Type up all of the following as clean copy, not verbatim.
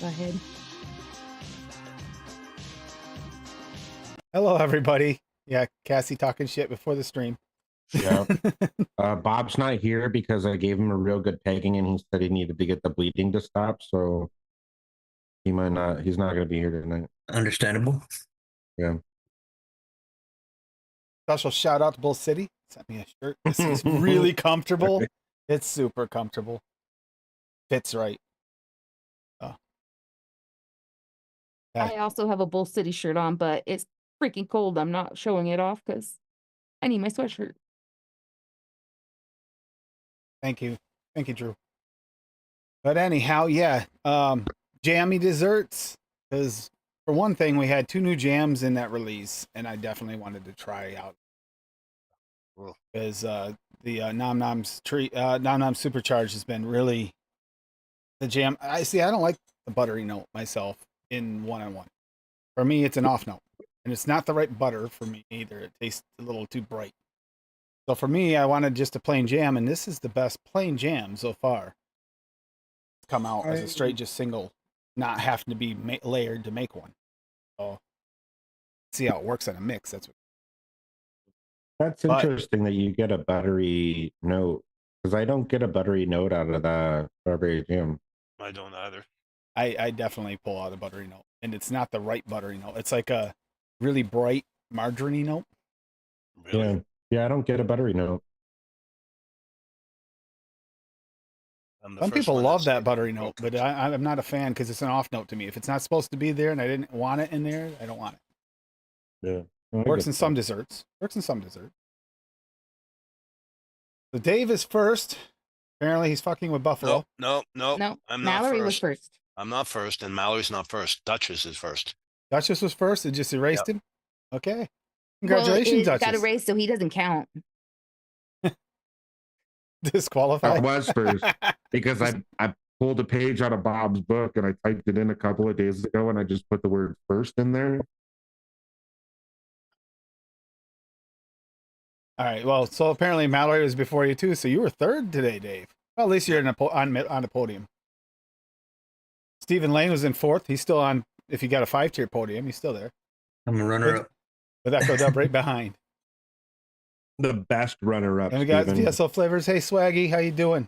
Go ahead. Hello, everybody. Yeah, Cassie talking shit before the stream. Yeah. Bob's not here because I gave him a real good pegging and he said he needed to get the bleeding to stop, so he's not going to be here tonight. Understandable. Yeah. Special shout out to Bull City. Sent me a shirt. This is really comfortable. It's super comfortable. Fits right. Oh. I also have a Bull City shirt on, but it's freaking cold. I'm not showing it off because I need my sweatshirt. Thank you. Thank you, Drew. But anyhow, yeah. Jammy Desserts. Because for one thing, we had 2 new jams in that release, and I definitely wanted to try out. Because the Nom Nom's Nom Nom Supercharged has been really the jam. I don't like the buttery note myself in one-on-one. For me, it's an off note. And it's not the right butter for me either. It tastes a little too bright. So for me, I wanted just a plain jam, and this is the best plain jam so far. Come out as a straight, just single, not having to be layered to make one. So see how it works in a mix. That's interesting that you get a buttery note, because I don't get a buttery note out of the strawberry jam. I don't either. I definitely pull out a buttery note, and it's not the right buttery note. It's like a really bright margarine note. Really? Yeah, I don't get a buttery note. Some people love that buttery note, but I'm not a fan because it's an off note to me. If it's not supposed to be there and I didn't want it in there, I don't want it. Yeah. Works in some desserts. Works in some desserts. So Dave is first. Apparently he's fucking with Buffalo. No. I'm not Mallory first. was first. I'm not first, and Mallory's not first. Duchess is first. Duchess was first. It just erased him. Okay. Congratulations, well, Duchess. Got erased, so he doesn't count. Disqualified. I was first because I pulled a page out of Bob's book and I typed it in a couple of days ago and I just put the word first in there. All right. Well, so apparently Mallory was before you too. So you were third today, Dave. Well, at least you're on a podium. Stephen Lane was in fourth. He's still on. If you got a 5-tier podium, he's still there. I'm a runner-up. But that goes up right behind. The best runner-up. And we got VSL Flavors. Hey, Swaggy, how you doing?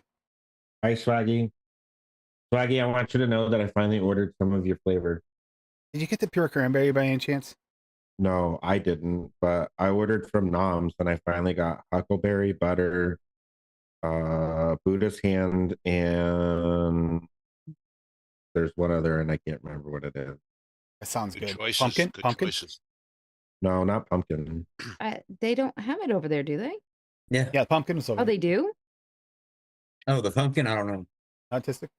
Hi, Swaggy. Swaggy, I want you to know that I finally ordered some of your flavor. Did you get the pure cranberry by any chance? No, I didn't, but I ordered from Nom's and I finally got huckleberry butter, Buddha's hand, and there's one other and I can't remember what it is. That sounds good. Choices, Pumpkin? good Pumpkin? choices. No, not pumpkin. They don't have it over there, do they? Yeah. Yeah, pumpkin is over. Oh, they do? Oh, the pumpkin? I don't know. Autistic?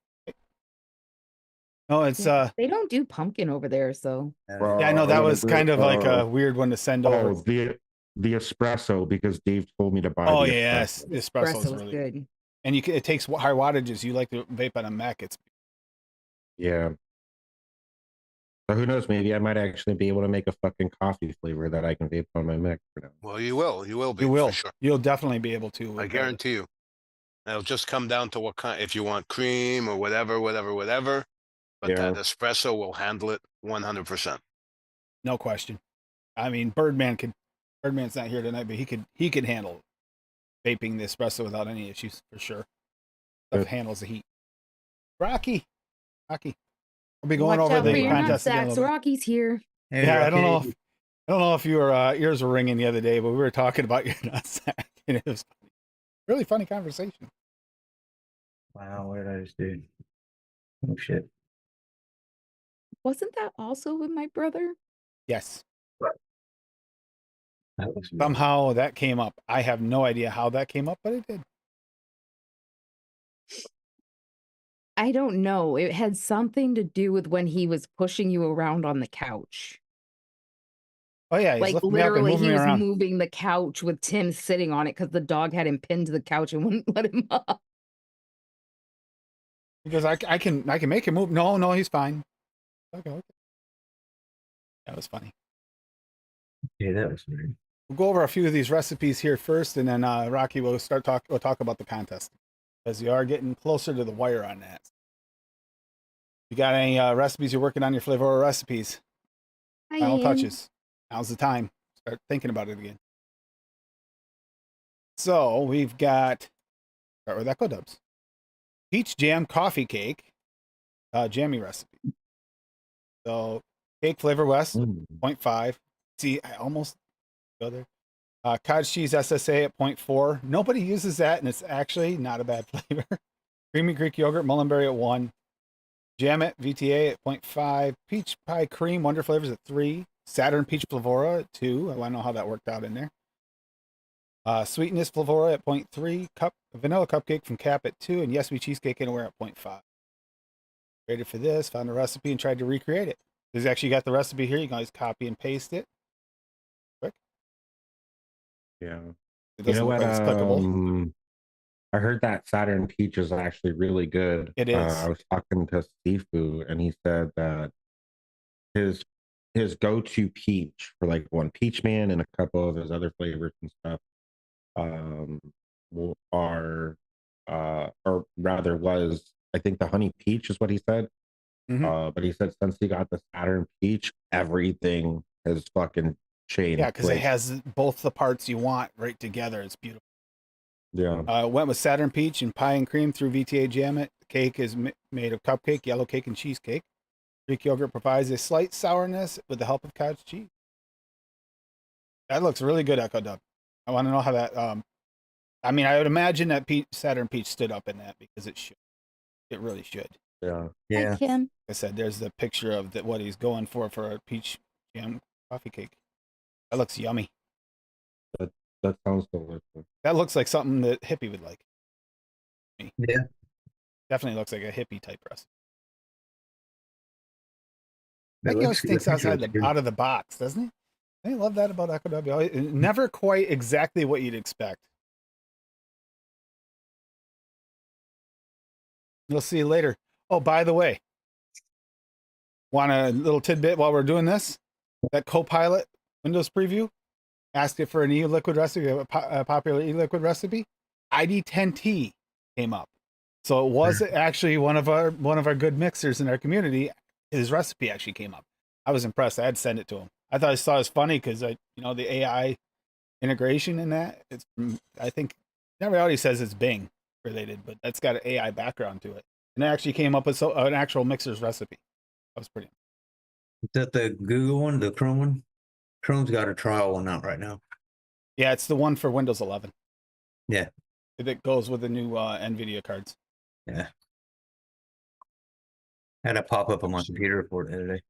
No, it's They don't do pumpkin over there, so. yeah, I know that was kind of like a weird one to send over. Oh, the espresso, because Dave told me to buy. Oh the yes, espresso. espresso is Espresso really good. And it takes high wattages. You like to vape on a Mac. It's Yeah. So who knows? Maybe I might actually be able to make a fucking coffee flavor that I can vape on my Mac for now. Well, you will. You will be. you will. For sure. You'll definitely be able to. I guarantee you. It'll just come down to what kind. If you want cream or whatever. But Yeah. that espresso will handle it 100%. No question. I mean, Birdman's not here tonight, but he could handle vaping the espresso without any issues for sure. Stuff handles the heat. Rocky. We'll be going Watch over out for the your contest again. a nutsacks. little bit. Rocky's here. Hey, Yeah, I don't Rocky. know if your ears were ringing the other day, but we were talking about your nutsack, and it was really funny conversation. Wow, what did I just do? Oh, shit. Wasn't that also with my brother? Yes, That was somehow that came up. I have no idea how that came up, but it did. I don't know. It had something to do with when he was pushing you around on the couch. Oh yeah, he's Like lifting me up and literally, moving he me was around. moving the couch with Tim sitting on it because the dog had him pinned to the couch and wouldn't let him up. Because I can make him move. No, he's fine. Okay. That was funny. Yeah, that was weird. We'll go over a few of these recipes here first, and then Rocky will We'll talk about the contest because you are getting closer to the wire on that. You got any recipes you're working on your Flavor recipes? I Final am. touches. Now's the time. Start thinking about it again. So we've got, start with Echo Dubs. Peach jam coffee cake, Jammy recipe. So cake flavor West, 0.5. See, I almost go there. Cottage cheese SSA at 0.4. Nobody uses that, and it's actually not a bad flavor. Creamy Greek yogurt, mullenberry at 1. Jam It VTA at 0.5. Peach pie cream Wonder Flavors at 3. Saturn peach flavora at 2. I want to know how that worked out in there. Sweetness flavora at 0.3. Vanilla cupcake from Cap at 2. And Yes We Cheesecake Anywhere at 0.5. Created for this, found a recipe and tried to recreate it. There's actually got the recipe here. You can always copy and paste it. Quick. Yeah. It You doesn't know look what? like it's clickable. I heard that Saturn Peach is actually really good. It is. I was talking to Sifu, and he said that his go-to peach for like one Peach Man and a couple of his other flavors and stuff are or rather was, I think, the honey peach is what he said. But he said since he got the Saturn Peach, everything has fucking changed. Yeah, because it has both the parts you want right together. It's beautiful. Yeah. Went with Saturn Peach and pie and cream through VTA Jam It. The cake is made of cupcake, yellow cake, and cheesecake. Greek yogurt provides a slight sourness with the help of cottage cheese. That looks really good, Echo Dub. I want to know how that. I mean, I would imagine that Saturn Peach stood up in that because it should. It really should. Yeah. Yeah. Hi, Kim. Like I said, there's the picture of what he's going for a peach jam coffee cake. That looks yummy. That sounds delicious. That looks like something that hippie would like. Yeah. Definitely looks like a hippie type recipe. That He always looks- thinks that picture outside looks the good. out of the box, doesn't he? I love that about Echo W. Never quite exactly what you'd expect. We'll see you later. Oh, by the way, want a little tidbit while we're doing this? That Copilot Windows preview asked it for an e-liquid recipe, a popular e-liquid recipe. ID10T came up, so it was actually one of our good mixers in our community. His recipe actually came up. I was impressed. I had to send it to him. I thought it was funny because the AI integration in that. It's, I think, that reality says it's Bing related, but that's got an AI background to it, and it actually came up with an actual mixer's recipe. That was pretty. Is that the Google one, the Chrome one? Chrome's got a trial one out right now. Yeah, it's the one for Windows 11. Yeah. It goes with the new NVIDIA cards. Yeah. Had a pop up on my computer for it the other day.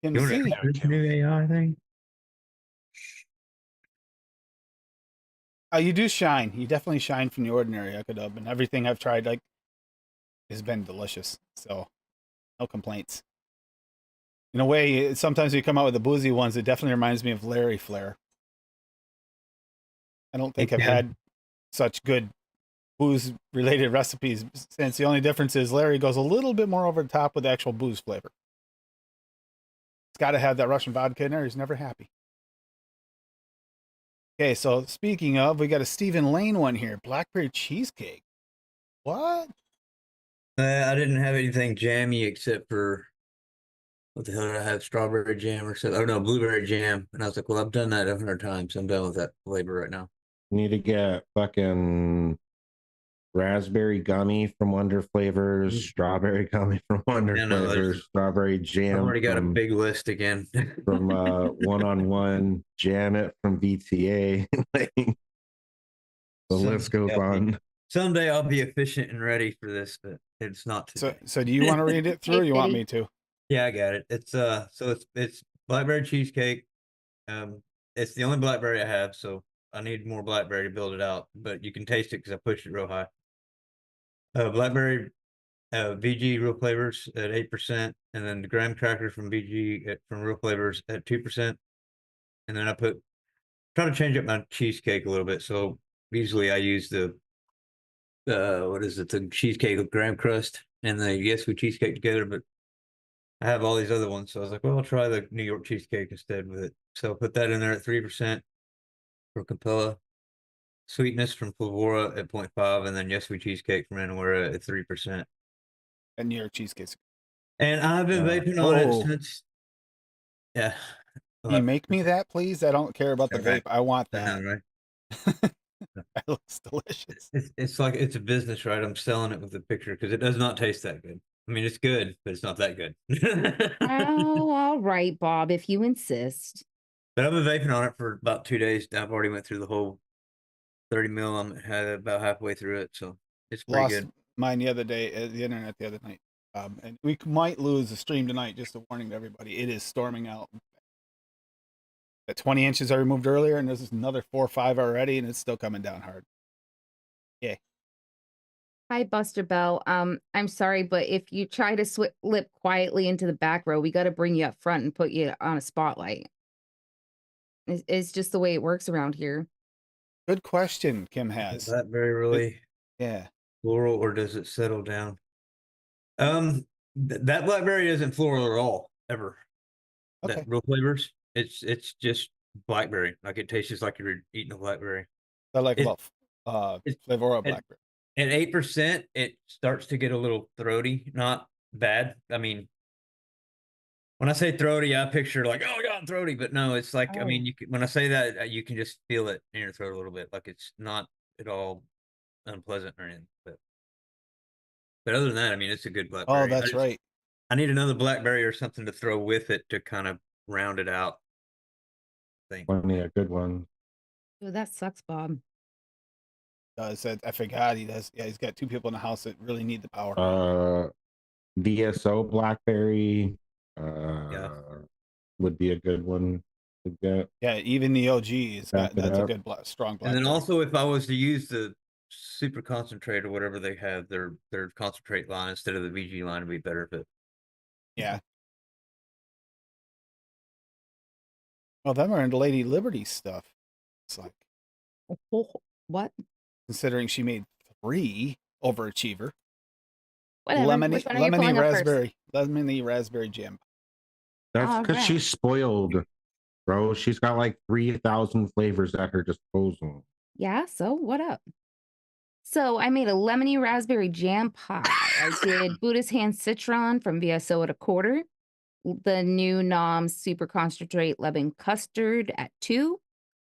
Kim You want Z. to this new AI thing? You do shine. You definitely shine from the ordinary, Echo Dub, and everything I've tried has been delicious. So, no complaints. In a way, sometimes we come out with the boozy ones. It definitely reminds me of Larry Flair. I don't think I've had such good booze-related recipes since. The only difference is Larry goes a little bit more over the top with actual booze flavor. It's got to have that Russian vodka in there. He's never happy. Okay, so speaking of, we got a Stephen Lane one here. Blackberry cheesecake. What? I didn't have anything jammy except for what the hell did I have? Strawberry jam or something? Oh no, blueberry jam. And I was like, well, I've done that 100 times. So I'm done with that flavor right now. Need to get fucking raspberry gummy from Wonder Flavors, strawberry gummy from Wonder Yeah, no, Flavors, strawberry jam. I've already got a from, big list again. from One-on-One, Jam It from VTA. Like, the list goes on. Someday I'll be efficient and ready for this, but it's not today. So do you want to read it through? Or you want me to? Yeah, I got it. It's so it's blackberry cheesecake. It's the only blackberry I have, so I need more blackberry to build it out. But you can taste it because I pushed it real high. Blackberry, VG Real Flavors at 8%, and then the graham crackers from VG from Real Flavors at 2%. And then try to change up my cheesecake a little bit. So usually I use the the cheesecake with graham crust and the Yes We cheesecake together, but I have all these other ones, so I was like, well, I'll try the New York cheesecake instead with it. So I'll put that in there at 3% for Capella. Sweetness from Flavora at 0.5, and then Yes We cheesecake from Anywhere at 3%. And New York cheesecake. And I've been vaping on it since. Yeah. Can you make me that, please? I don't care about the Okay. vape. I want I that. know, right? That looks delicious. It's like it's a business, right? I'm selling it with the picture because it does not taste that good. I mean, it's good, but it's not that good. Oh, all right, Bob, if you insist. But I've been vaping on it for about 2 days. I've already went through the whole 30 mil. I'm had about halfway through it, so it's pretty Lost good. mine the other day at the internet the other night. And we might lose the stream tonight. Just a warning to everybody. It is storming out. At 20 inches I removed earlier, and there's another 4 or 5 already, and it's still coming down hard. Yeah. Hi, Buster Bell. I'm sorry, but if you try to slip quietly into the back row, we got to bring you up front and put you on a spotlight. It's just the way it works around here. Good question, Kim Is has. that very really Yeah. floral, or does it settle down? That blackberry isn't floral at all, ever. Okay. That real flavors. It's just blackberry. Like it tastes just like you're eating a blackberry. I like It- about it's- Flavora it- Blackberry. At 8%, it starts to get a little throaty. Not bad. I mean, when I say throaty, I picture like, oh god, throaty. But no, it's like, I mean, Oh. you can, when I say that, you can just feel it in your throat a little bit. Like it's not at all unpleasant or anything. But other than that, I mean, it's a good blackberry. Oh, that's right. I need another blackberry or something to throw with it to kind of round it out. Plenty of good ones. Oh, that sucks, Bob. Said I forgot he does. Yeah, he's got 2 people in the house that really need the power. DSO Blackberry would be a good one to get. Yeah, even the OG is Back it that's a up. good strong And blackberry. then also, if I was to use the super concentrate or whatever they have, their concentrate line instead of the VG line would be better fit. Yeah. Well, them are into Lady Liberty stuff. It's like, What? considering she made 3 overachiever. Whatever. Which one are you pulling up first? Lemony Raspberry Jam. That's because Alright. she's spoiled, bro. She's got like 3,000 flavors at her disposal. Yeah, so what up? So I made a lemony raspberry jam pie. I did Buddha's Hand Citron from VSO at 1/4. The new Nom's Super Concentrate Lemon Custard at 2.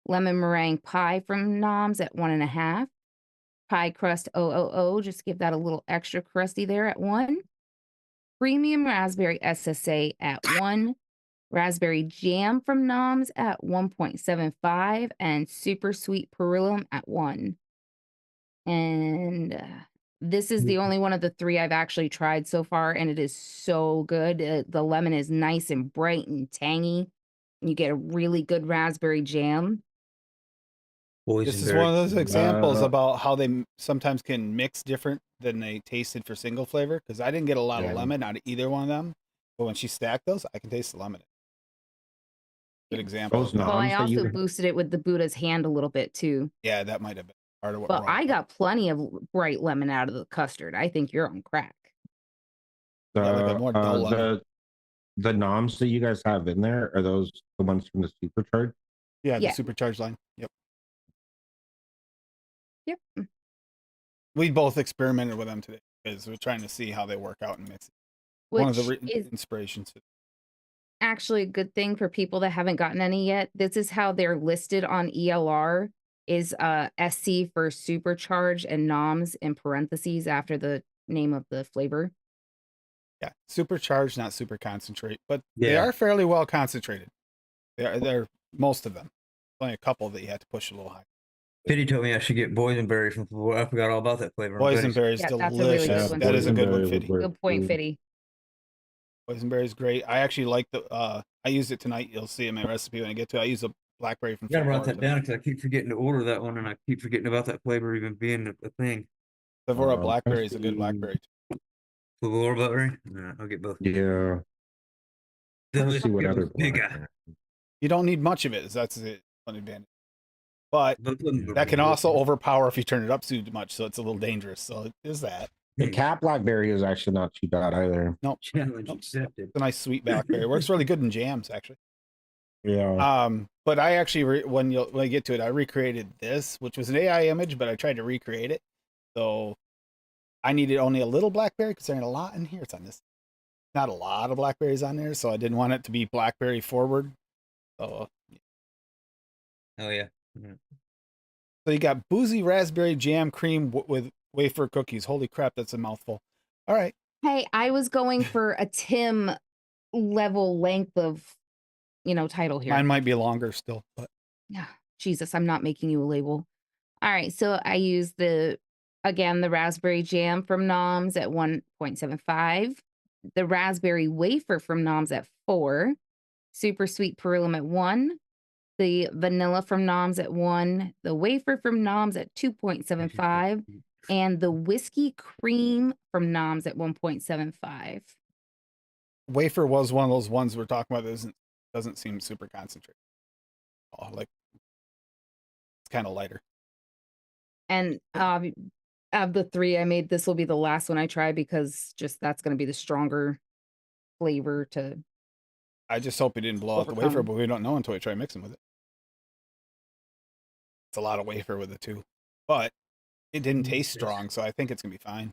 Lemon Meringue Pie from Nom's at 1.5. Pie Crust 000, just give that a little extra crusty there at 1. Premium Raspberry SSA at 1. Raspberry Jam from Nom's at 1.75. And Super Sweet Perillum at 1. And this is the only one of the 3 I've actually tried so far, and it is so good. The lemon is nice and bright and tangy. And you get a really good raspberry jam. This is one of those examples Uh, about how they sometimes can mix different than they tasted for single flavor. Because I didn't get a lot of Yeah. lemon out of either one of them, but when she stacked those, I can taste the lemon. Good example. Those of that. Well, I Noms that you- also boosted it with the Buddha's Hand a little bit too. Yeah, that might have been part of what. But brought I it up. got plenty of bright lemon out of the custard. I think you're on crack. Yeah, like a more dull lemon. The noms that you guys have in there, are those the ones from the supercharge? Yeah, the Yeah. supercharged line. Yep. Yep. We both experimented with them today because we're trying to see how they work out and mix. One of the Which is inspirations. actually a good thing for people that haven't gotten any yet. This is how they're listed on ELR is SC for supercharge and NOMS in parentheses after the name of the flavor. Yeah, supercharged, not super concentrate, but they Yeah. are fairly well concentrated. They're most of them. Only a couple that you have to push a little high. Pity told me I should get boysenberry from. I forgot all about that flavor. Boysenberry is Yeah, that's a really good delicious. one. That is a good one, Boysenberry would Fitty. work Good point, too. Fitty. Boysenberry is great. I actually like the. I used it tonight. You'll see in my recipe when I get to it. I use a blackberry from. I gotta write Flavora that tonight. down because I keep forgetting to order that one, and I keep forgetting about that flavor even being a thing. Flavora blackberry is a good actually- blackberry. Flavor blackberry. Yeah, I'll get both. Yeah. Let's see what other blackberry. You don't need much of it. That's the one advantage. But Both of them that can are- also overpower if you turn it up too much, so it's a little dangerous. So it is that. The cat blackberry is actually not too bad either. Challenge accepted. It's a nice sweet blackberry. It works really good in jams, actually. Yeah. But I actually when I get to it, I recreated this, which was an AI image, but I tried to recreate it. So I needed only a little blackberry because there's a lot in here. It's on this. not a lot of blackberries on there, so I didn't want it to be blackberry forward. So, Oh yeah. Mhm. so you got boozy raspberry jam cream with wafer cookies. Holy crap, that's a mouthful. All right. Hey, I was going for a Tim level length of, title here. Mine might be longer still, but Yeah, Jesus, I'm not making you a label. All right, so I use the raspberry jam from Noms at 1.75, the raspberry wafer from Noms at 4, super sweet perillum at 1, the vanilla from Noms at 1, the wafer from Noms at 2.75, and the whiskey cream from Noms at 1.75. wafer was one of those ones we're talking about that doesn't seem super concentrated. Oh, like it's kind of lighter. And of the 3 I made, this will be the last one I try because just that's going to be the stronger flavor to. I just hope it didn't blow out the wafer, Overcome. but we don't know until we try mixing with it. It's a lot of wafer with it too, but it didn't taste strong, so I think it's gonna be fine.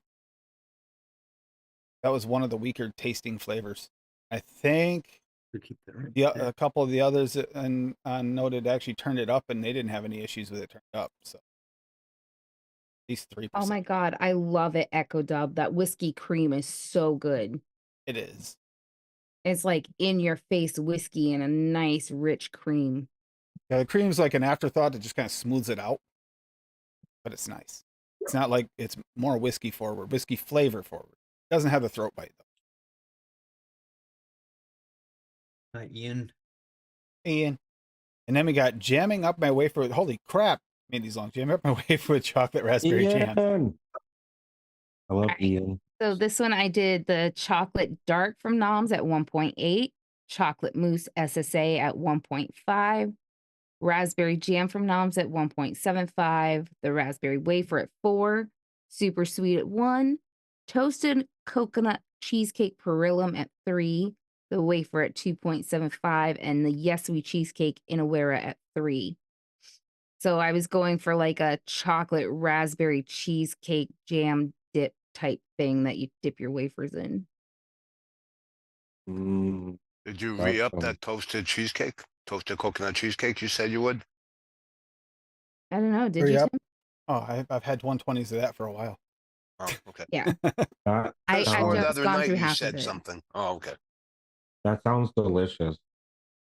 That was one of the weaker tasting flavors. I think To keep that right a there. couple of the others and noted actually turned it up, and they didn't have any issues with it turned up. So at least 3%. Oh my God, I love it, Echo Dub. That whiskey cream is so good. It is. It's like in your face whiskey and a nice rich cream. Yeah, the cream's like an afterthought. It just kind of smooths it out, but it's nice. It's not like it's more whiskey forward, whiskey flavor forward. Doesn't have the throat bite though. Ian. And then we got jamming up my wafer with, holy crap, made these long. Jamming up my wafer with chocolate raspberry jam. Ian. I love Alright. Ian. So this one I did the chocolate dark from Noms at 1.8, chocolate mousse SSA at 1.5, raspberry jam from Noms at 1.75, the raspberry wafer at 4, super sweet at 1, toasted coconut cheesecake perillum at 3, the wafer at 2.75, and the Yes We cheesecake in Awera at 3. So I was going for like a chocolate raspberry cheesecake jam dip type thing that you dip your wafers in. Mm, Did you That's re-up some- that toasted coconut cheesecake you said you would? I don't know. Did Hurry you? up. Tim? Oh, I've had 120s of that for a while. Oh, okay. Yeah. that, I- I I've swore the just other gone night through you half of said it. something. Oh, okay. that sounds delicious.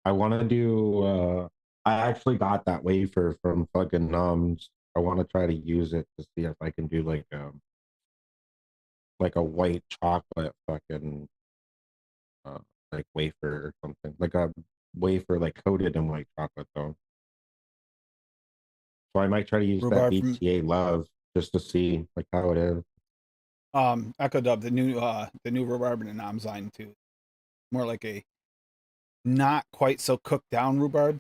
I want to do. I actually got that wafer from fucking Noms. I want to try to use it to see if I can do like a white chocolate fucking like wafer or something, like a wafer like coated in white chocolate though. So I might try to use Rhubarb that from- BTA love just to see like how it is. Echo Dub, the new rhubarb and Noms line too. More like a not quite so cooked down rhubarb.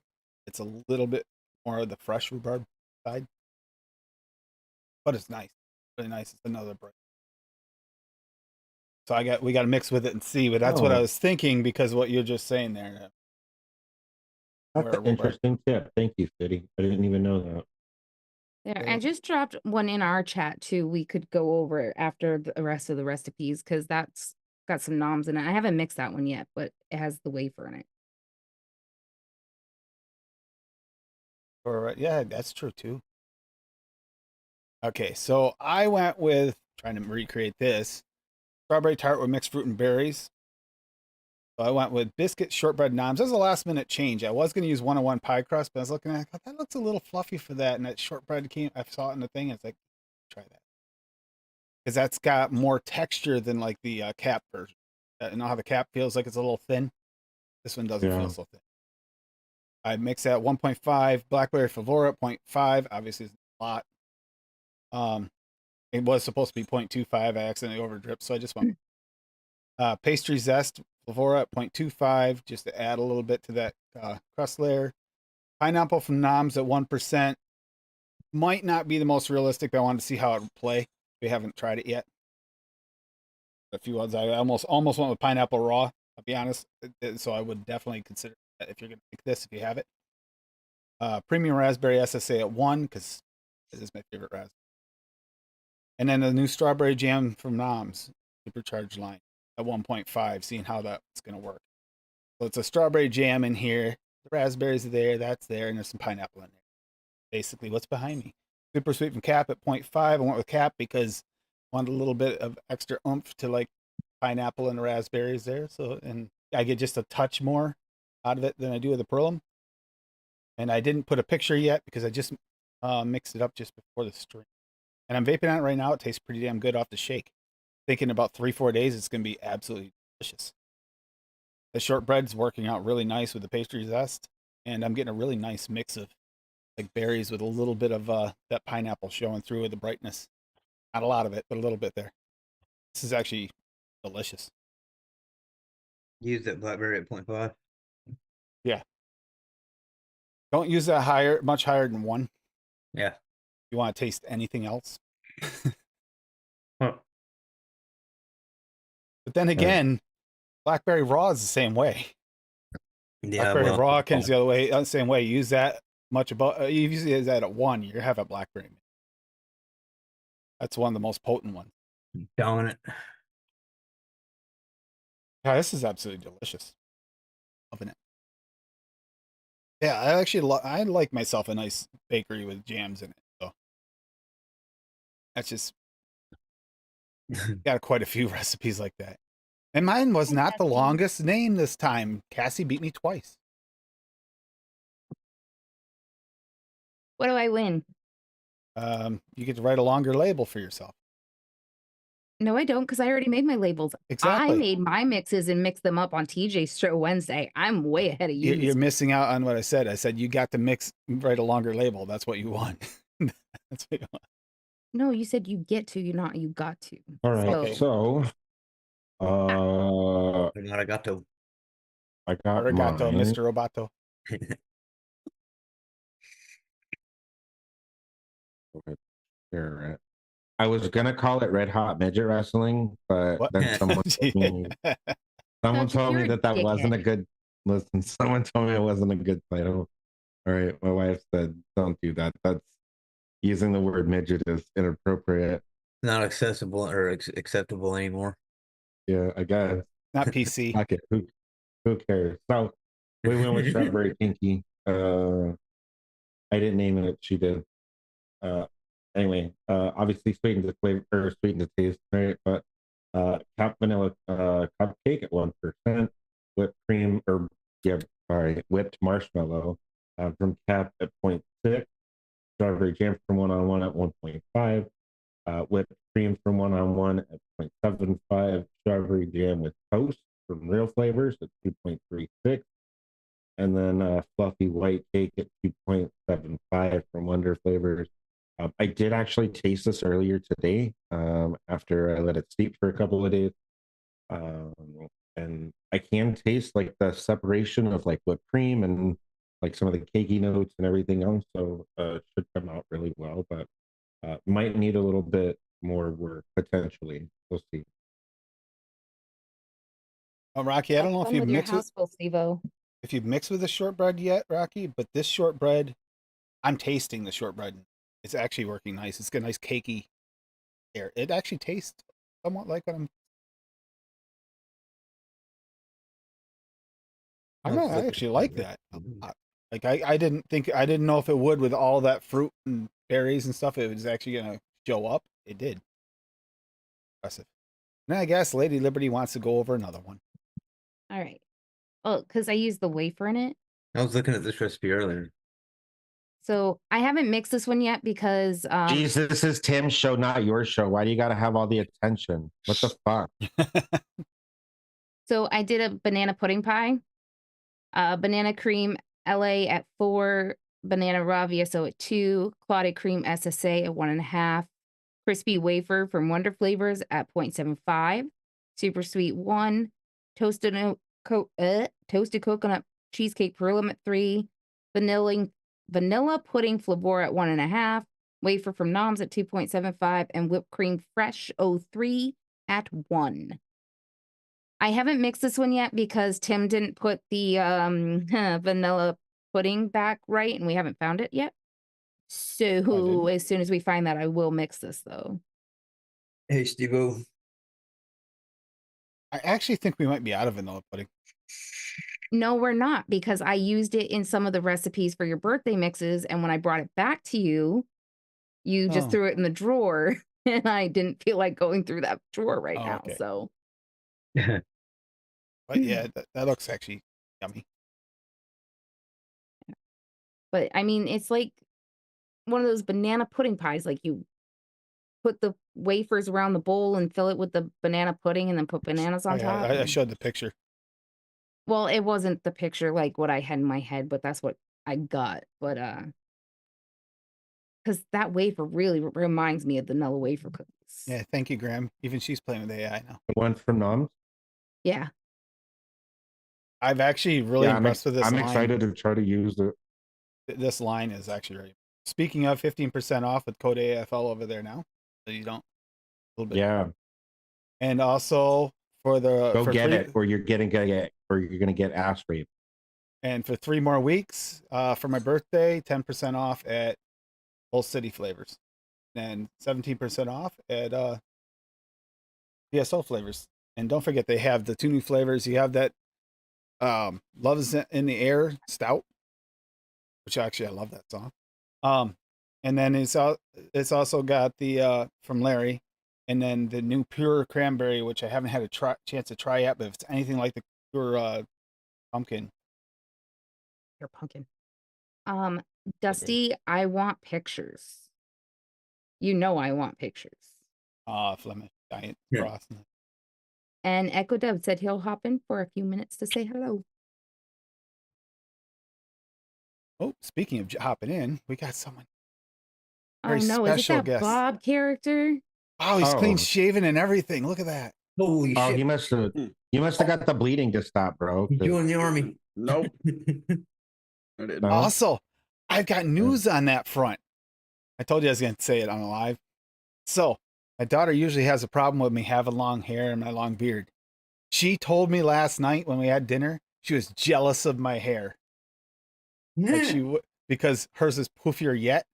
It's a little bit more of the fresh rhubarb side. But it's nice. Really nice. It's another break. So we got to mix with it and see, but that's what I Oh. was thinking because what you're just saying there. That's Where an interesting tip. Thank you, Fitty. I didn't even know that. There. Yeah. I just dropped one in our chat too. We could go over it after the rest of the recipes because that's got some Noms in it. I haven't mixed that one yet, but it has the wafer in it. Or yeah, that's true too. Okay, so I went with trying to recreate this strawberry tart with mixed fruit and berries. So I went with biscuit shortbread Noms. That was a last minute change. I was going to use 101 pie crust, but I was looking at it, I thought, that looks a little fluffy for that. And that shortbread I saw it in the thing. It's like, try that. Because that's got more texture than like the cap version. You know how the cap feels like it's a little thin? This one doesn't Yeah. feel so thin. I mixed that 1.5, Blackberry Favora at 0.5. Obviously, it's a lot. It was supposed to be 0.25. I accidentally overdripped, so I just went pastry zest Favora at 0.25, just to add a little bit to that crust layer. Pineapple from Noms at 1%. Might not be the most realistic, but I wanted to see how it would play. We haven't tried it yet. A few others, I almost went with pineapple raw, I'll be honest. So I would definitely consider that if you're going to make this, if you have it. Premium raspberry SSA at 1, because it is my favorite raspberry. And then the new strawberry jam from Noms, supercharged line, at at 1.5, seeing how that's going to work. So it's a strawberry jam in here. The raspberries are there. That's there. And there's some pineapple in there. Basically, what's behind me. Super sweet from Cap at 0.5. I went with Cap because I wanted a little bit of extra oomph to like pineapple and raspberries there. So, and I get just a touch more out of it than I do with the Perlum. And I didn't put a picture yet because I just mixed it up just before the stream. And I'm vaping on it right now. It tastes pretty damn good off the shake. Thinking about 3-4 days, it's going to be absolutely delicious. The shortbread's working out really nice with the pastry zest. And I'm getting a really nice mix of like berries with a little bit of that pineapple showing through with the brightness. Not a lot of it, but a little bit there. This is actually delicious. Use that blackberry at 0.5. Yeah. Don't use that higher, much higher than 1. Yeah. You want to taste anything else. Huh. But then again, Blackberry Raw is the same way. Yeah. Blackberry Well, Raw comes the other way, same way. Use that much above. You use that at 1, you have a blackberry. That's one of the most potent ones. dominant. Yeah, this is absolutely delicious. Loving it. Yeah, I actually I like myself a nice bakery with jams in it. So that's just got quite a few recipes like that. And mine was not the longest name this time. Cassie beat me twice. What do I win? You get to write a longer label for yourself. No, I don't, because I already made my labels. Exactly. I made my mixes and mixed them up on TJ's show Wednesday. I'm way ahead of you. You're missing out on what I said. I said you got to write a longer label. That's what you want. That's what you want. No, you said you get to, you not you got to. All right. Okay. So, Arigato. I got Arigato, mine. Mr. Roboto. Okay, sure. I was gonna call it Red Hot Midget Wrestling, but What? then someone told me, You're a that wasn't a dickhead. good listen. Someone told me it wasn't a good title. All right, my wife said, "Don't do that. That's using the word midget is inappropriate." Not accessible or acceptable anymore. Yeah, I guess. Not PC. Fuck it. Who cares? So we went with Strawberry Kinky. I didn't name it. She did. Anyway, obviously sweetened the flavor or sweetened the taste, right? But cap vanilla cupcake at 1%, whipped cream or whipped marshmallow from Cap at 0.6, strawberry jam from 1-on-1 at 1.5, whipped cream from 1-on-1 at 0.75, strawberry jam with toast from Real Flavors at 2.36, and then fluffy white cake at 2.75 from Wonder Flavors. I did actually taste this earlier today after I let it steep for a couple of days. And I can taste like the separation of like whipped cream and like some of the cakey notes and everything else. So it should come out really well, but might need a little bit more work potentially. We'll see. Oh, Rocky, I don't know if you've mixed if you've mixed with the shortbread yet, Rocky, but this shortbread, I'm tasting the shortbread. It's actually working nice. It's got a nice cakey air. It actually tastes somewhat like what I actually like that. Like I didn't know if it would with all that fruit and berries and stuff. It was actually gonna show up. It did. Impressive. And I guess Lady Liberty wants to go over another one. All right. Well, because I used the wafer in it. I was looking at this recipe earlier. So I haven't mixed this one yet because Jeez, this is Tim's show, not your show. Why do you gotta have all the attention? What the fuck? So I did a banana pudding pie, banana cream LA at 4, banana raw VSO at 2, clotted cream SSA at 1.5, crispy wafer from Wonder Flavors at 0.75, super sweet 1, toasted coconut cheesecake Perlum at 3, vanilla pudding flavor at 1.5, wafer from Noms at 2.75, and whipped cream fresh 03 at 1. I haven't mixed this one yet because Tim didn't put the vanilla pudding back right, and we haven't found it yet. So as soon as we find that, I will mix this though. Hey, Steve-O. I actually think we might be out of vanilla pudding. No, we're not, because I used it in some of the recipes for your birthday mixes, and when I brought it back to you, you just Oh. threw it in the drawer, and I didn't feel like going through that drawer right Oh, now. okay. So, But yeah, that looks actually yummy. but I mean, it's like one of those banana pudding pies. Like you put the wafers around the bowl and fill it with the banana pudding, and then put bananas on top. I and- showed the picture. Well, it wasn't the picture like what I had in my head, but that's what I got. But because that wafer really reminds me of the Nilla wafer cookies. Yeah, thank you, Graham. Even she's playing with AI now. The one from Noms. Yeah. I've actually really Yeah, impressed with this I'm line. excited to try to use it. This line is actually really. Speaking of 15% off with code AFL over there now, so you don't. A little bit. Yeah, And also for the go for get three, it, or you're gonna get ass raped. And for 3 more weeks, for my birthday, 10% off at Whole City Flavors, and 17% off at PSO Flavors. And don't forget, they have the 2 new flavors. You have that Love is in the Air Stout, which actually I love that song. And then it's also got the from Larry, and then the new Pure Cranberry, which I haven't had a chance to try yet, but if it's anything like the Pure Pumpkin. Your pumpkin. Dusty, I want pictures. You know I want pictures. Flemish Giant Yeah. Cross. And Echo Dub said he'll hop in for a few minutes to say hello. Oh, speaking of hopping in, we got someone. Oh Very no, is it special that guest. Bob character? Oh, he's Oh. clean shaven and everything. Look at that. Holy Oh, shit! you must have got the bleeding to stop, bro. You joined the army. Nope. I didn't. No? Also, I've got news on that front. I told you I was going to say it on a live. So, my daughter usually has a problem with me having long hair and my long beard. She told me last night when we had dinner, she was jealous of my hair. Like she because hers is poofier yet,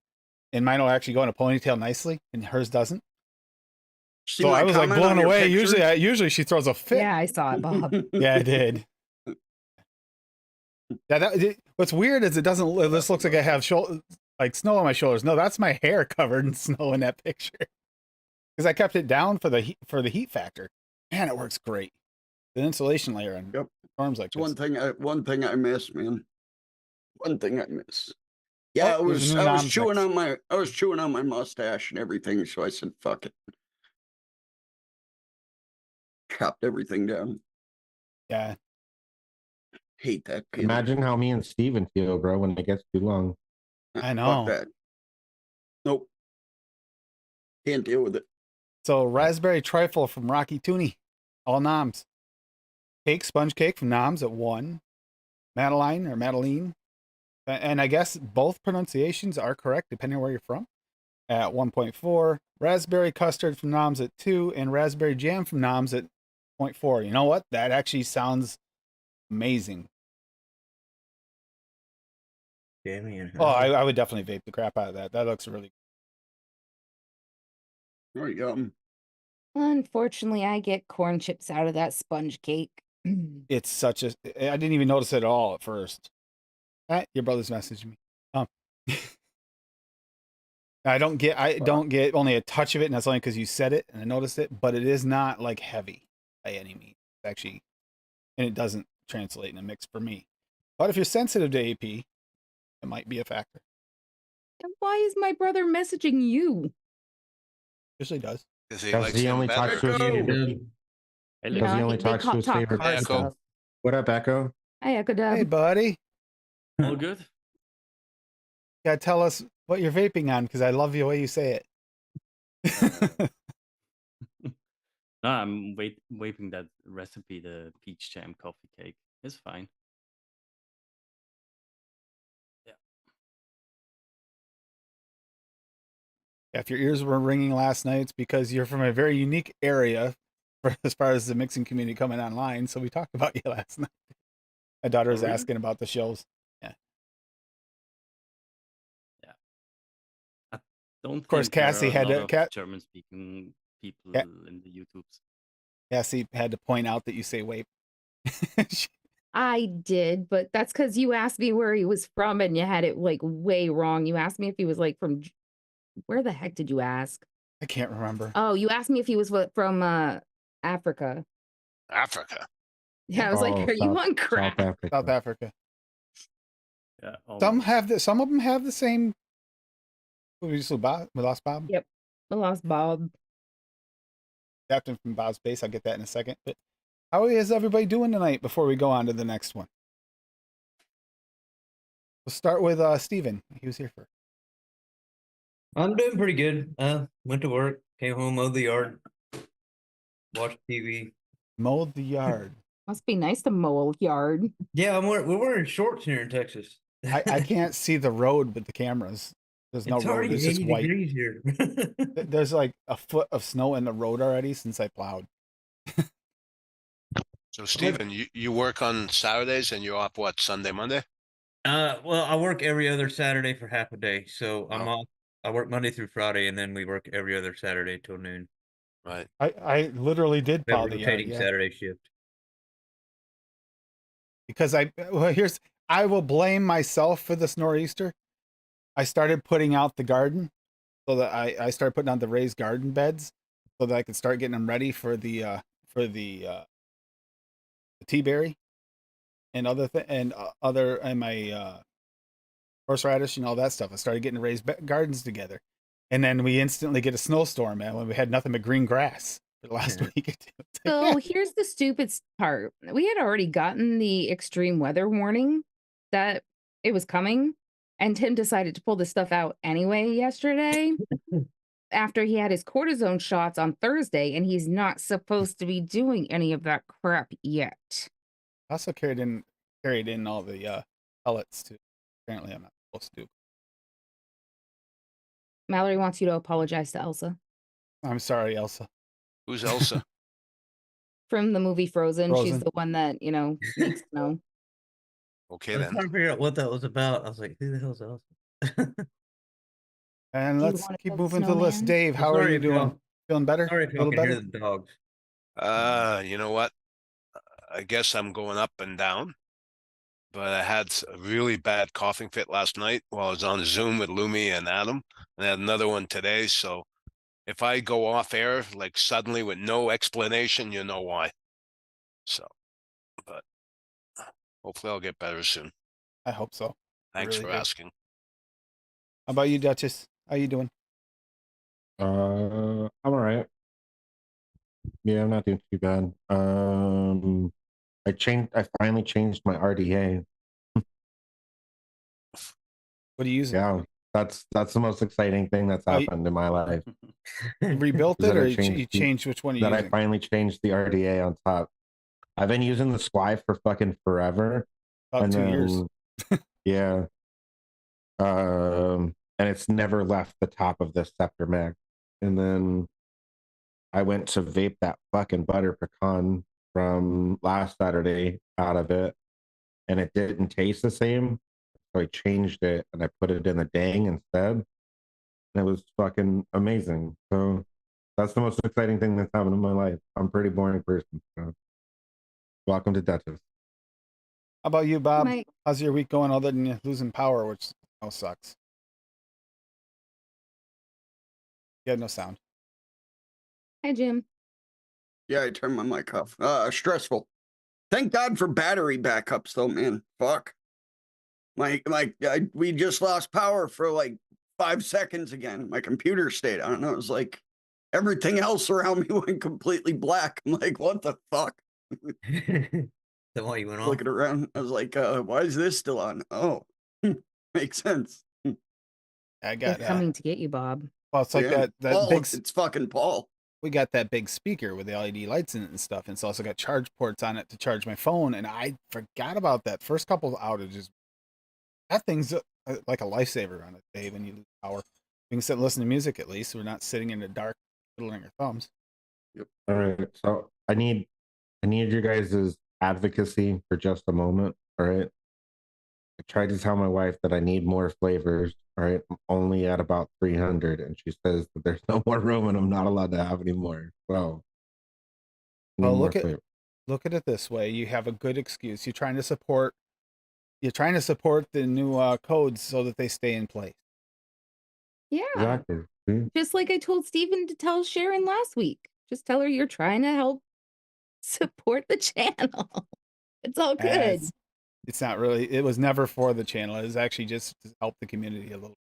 and mine will actually go in a ponytail nicely, and hers doesn't. See So my I was like comment on blown your away. picture? Usually she throws a fit. Yeah, I saw it, Bob. Yeah, I did. Yeah, what's weird is it doesn't. This looks like I have like snow on my shoulders. No, that's my hair covered in snow in that picture. Because I kept it down for the heat factor. Man, it works great. The insulation layer on Yep. storms like It's this. one thing I miss, man. One thing I miss. Yeah, Oh, there's a new I was Noms chewing mix. on my mustache and everything, so I said fuck it. Chopped everything down. Yeah, Hate that feeling. Imagine how me and Steven feel, bro, when it gets too long. I know. Fuck that. Nope. Can't deal with it. So raspberry trifle from Rocky Tooney, all Noms. Cake, sponge cake from Noms at 1. Madeline, and I guess both pronunciations are correct depending on where you're from, at 1.4. Raspberry custard from Noms at 2, and raspberry jam from Noms at 0.4. You know what? That actually sounds amazing. Jammy and Oh, I would definitely vape the crap out of that. That looks really. Oh, yum. Unfortunately, I get corn chips out of that sponge cake. It's such a. I didn't even notice it at all at first. Your brother's messaged me. I don't get only a touch of it, and that's only because you said it and I noticed it. But it is not like heavy by any means, actually, and it doesn't translate in a mix for me. But if you're sensitive to AP, it might be a factor. And why is my brother messaging you? Usually does. Because he Because likes he him only better. talks to his Echo! favorite. You Because he know, only they talks to his talk favorite car Echo. stuff. What up, Echo? Hi, Echo Dub. Hey, buddy, All good? gotta tell us what you're vaping on because I love the way you say it. No, I'm waiting that recipe, the peach jam coffee cake. It's fine. If your ears were ringing last night, it's because you're from a very unique area as far as the mixing community coming online. So we talked about you last night. My daughter was really? asking about the shows. Don't course, think there Cassie are had a to- lot of German-speaking people Ca- in the YouTubes. Yeah, see, had to point out that you say "wape." I did, but that's because you asked me where he was from and you had it like way wrong. You asked me if he was like from where the heck did you ask? I can't remember. Oh, you asked me if he was from Africa. Africa. Yeah, I was like, Oh, are you on crack? South Africa. South Africa. Yeah. Some almost. some of them have the same. We lost Bob. Yep. I lost Bob. Captain from Bob's base. I'll get that in a second. But how is everybody doing tonight before we go on to the next one? We'll start with Steven. He was here first. I'm doing pretty good. Went to work, came home, mowed the yard, watched TV. Mowed the yard. Must be nice to mow a yard. Yeah, we're wearing shorts here in Texas. I can't see the road with the cameras. There's no It's road. already It's just 80 white. degrees here. There's like a foot of snow in the road already since I plowed. So Steven, you work on Saturdays and you're off what, Sunday, Monday? Well, I work every other Saturday for half a day, so I'm Oh. off. I work Monday through Friday, and then we work every other Saturday till noon. Right. I literally did We have plow a the yard, rotating yeah. Saturday shift. Because I will blame myself for this nor'easter. I started putting out the garden so that I started putting out the raised garden beds so that I could start getting them ready for the tea berry and my horseradish and all that stuff. I started getting raised gardens together, and then we instantly get a snowstorm, man, when we had nothing but green grass for the last week or two. So here's the stupid part. We had already gotten the extreme weather warning that it was coming, and Tim decided to pull this stuff out anyway yesterday after he had his cortisone shots on Thursday, and he's not supposed to be doing any of that crap yet. I also carried in all the pellets too. Apparently, I'm not supposed to. Mallory wants you to apologize to Elsa I'm sorry, Elsa. Who's Elsa? from the movie Frozen. She's Frozen. the one that, makes snow. Okay I was then. trying to figure out what that was about. I was like, who the hell's Elsa? And Do you let's wanna keep build a moving to the list. snowman? Dave, how are Sorry you if doing? y'all- Feeling better? Sorry if A y'all little can better? hear the dogs. You know what? I guess I'm going up and down. But I had a really bad coughing fit last night while I was on Zoom with Lumi and Adam, and I had another one today. So if I go off air like suddenly with no explanation, you know why. So, but hopefully I'll get better soon. I hope so. I Thanks really for do. asking. How about you, Duchess? How you doing? I'm all right. Yeah, I'm not doing too bad. I finally changed my RDA. What are you using? Yeah, that's the most exciting thing that's Oh, you- happened in my life. You rebuilt Is it, that I or you changed the- changed which one you're That I using? finally changed the RDA on top. I've been using the Squy for fucking forever. About 2 years. Yeah. And it's never left the top of this Scepter Max. And then I went to vape that fucking butter pecan from last Saturday out of it, and it didn't taste the same. So I changed it and I put it in the Dang instead. And it was fucking amazing. So that's the most exciting thing that's happened in my life. I'm a pretty boring person. So welcome to Duchess. How about you, Bob? Mike. How's your week going other than you losing power, which sucks? You had no sound. Hi, Jim. Yeah, I turned my mic off. Stressful. Thank God for battery backups, though, man. Fuck. We just lost power for like 5 seconds again. My computer stayed. I don't know. It was like everything else around me went completely black. I'm like, what the fuck? That why you went off? Looking around, I was like, why is this still on? Oh, makes sense. I They're got coming to get you, Bob. well, it's like Yeah. that Paul, big. it's fucking Paul. We got that big speaker with the LED lights in it and stuff, and it's also got charge ports on it to charge my phone. And I forgot about that. First couple of outages, that thing's like a lifesaver on it, Dave. When you lose power, we can sit and listen to music at least. We're not sitting in the dark, twiddling our thumbs. All right. So I need your guys' advocacy for just a moment. All right. I tried to tell my wife that I need more flavors. All right. I'm only at about 300. And she says that there's no more room and I'm not allowed to have any more. So Well, more look at flavor. it this way. You have a good excuse. You're trying to support the new codes so that they stay in place. Yeah. Exactly. See? Just like I told Steven to tell Sharon last week. Just tell her you're trying to help support the channel. It's all good. It's not really. It was never for the channel. It was actually just to help the community a little.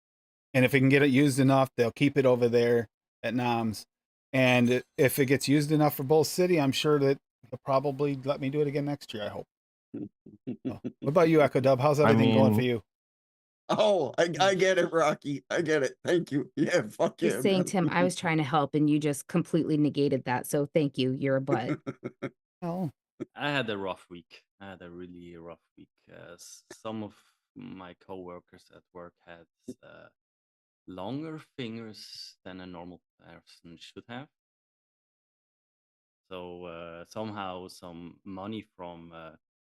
And if we can get it used enough, they'll keep it over there at Noms. And if it gets used enough for Bull City, I'm sure that they'll probably let me do it again next year. I hope. So, what about you, Echo Dub? How's everything going for you? Oh, I get it, Rocky. I get it. Thank you. Yeah, fuck yeah. Just saying, man. Tim, I was trying to help and you just completely negated that. So thank you. You're a butt. Oh, I had a rough week. I had a really rough week. Some of my coworkers at work had longer fingers than a normal person should have. So somehow some money from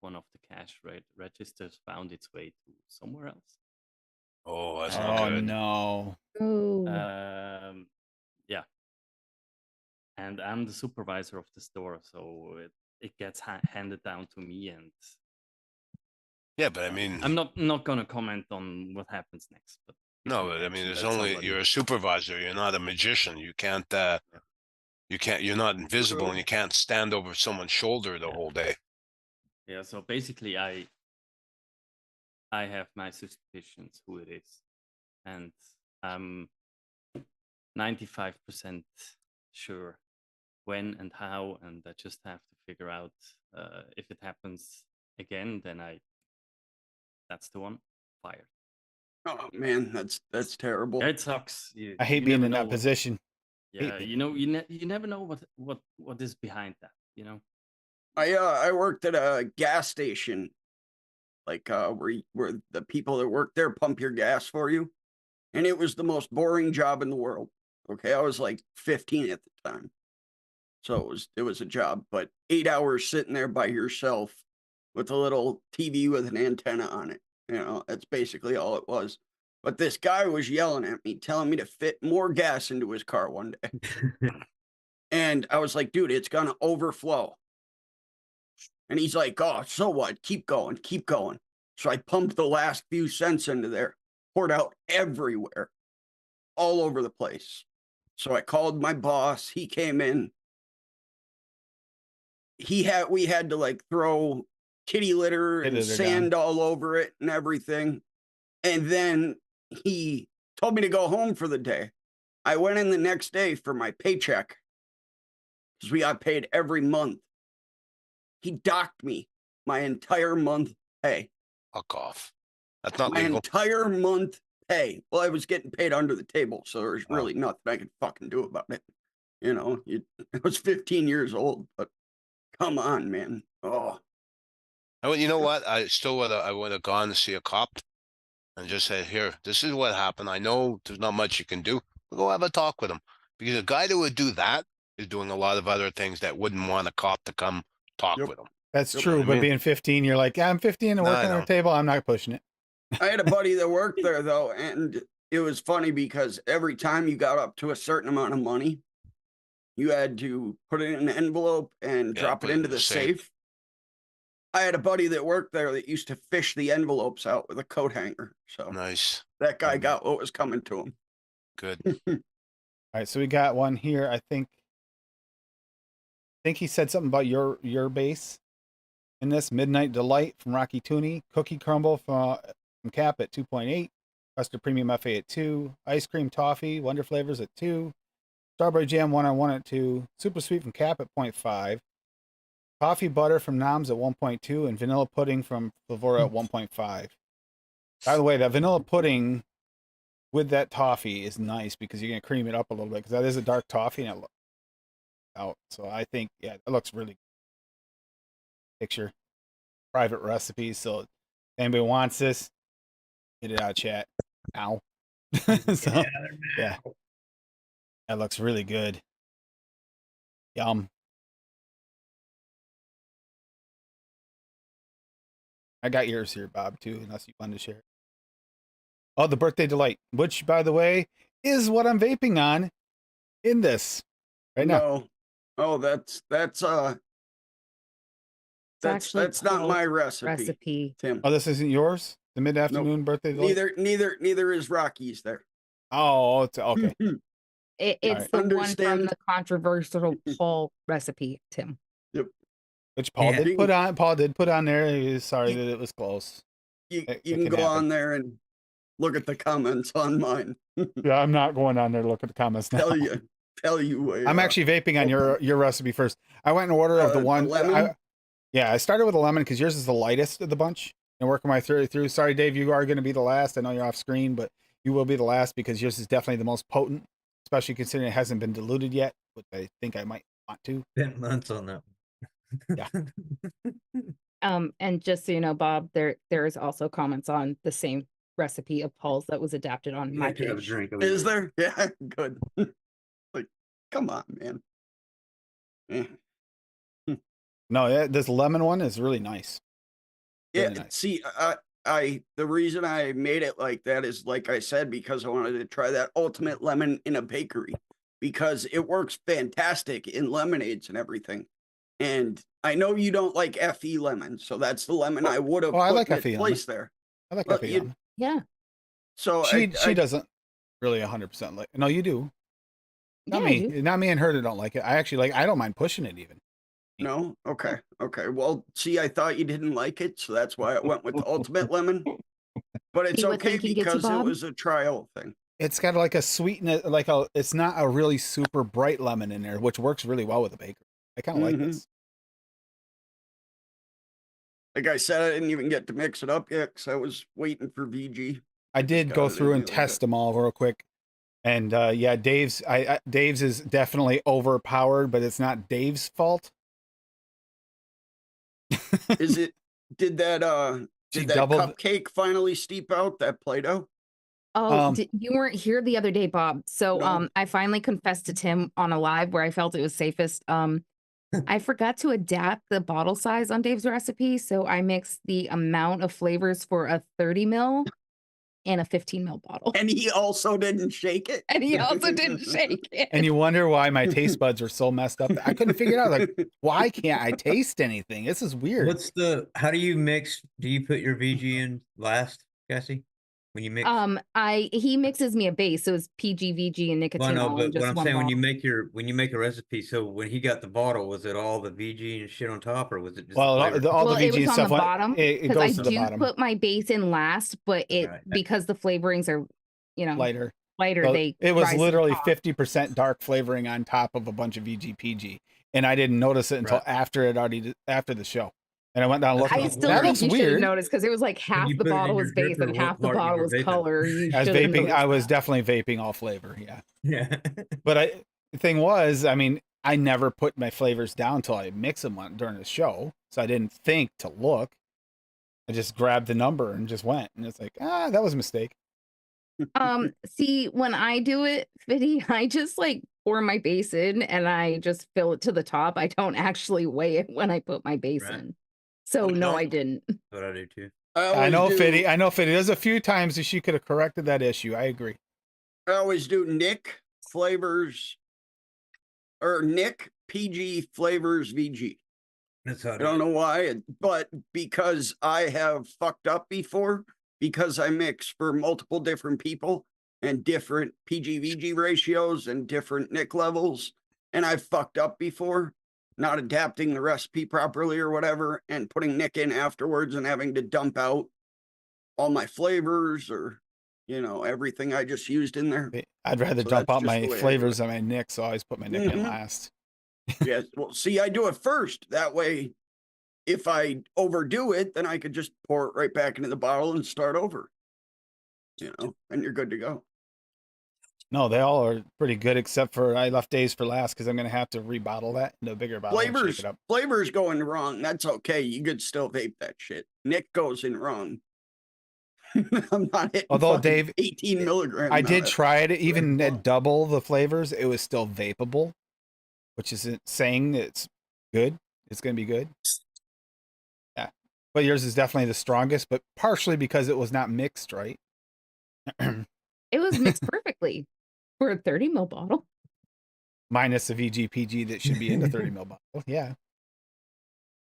one of the cash registers found its way to somewhere else. Oh, that's not good. no. Oh. Yeah. And I'm the supervisor of the store, so it gets handed down to me, and Yeah, but I mean, I'm not gonna comment on what happens next. But no, but I mean, there's only you're a supervisor. You're not a magician. You can't. You're not invisible, and you can't stand over someone's shoulder the whole day. Yeah. So basically, I have my suspicions who it is, and I'm 95% sure when and how, and I just have to figure out if it happens again, then that's the one. Fired. Oh man, that's terrible. Yeah, it sucks. I hate being in that position. Yeah, you never know what is behind that. I worked at a gas station, like where the people that work there pump your gas for you, and it was the most boring job in the world. Okay, I was like 15 at the time, so it was a job, but 8 hours sitting there by yourself with a little TV with an antenna on it. That's basically all it was. But this guy was yelling at me, telling me to fit more gas into his car one day. And I was like, dude, it's going to overflow. And he's like, oh, so what? Keep going, keep going. So I pumped the last few cents into there, poured out everywhere, all over the place. So I called my boss. He came in. We had to like throw kitty litter and sand all over it and everything. And then he told me to go home for the day. I went in the next day for my paycheck because we got paid every month. He docked me my entire month pay. Fuck off. That's not my legal. Entire month pay. Well, I was getting paid under the table, so there's really nothing I could fucking do about it. I was 15 years old, but come on, man. Oh. You know what? I would have gone to see a cop and just said, here, this is what happened. I know there's not much you can do. We'll go have a talk with him. Because a guy that would do that is doing a lot of other things that wouldn't want a cop to come talk with him. That's true, but being 15, you're like, yeah, I'm 15 and working on a table. I'm not pushing it. I had a buddy that worked there, though, and it was funny because every time you got up to a certain amount of money, you had to put it in an envelope and drop it into the safe. I had a buddy that worked there that used to fish the envelopes out with a coat hanger. So nice. That guy got what was coming to him. Good. All right, so we got one here. I think he said something about your base in this. Midnight Delight from Rocky Tooney, Cookie Crumble from Cap at 2.8, Custard Premium FA at 2, Ice Cream Toffee Wonder Flavors at 2, Strawberry Jam 1-on-1 at 2, Super Sweet from Cap at 0.5, Coffee Butter from Noms at 1.2, and Vanilla Pudding from Flavora at 1.5. By the way, that vanilla pudding with that toffee is nice because you're going to cream it up a little bit because that is a dark toffee and it looks out. So I think, yeah, it looks really good. Picture. Private recipes. So if anybody wants this, get it out, chat. Now. So, yeah. That looks really good. Yum. I got yours here, Bob, too, unless you wanted to share. Oh, the Birthday Delight, which, by the way, is what I'm vaping on in this right now. Oh, that's actually That's not Paul's my recipe, recipe. Tim. Oh, this isn't yours? The mid-afternoon birthday delight? Neither is Rocky's there. Oh, it's okay. It's Alright. the one from Understand. the controversial Paul recipe, Tim. Yep. Which Paul Yeah. did put on. Paul did put on there. He was sorry You- that it was close. You It can can go happen. on there and look at the comments on mine. Yeah, I'm not going on there to look at the comments now. Tell you. I'm actually vaping on your recipe first. I went in order of the one. lemon? I started with a lemon because yours is the lightest of the bunch, and working my way through. Sorry, Dave, you are going to be the last. I know you're off screen, but you will be the last because yours is definitely the most potent, especially considering it hasn't been diluted yet, which I think I might want to. Spent months on that. Yeah. And just so you know, Bob, there is also comments on the same recipe of Paul's that was adapted on my page. Is there? Yeah, good. Like, come on, man. Eh. No, yeah, this lemon one is really nice. Yeah, Really nice. see, the reason I made it like that is, like I said, because I wanted to try that ultimate lemon in a bakery because it works fantastic in lemonades and everything. And I know you don't like FE lemon, so that's the lemon I would have I put like in FE lemon. place there. I like Well, FE you- lemon. Yeah. So She I doesn't really 100% like. No, you do. Not Yeah, I me. do. Not me and her that don't like it. I actually like. I don't mind pushing it even. no, okay. Well, see, I thought you didn't like it, so that's why I went with the ultimate lemon. But it's See what okay thinking gets you, because it Bob? was a trial thing. It's got like a sweetness, like a. It's not a really super bright lemon in there, which works really well with a baker. I kind of like Mhm. this. Like I said, I didn't even get to mix it up yet because I was waiting for VG. I did got go it in through me and like test that. them all real quick, and yeah, Dave's. Dave's is definitely overpowered, but it's not Dave's fault. Is it? Did that She doubled. cupcake finally steep out that Play-Doh? Oh, you weren't here the other day, Bob. So No. I finally confessed to Tim on a live where I felt it was safest. I forgot to adapt the bottle size on Dave's recipe, so I mixed the amount of flavors for a 30 ml and a 15 ml bottle. And he also didn't shake it. And he also didn't shake it. And you wonder why my taste buds were so messed up. I couldn't figure it out. Like, why can't I taste anything? This is weird. How do you mix? Do you put your VG in last, Cassie? When you mix? He mixes me a base, so it's PG, VG, and nicotine. Well, no, all in but what just I'm one saying, when you bottle. make a recipe, so when he got the bottle, was it all the VG and shit on top, or was it just Well, flavor? all the it VG was on stuff the bottom it because I goes to the do bottom. put my base in last, but it Right. because the flavorings are, Lighter. lighter. So They it was rise to the literally top. 50% dark flavoring on top of a bunch of VG PG, and I didn't notice it until Right. after the show, and I went down and looked. I and still that think looks you should have weird. noticed because it was like half you the put it in bottle your was base dripper, and what half the part you bottle were was vaping? color. You I was should have vaping. I noticed was that. definitely vaping all flavor. Yeah, Yeah. but the thing was, I mean, I never put my flavors down until I mix them during the show, so I didn't think to look. I just grabbed the number and just went, and it's like, that was a mistake. See, when I do it, Fiddy, I just like pour my base in and I just fill it to the top. I don't actually weigh it when I put my base Right. in. So Well, no, no. I didn't. That's what I do too. I know, Fiddy. I know, Fiddy. There's a few times that she could have corrected that issue. I agree. I always do Nick flavors or Nick PG flavors VG. That's how I I do don't it. know why, but because I have fucked up before, because I mix for multiple different people and different PG VG ratios and different Nick levels, and I've fucked up before, not adapting the recipe properly or whatever, and putting Nick in afterwards and having to dump out all my flavors or everything I just used in there. I'd rather So dump that's out just my the way I do flavors than my Nick, so I always put my Nick in Mhm. last. Yes. Well, see, I do it first. That way, if I overdo it, then I could just pour it right back into the bottle and start over. And you're good to go. No, they all are pretty good, except for I left Days for last because I'm going to have to rebottle that into a bigger bottle and shake it up. Flavors going wrong. That's okay. You could still vape that shit. Nick goes in wrong. I'm not hitting Although, fucking Dave, 18 milligrams. I on did it. try it. Even Right. at double the flavors, it was still vapable, which isn't saying that it's good. It's going to be good. Yeah. But yours is definitely the strongest, but partially because it was not mixed, right? It was mixed perfectly for a 30 ml bottle. Minus the VGPG that should be in the 30 ml bottle. Yeah.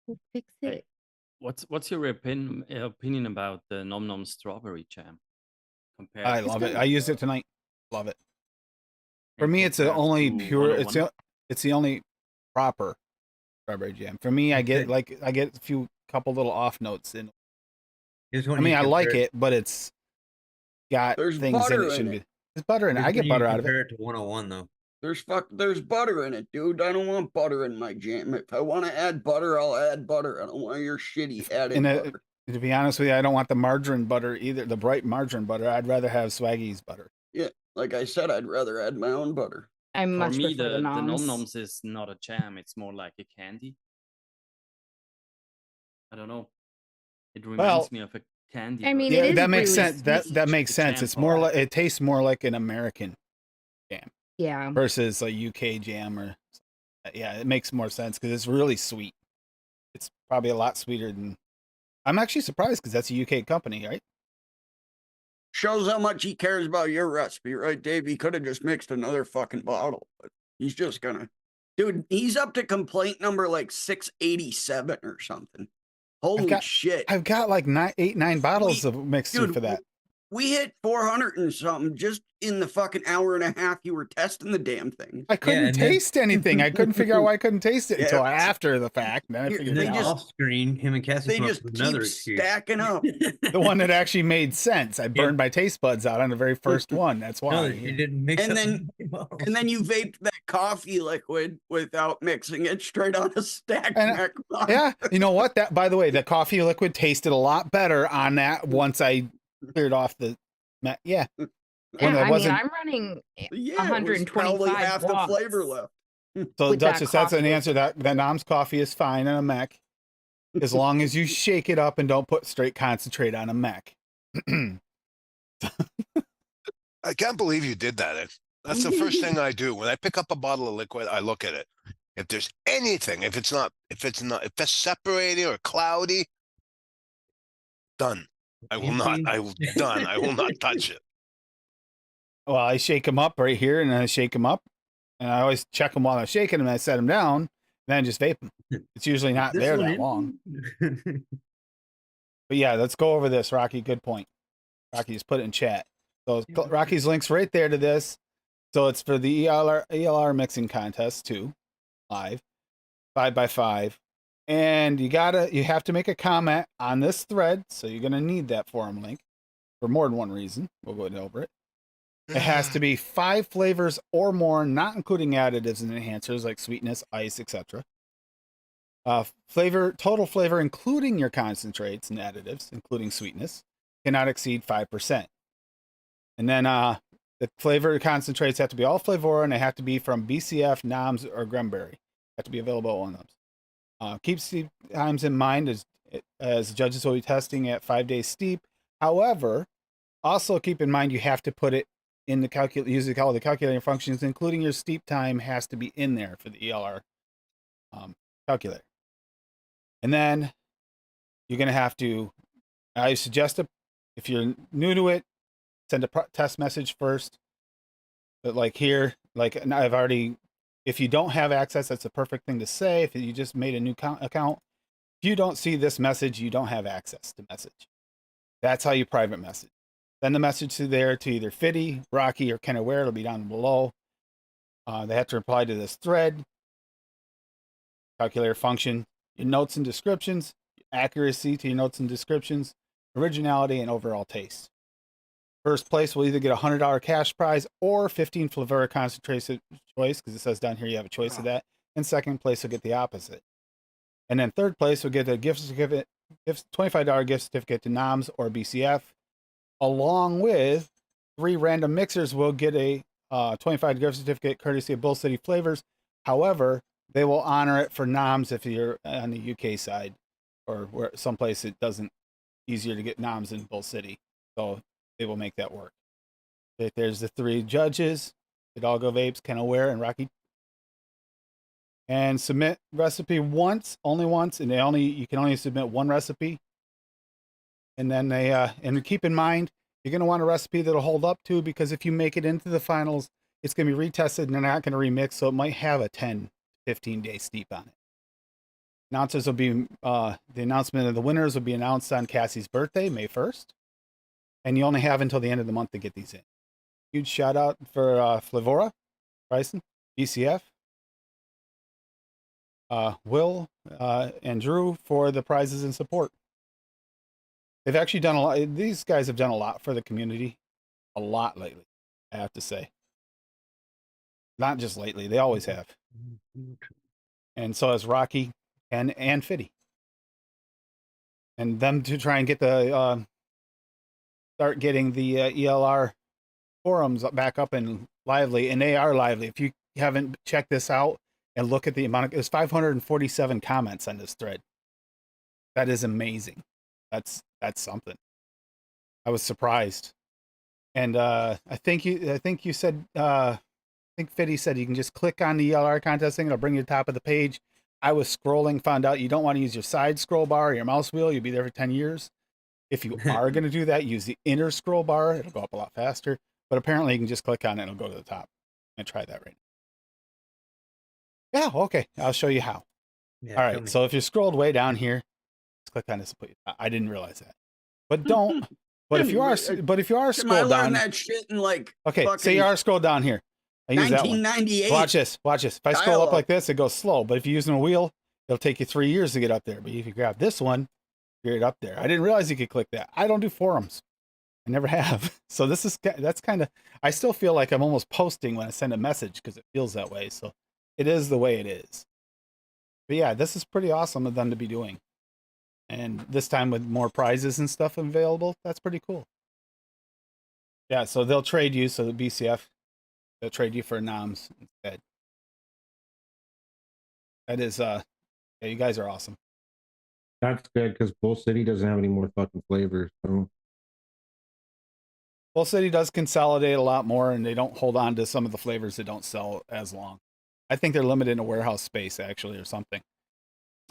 We'll fix Hey, it. what's your opinion about the Nom Nom strawberry jam compared I It's love it. good. I used it tonight. Love it. For and me, it's the compared only to pure. 101? It's the only proper strawberry jam. For me, I get a few couple little off notes in. Here's I when you mean, I like compare it, but it's got There's things in butter it in shouldn't it. be. There's butter in it. Here's I get when you butter out of it. compare it to 101 though. There's butter in it, dude. I don't want butter in my jam. If I want to add butter, I'll add butter. I don't want your shitty added And butter. to be honest with you, I don't want the margarine butter either. The bright margarine butter. I'd rather have Swaggy's butter. Yeah, like I said, I'd rather add my own butter. I For much me, prefer the the Nom noms. Noms is not a jam. It's more like a candy. I don't know. It Well, reminds me of a candy. I mean, version. it yeah, is that makes really sense. That sweet. makes The sense. jam It's more pie. like it tastes more like an American Yeah. versus a UK jam or yeah, it makes more sense because it's really sweet. It's probably a lot sweeter than. I'm actually surprised because that's a UK company, right? Shows how much he cares about your recipe, right, Dave? He could have just mixed another fucking bottle, but he's just gonna. Dude, he's up to complaint number like 687 or something. Holy shit. I've got like 9 bottles of mixture Dude, for that. we hit 400 and something just in the fucking hour and a half you were testing the damn thing. I couldn't and then- taste anything. I couldn't figure out why I couldn't taste it Yeah. until after the fact. And then I Here, figured And it then they out. just- off screen, him and Cassie They come up just with keep another excuse. stacking up. The one that actually made sense. I burned my taste buds out on the very first one. That's why. No, you didn't mix And up then- And then you vaped that coffee liquid without mixing it straight on a stacked And- neck box. Yeah, you know what? That, by the way, the coffee liquid tasted a lot better on that once I cleared off the. Yeah, Yeah, When that I mean, wasn't- I'm running Yeah, it was 125 probably half the watts. flavor left. so with that Duchess, that's an coffee. answer. That Nom's coffee is fine on a mech, as long as you shake it up and don't put straight concentrate on a mech. I can't believe you did that. That's the first thing I do. When I pick up a bottle of liquid, I look at it. If there's anything, if it's separating or cloudy, done. I will not touch it. Well, I shake them up right here, and then I shake them up, and I always check them while I'm shaking them. And I set them down, and then I just vape them. It's usually not there that long. But yeah, let's go over this, Rocky. Good point. Rocky, just put it in chat. So Rocky's link's right there to this. So it's for the ELR Mixing Contest 2, live, 5x5. And you have to make a comment on this thread. So you're gonna need that forum link for more than one reason. We'll go over it. It has to be 5 flavors or more, not including additives and enhancers like sweetness, ice, etc. Total flavor, including your concentrates and additives, including sweetness, cannot exceed 5%. And then the flavor concentrates have to be all flavor, and they have to be from BCF, Noms, or Gremberry. Have to be available on them. Keep steep times in mind as judges will be testing at 5 days steep. However, also keep in mind you have to put it in the use the calculating functions, including your steep time has to be in there for the ELR calculator. And then you're going to have to, I suggest if you're new to it, send a test message first. But like here, like if you don't have access, that's a perfect thing to say. If you just made a new account, if you don't see this message, you don't have access to message. That's how you private message. Send the message to either Fitty, Rocky, or Ken Aware. It'll be down below. They have to reply to this thread. Calculator function, your notes and descriptions, accuracy to your notes and descriptions, originality, and overall taste. First place will either get a $100 cash prize or 15 flavor concentrates choice, because it says down here you have a choice of that. And second place will get the opposite. And then third place will get a gift certificate, $25 gift certificate to Noms or BCF, along with 3 random mixers will get a $25 gift certificate courtesy of Bull City Flavors. However, they will honor it for Noms if you're on the UK side, or where someplace it doesn't easier to get Noms in Bull City. So they will make that work. There's the 3 judges, Hidalgo Vapes, Ken Aware, and Rocky. And submit recipe only once, and you can only submit 1 recipe. And then and keep in mind, you're going to want a recipe that'll hold up too, because if you make it into the finals, it's going to be retested and they're not going to remix, so it might have a 10, 15 day steep on it. Announcers will be the announcement of the winners will be announced on Cassie's birthday, May 1st. And you only have until the end of the month to get these in. Huge shout out for Flavora, Bryson, BCF, Will, and Drew for the prizes and support. They've actually done a lot. These guys have done a lot for the community. A lot lately, I have to say. Not just lately, they always have. And so has Rocky and Fitty. And them to try and get the start getting the ELR forums back up and lively, and they are lively. If you haven't checked this out and look at the amount of, there's 547 comments on this thread. That is amazing. That's something. I was surprised. And I think you said I think Fitty said you can just click on the ELR contest thing, it'll bring you to the top of the page. I was scrolling, found out you don't want to use your side scroll bar or your mouse wheel, you'll be there for 10 years. If you are going to do that, use the inner scroll bar, it'll go up a lot faster. But apparently you can just click on it and it'll go to the top. And try that right now. Yeah, okay. I'll show you how. Yeah, all right. So if you're scrolled way down here, just click on this. I didn't realize that. But don't. But if you are scrolled down, that shit in like okay, say you are scrolled down here. I use that one. 1998. Watch this. Watch this. If I scroll up like this, it goes slow. But if you're using a wheel, it'll take you 3 years to get up there. But if you grab this one, you're up there. I didn't realize you could click that. I don't do forums. I never have. So that's kind of, I still feel like I'm almost posting when I send a message because it feels that way. So it is the way it is. But yeah, this is pretty awesome of them to be doing. And this time with more prizes and stuff available, that's pretty cool. Yeah, so they'll trade you. So the BCF, they'll trade you for noms instead. That is, yeah, you guys are awesome. That's good because Bull City doesn't have any more fucking flavors. So. Bull City does consolidate a lot more, and they don't hold on to some of the flavors that don't sell as long. I think they're limited in a warehouse space, actually, or something.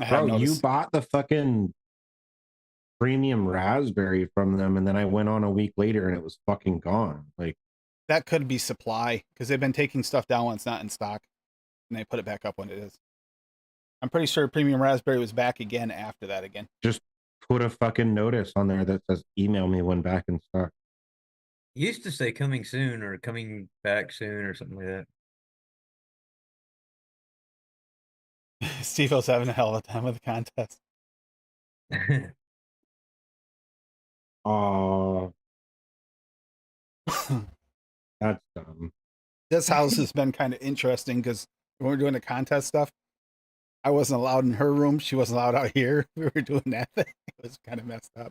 Bro, you bought the fucking premium raspberry from them, and then I went on a week later, and it was fucking gone. Like that could be supply because they've been taking stuff down when it's not in stock, and they put it back up when it is. I'm pretty sure premium raspberry was back again after that again. Just put a fucking notice on there that says email me when back in stock. Used to say coming soon or coming back soon or something like that. Steve-O's having a hell of a time with the contest. Oh, that's dumb. This house has been kind of interesting because when we're doing the contest stuff, I wasn't allowed in her room. She wasn't allowed out here. We were doing that thing. It was kind of messed up.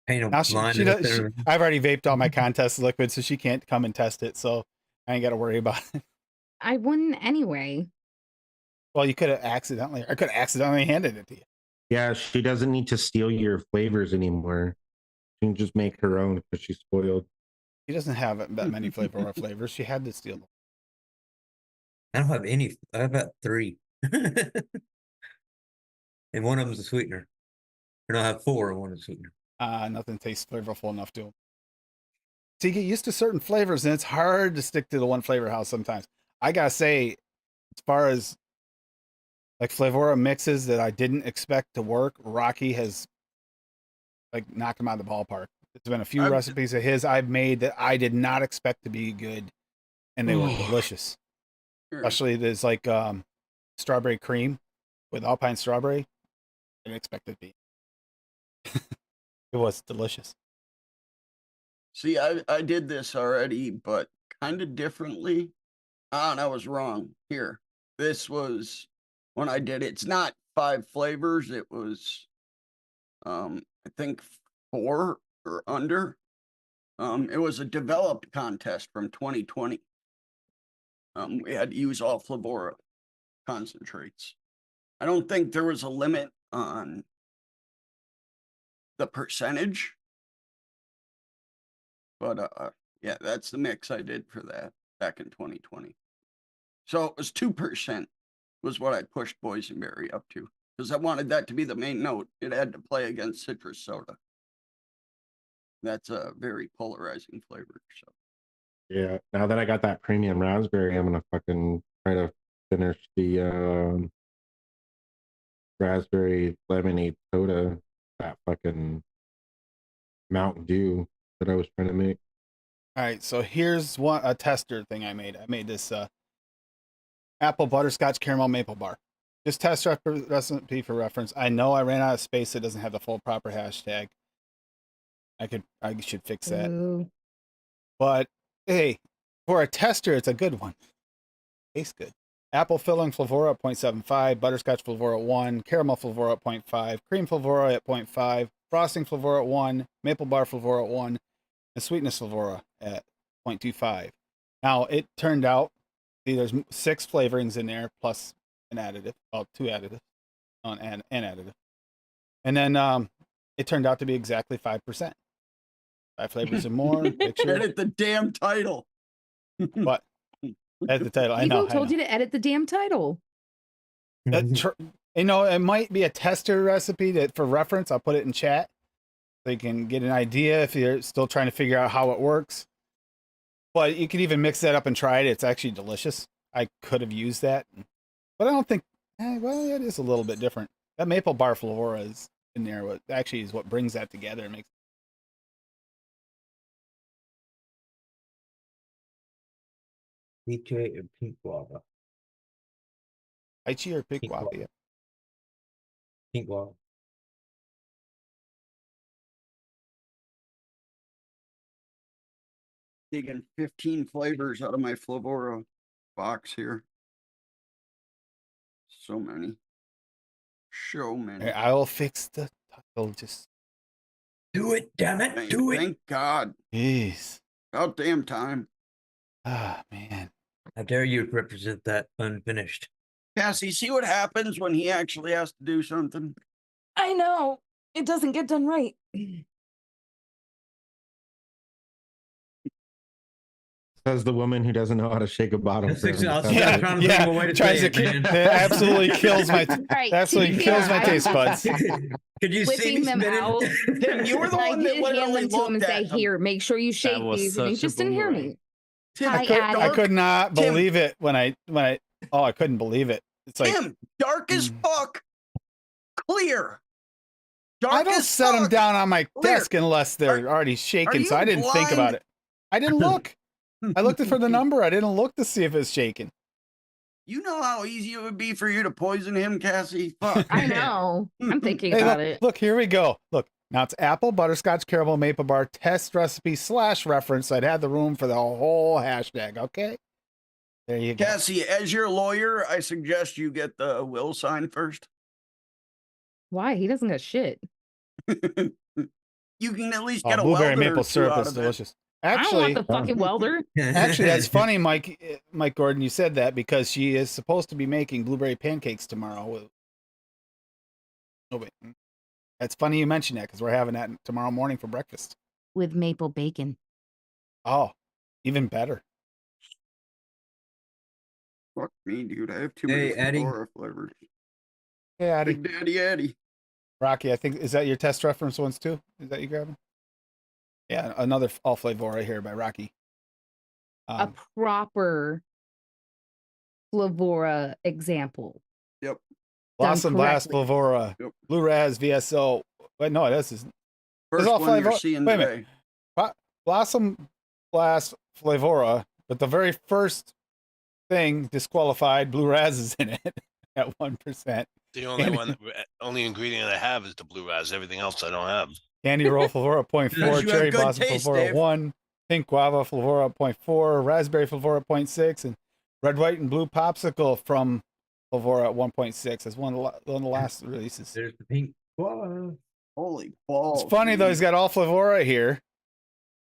Now I've already vaped all my contest liquid, so she can't come and test it. So I ain't got to worry about it. I wouldn't anyway. Well, I could have accidentally handed it to you. Yeah, she doesn't need to steal your flavors anymore. She can just make her own because she's spoiled. She doesn't have that many flavors. She had to steal them. I don't have any. I have about 3. And one of them's a sweetener. And I have 4 and one is a sweetener. Nothing tastes flavorful enough to them. So you get used to certain flavors, and it's hard to stick to the one flavor house sometimes. I gotta say, as far as like Flavora mixes that I didn't expect to work, Rocky has like knocked him out of the ballpark. There's been a few recipes of his I've made that I did not expect to be good, and they were delicious. Especially there's like strawberry cream with alpine strawberry. I didn't expect it to be. It was delicious. See, I did this already, but kind of differently. And I was wrong here. This was when I did it. It's not 5 flavors. It was, I think 4 or under. It was a developed contest from 2020. We had to use all Flavora concentrates. I don't think there was a limit on the percentage, but yeah, that's the mix I did for that back in 2020. So it was 2% was what I pushed boysenberry up to because I wanted that to be the main note. It had to play against citrus soda. That's a very polarizing flavor. So yeah, now that I got that premium raspberry, I'm gonna fucking try to finish the raspberry lemonade soda, that fucking Mountain Dew that I was trying to make. All right, so here's a tester thing I made. I made this apple butterscotch caramel maple bar. Just test recipe for reference. I know I ran out of space. It doesn't have the full proper hashtag. I should fix that. Ooh. But hey, for a tester, it's a good one. Tastes good. Apple filling Flavora at 0.75, butterscotch Flavora at 1, caramel Flavora at 0.5, cream Flavora at 0.5, frosting Flavora at 1, maple bar Flavora at 1, and sweetness Flavora at 0.25. Now, it turned out, there's 6 flavorings in there, plus an additive, well, 2 additives, an additive. And then it turned out to be exactly 5%. 5 flavors or more. Edit the damn title. What? Edit the title. I know. People told you to edit the damn title. You know, it might be a tester recipe for reference. I'll put it in chat so you can get an idea if you're still trying to figure out how it works. But you can even mix that up and try it. It's actually delicious. I could have used that, but I don't think. Well, it is a little bit different. That maple bar Flavora is in there. What actually is what brings that together and makes. PJ and pink guava. Lychee or pink guava? Yeah. Pink guava. Taking 15 flavors out of my Flavora box here. So many. So many. I will fix the title. Just do it, damn it. Do it. Thank God. Jeez. About damn time. Ah, man. How dare you represent that unfinished? Cassie, see what happens when he actually has to do something? I know. It doesn't get done right. Says the woman who doesn't know how to shake a bottom. Absolutely kills my taste buds. Could you see me them out? Tim, you were the one that would only to him and say, "Here, make sure you shake these," and he just didn't hear me. Tim, I could not believe it when I I couldn't believe it. It's like Tim, dark as fuck, clear. Dark I don't set them down on my desk unless they're already shaking, so I didn't think about it. I didn't look. I looked for the number. I didn't look to see if it's shaking. You know how easy it would be for you to poison him, Cassie? Fuck. I know. I'm thinking about it. Look, here we go. Look, now it's apple, butterscotch, caramel, maple bar, test recipe / reference. I'd had the room for the whole hashtag. Okay. There you go. Cassie, as your lawyer, I suggest you get the will sign first. Why? He doesn't got shit. You can at least get a blueberry welder maple syrup is delicious. Actually, I don't want the fucking welder. Actually, that's funny, Mike Gordon. You said that because she is supposed to be making blueberry pancakes tomorrow. Oh wait, that's funny you mentioned that because we're having that tomorrow morning for breakfast with maple bacon. Oh, even better. Fuck me, dude. I have too many Flavora flavors. Hey, Addie. Big Daddy Addie. Rocky, I think, is that your test reference ones too? Is that you grabbing? Yeah, another all flavor right here by Rocky. A proper Flavora example. Yep. Blossom Blast Flavora. Yep. Blue Raz VSO. Wait, no, this is first all one you're seeing Wait today. A minute. Blossom Blast Flavora, but the very first thing disqualified, Blue Raz is in it at 1%. The only ingredient I have is the Blue Raz. Everything else I don't have. Candy Roll Flavora 0.4, Cherry Blossom Flavora 1, Pink Guava Flavora 0.4, Raspberry Flavora 0.6, and Red, White, and Blue Popsicle from Flavora at 1.6. That's one of the last releases. There's the Pink Guava. Holy balls. It's funny though, he's got all Flavora here.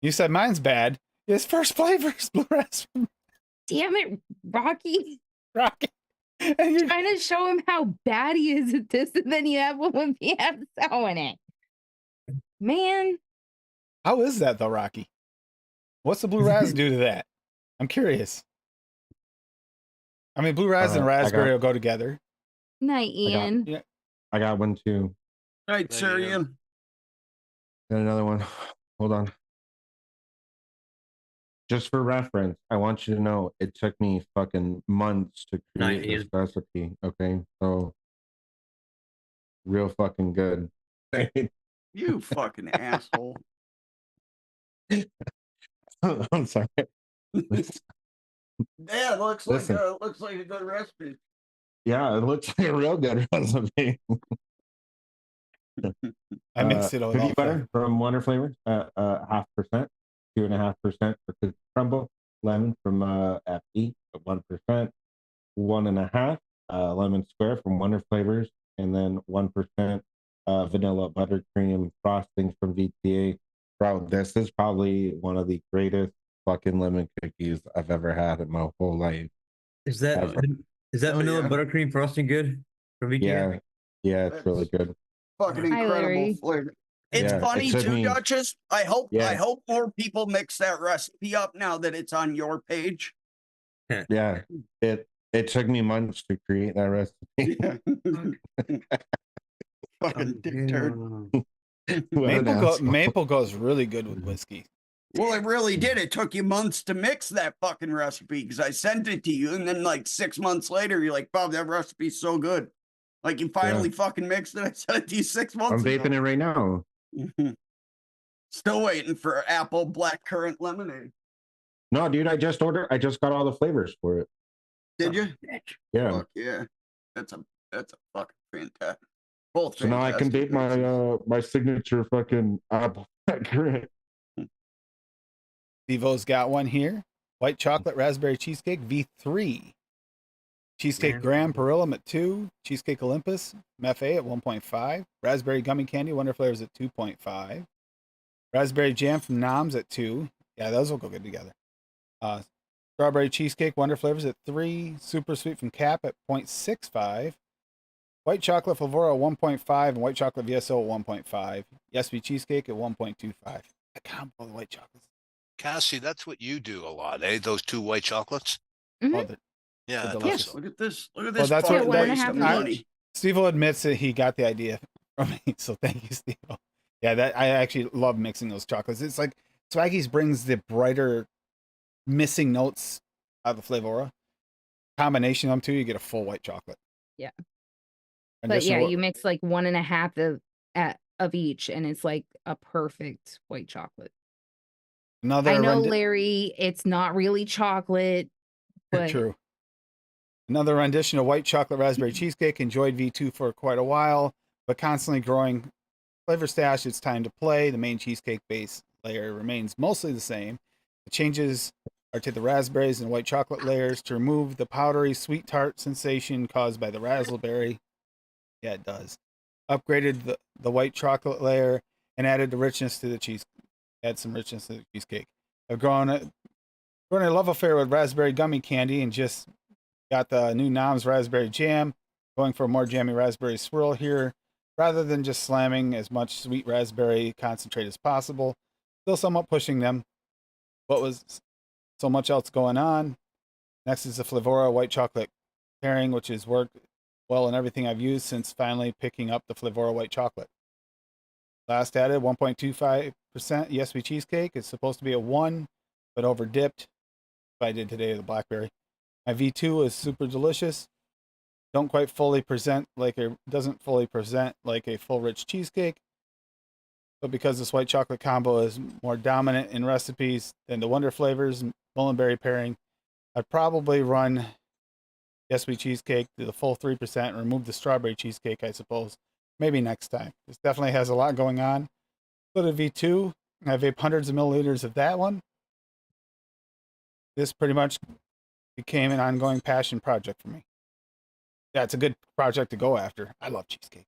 You said mine's bad. His first flavors, Blue Raspberry. Damn it, Rocky. And you're trying to show him how bad he is at this, and then you have one with VSO in it. Man. How is that though, Rocky? What's the Blue Raz do to that? I'm curious. I mean, Blue Raz and raspberry will go together. Night, Ian. I got one too. Night, sir, Ian. Got another one. Hold on. Just for reference, I want you to know it took me fucking months to create this recipe. Okay, so real fucking good. You fucking asshole. I'm sorry. Yeah, it looks Listen. like a good recipe. Yeah, it looks like a real good recipe. I mixed it all Cookie off. butter from Wonder Flavors, 0.5%, 2.5% for cookie crumble. Lemon from FE at 1%, 1.5 lemon square from Wonder Flavors, and then 1% vanilla buttercream frosting from VTA. Bro, this is probably one of the greatest fucking lemon cookies I've ever had in my whole life. Is that Ever. is that Oh, vanilla yeah. buttercream frosting good for VTM? Yeah, it's really good. Fucking Hi, incredible Larry. flavor. It's Yeah, it funny took too, me- Duchess. I hope Yeah. more people mix that recipe up now that it's on your page. Yeah, it took me months to create that recipe. Fucking dick turd. What an asshole. Maple goes really good with whiskey. Well, it really did. It took you months to mix that fucking recipe because I sent it to you, and then like 6 months later, you're like, "Bob, that recipe's so good." Like you finally fucking mixed it. I sent it to you 6 months I'm ago. vaping it right now. Still waiting for apple blackcurrant lemonade. No, dude, I just got all the flavors for it. Did you? Yeah. Fuck yeah. That's a fucking fantastic. Both So now I can fantastic vape my mixes. my signature fucking apple. Devo's got one here. White chocolate raspberry cheesecake V3. Cheesecake Graham Perillam at 2. Cheesecake Olympus Mefe at 1.5. Raspberry gummy candy Wonder Flavors at 2.5. Raspberry jam from Noms at 2. Yeah, those will go good together. Strawberry cheesecake Wonder Flavors at 3. Super sweet from Cap at 0.65. White chocolate Flavora at 1.5 and white chocolate VSO at 1.5. Yesby cheesecake at 1.25. I can't the white chocolates. Cassie, that's what you do a lot, eh? Those 2 white chocolates. Mhm. Oh, they're Yeah, I thought delicious. so. Look at this. Look at Well, this. that's fucking what- Yeah, waste 1.5 of each. money. Steve admits that he got the idea from me, so thank you, Steve. Yeah, that I actually love mixing those chocolates. It's like Swaggy's brings the brighter, missing notes out of the Flavora. Combination of them two, you get a full white chocolate. Yeah. And But this yeah, will- you mix like 1.5 of each, and it's like a perfect white chocolate. another I know, rendi- Larry, it's not really chocolate, but True. Another rendition of white chocolate raspberry cheesecake. Enjoyed V2 for quite a while, but constantly growing flavor stash. It's time to play. The main cheesecake base layer remains mostly the same. The changes are to the raspberries and white chocolate layers to remove the powdery sweet tart sensation caused by the raspberry. Yeah, it does. Upgraded the white chocolate layer and added the richness to the cheese. Add some richness to the cheesecake. I've grown a love affair with raspberry gummy candy and just got the new Noms raspberry jam. Going for a more jammy raspberry swirl here, rather than just slamming as much sweet raspberry concentrate as possible. Still somewhat pushing them. What was so much else going on? Next is the Flavora white chocolate pairing, which has worked well in everything I've used since finally picking up the Flavora white chocolate. Last added 1.25% ESP cheesecake. It's supposed to be a 1, but over dipped. I did today with the Blackberry. My V2 is super delicious. Doesn't fully present like a full rich cheesecake. But because this white chocolate combo is more dominant in recipes than the Wonder Flavors Mullenberry pairing, I'd probably run ESP cheesecake to the full 3% and remove the strawberry cheesecake, I suppose. Maybe next time. This definitely has a lot going on. So the V2, I vape hundreds of milliliters of that one. This pretty much became an ongoing passion project for me. Yeah, it's a good project to go after. I love cheesecake.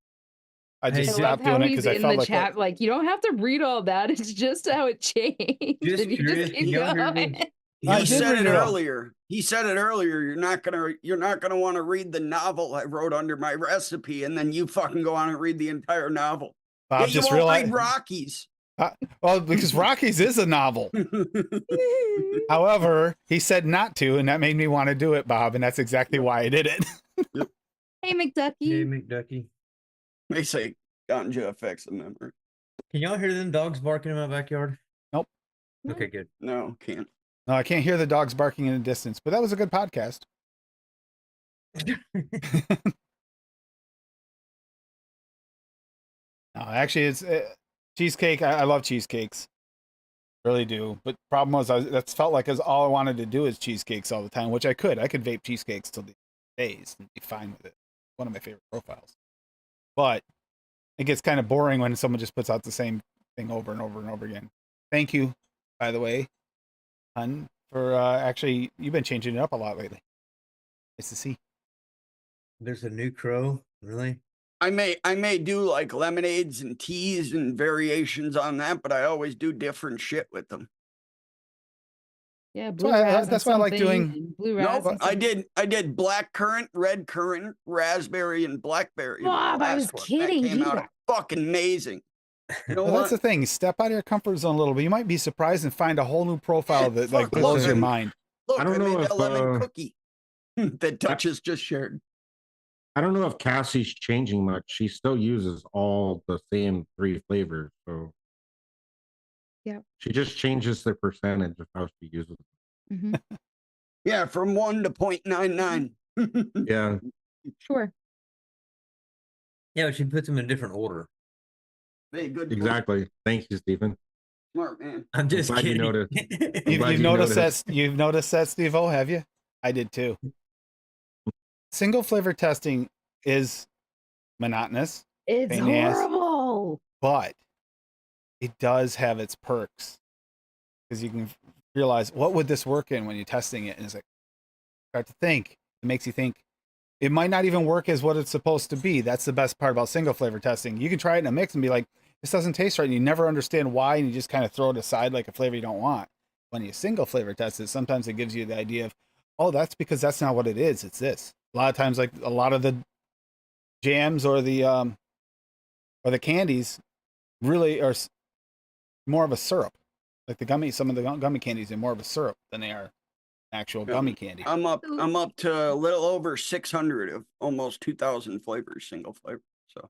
I Hey, just I love stopped how doing it he's because I in felt the like chat. Like, you don't have to read all that. It's just how it changed. Just and you curious, just can keep y'all hear going. me? I He did said read it it all. earlier. He said it earlier. You're not gonna want to read the novel I wrote under my recipe, and then you fucking go on and read the entire novel. Bob Yeah, you just won't realized. read Rockies. Well, because Rockies is a novel. However, he said not to, and that made me want to do it, Bob, and that's exactly why I did it. Hey, McDucky. Hey, McDucky. They say ganja affects the memory. Can y'all hear them dogs barking in my backyard? Nope. Okay, good. No, can't. No, I can't hear the dogs barking in the distance, but that was a good podcast. No, actually, it's cheesecake. I love cheesecakes, really do. But problem was, that's felt like as all I wanted to do is cheesecakes all the time, which I could. I could vape cheesecakes till the days and be fine with it. One of my favorite profiles. But it gets kind of boring when someone just puts out the same thing over and over and over again. Thank you, by the way, Hun, for actually, you've been changing it up a lot lately. Nice to see. There's a new crow, really? I may do like lemonades and teas and variations on that, but I always do different shit with them. Yeah, That's blue why, raz. that's why I like doing. and blue No, raz. and I something. did black currant, red currant, raspberry, and blackberry. in the Bob, I was last one. kidding. That came Do out that. fucking amazing. You know Well, that's the what? thing. Step out of your comfort zone a little bit. You might be surprised and find a whole new profile that like Fuck, blows look, your I- mind. Look, I I, don't know made if, that lemon cookie that Duchess just shared. I don't know if Cassie's changing much. She still uses all the same 3 flavors, so Yep. she just changes the percentage of how she uses it. hmm Yeah, from 1 to 0.99. Yeah, Sure. Yeah, but she puts them in a different order. Hey, good point. exactly. Thank you, Stephen. Smart man. I'm just glad you kidding. noticed. You've glad you noticed noticed. that. You've noticed that, Steve-O, have you? I did too. Single flavor testing is monotonous, It's pain in the ass, horrible. but it does have its perks because you can realize what would this work in when you're testing it, and it's like start to think. It makes you think it might not even work as what it's supposed to be. That's the best part about single flavor testing. You can try it in a mix and be like, this doesn't taste right, and you never understand why, and you just kind of throw it aside like a flavor you don't want. When you single flavor test it, sometimes it gives you the idea of, oh, that's because that's not what it is. It's this. A lot of times, like a lot of the jams or the candies really are more of a syrup. Like the gummy, some of the gummy candies are more of a syrup than they are actual gummy candy. I'm up to a little over 600 of almost 2,000 flavors, single flavor. So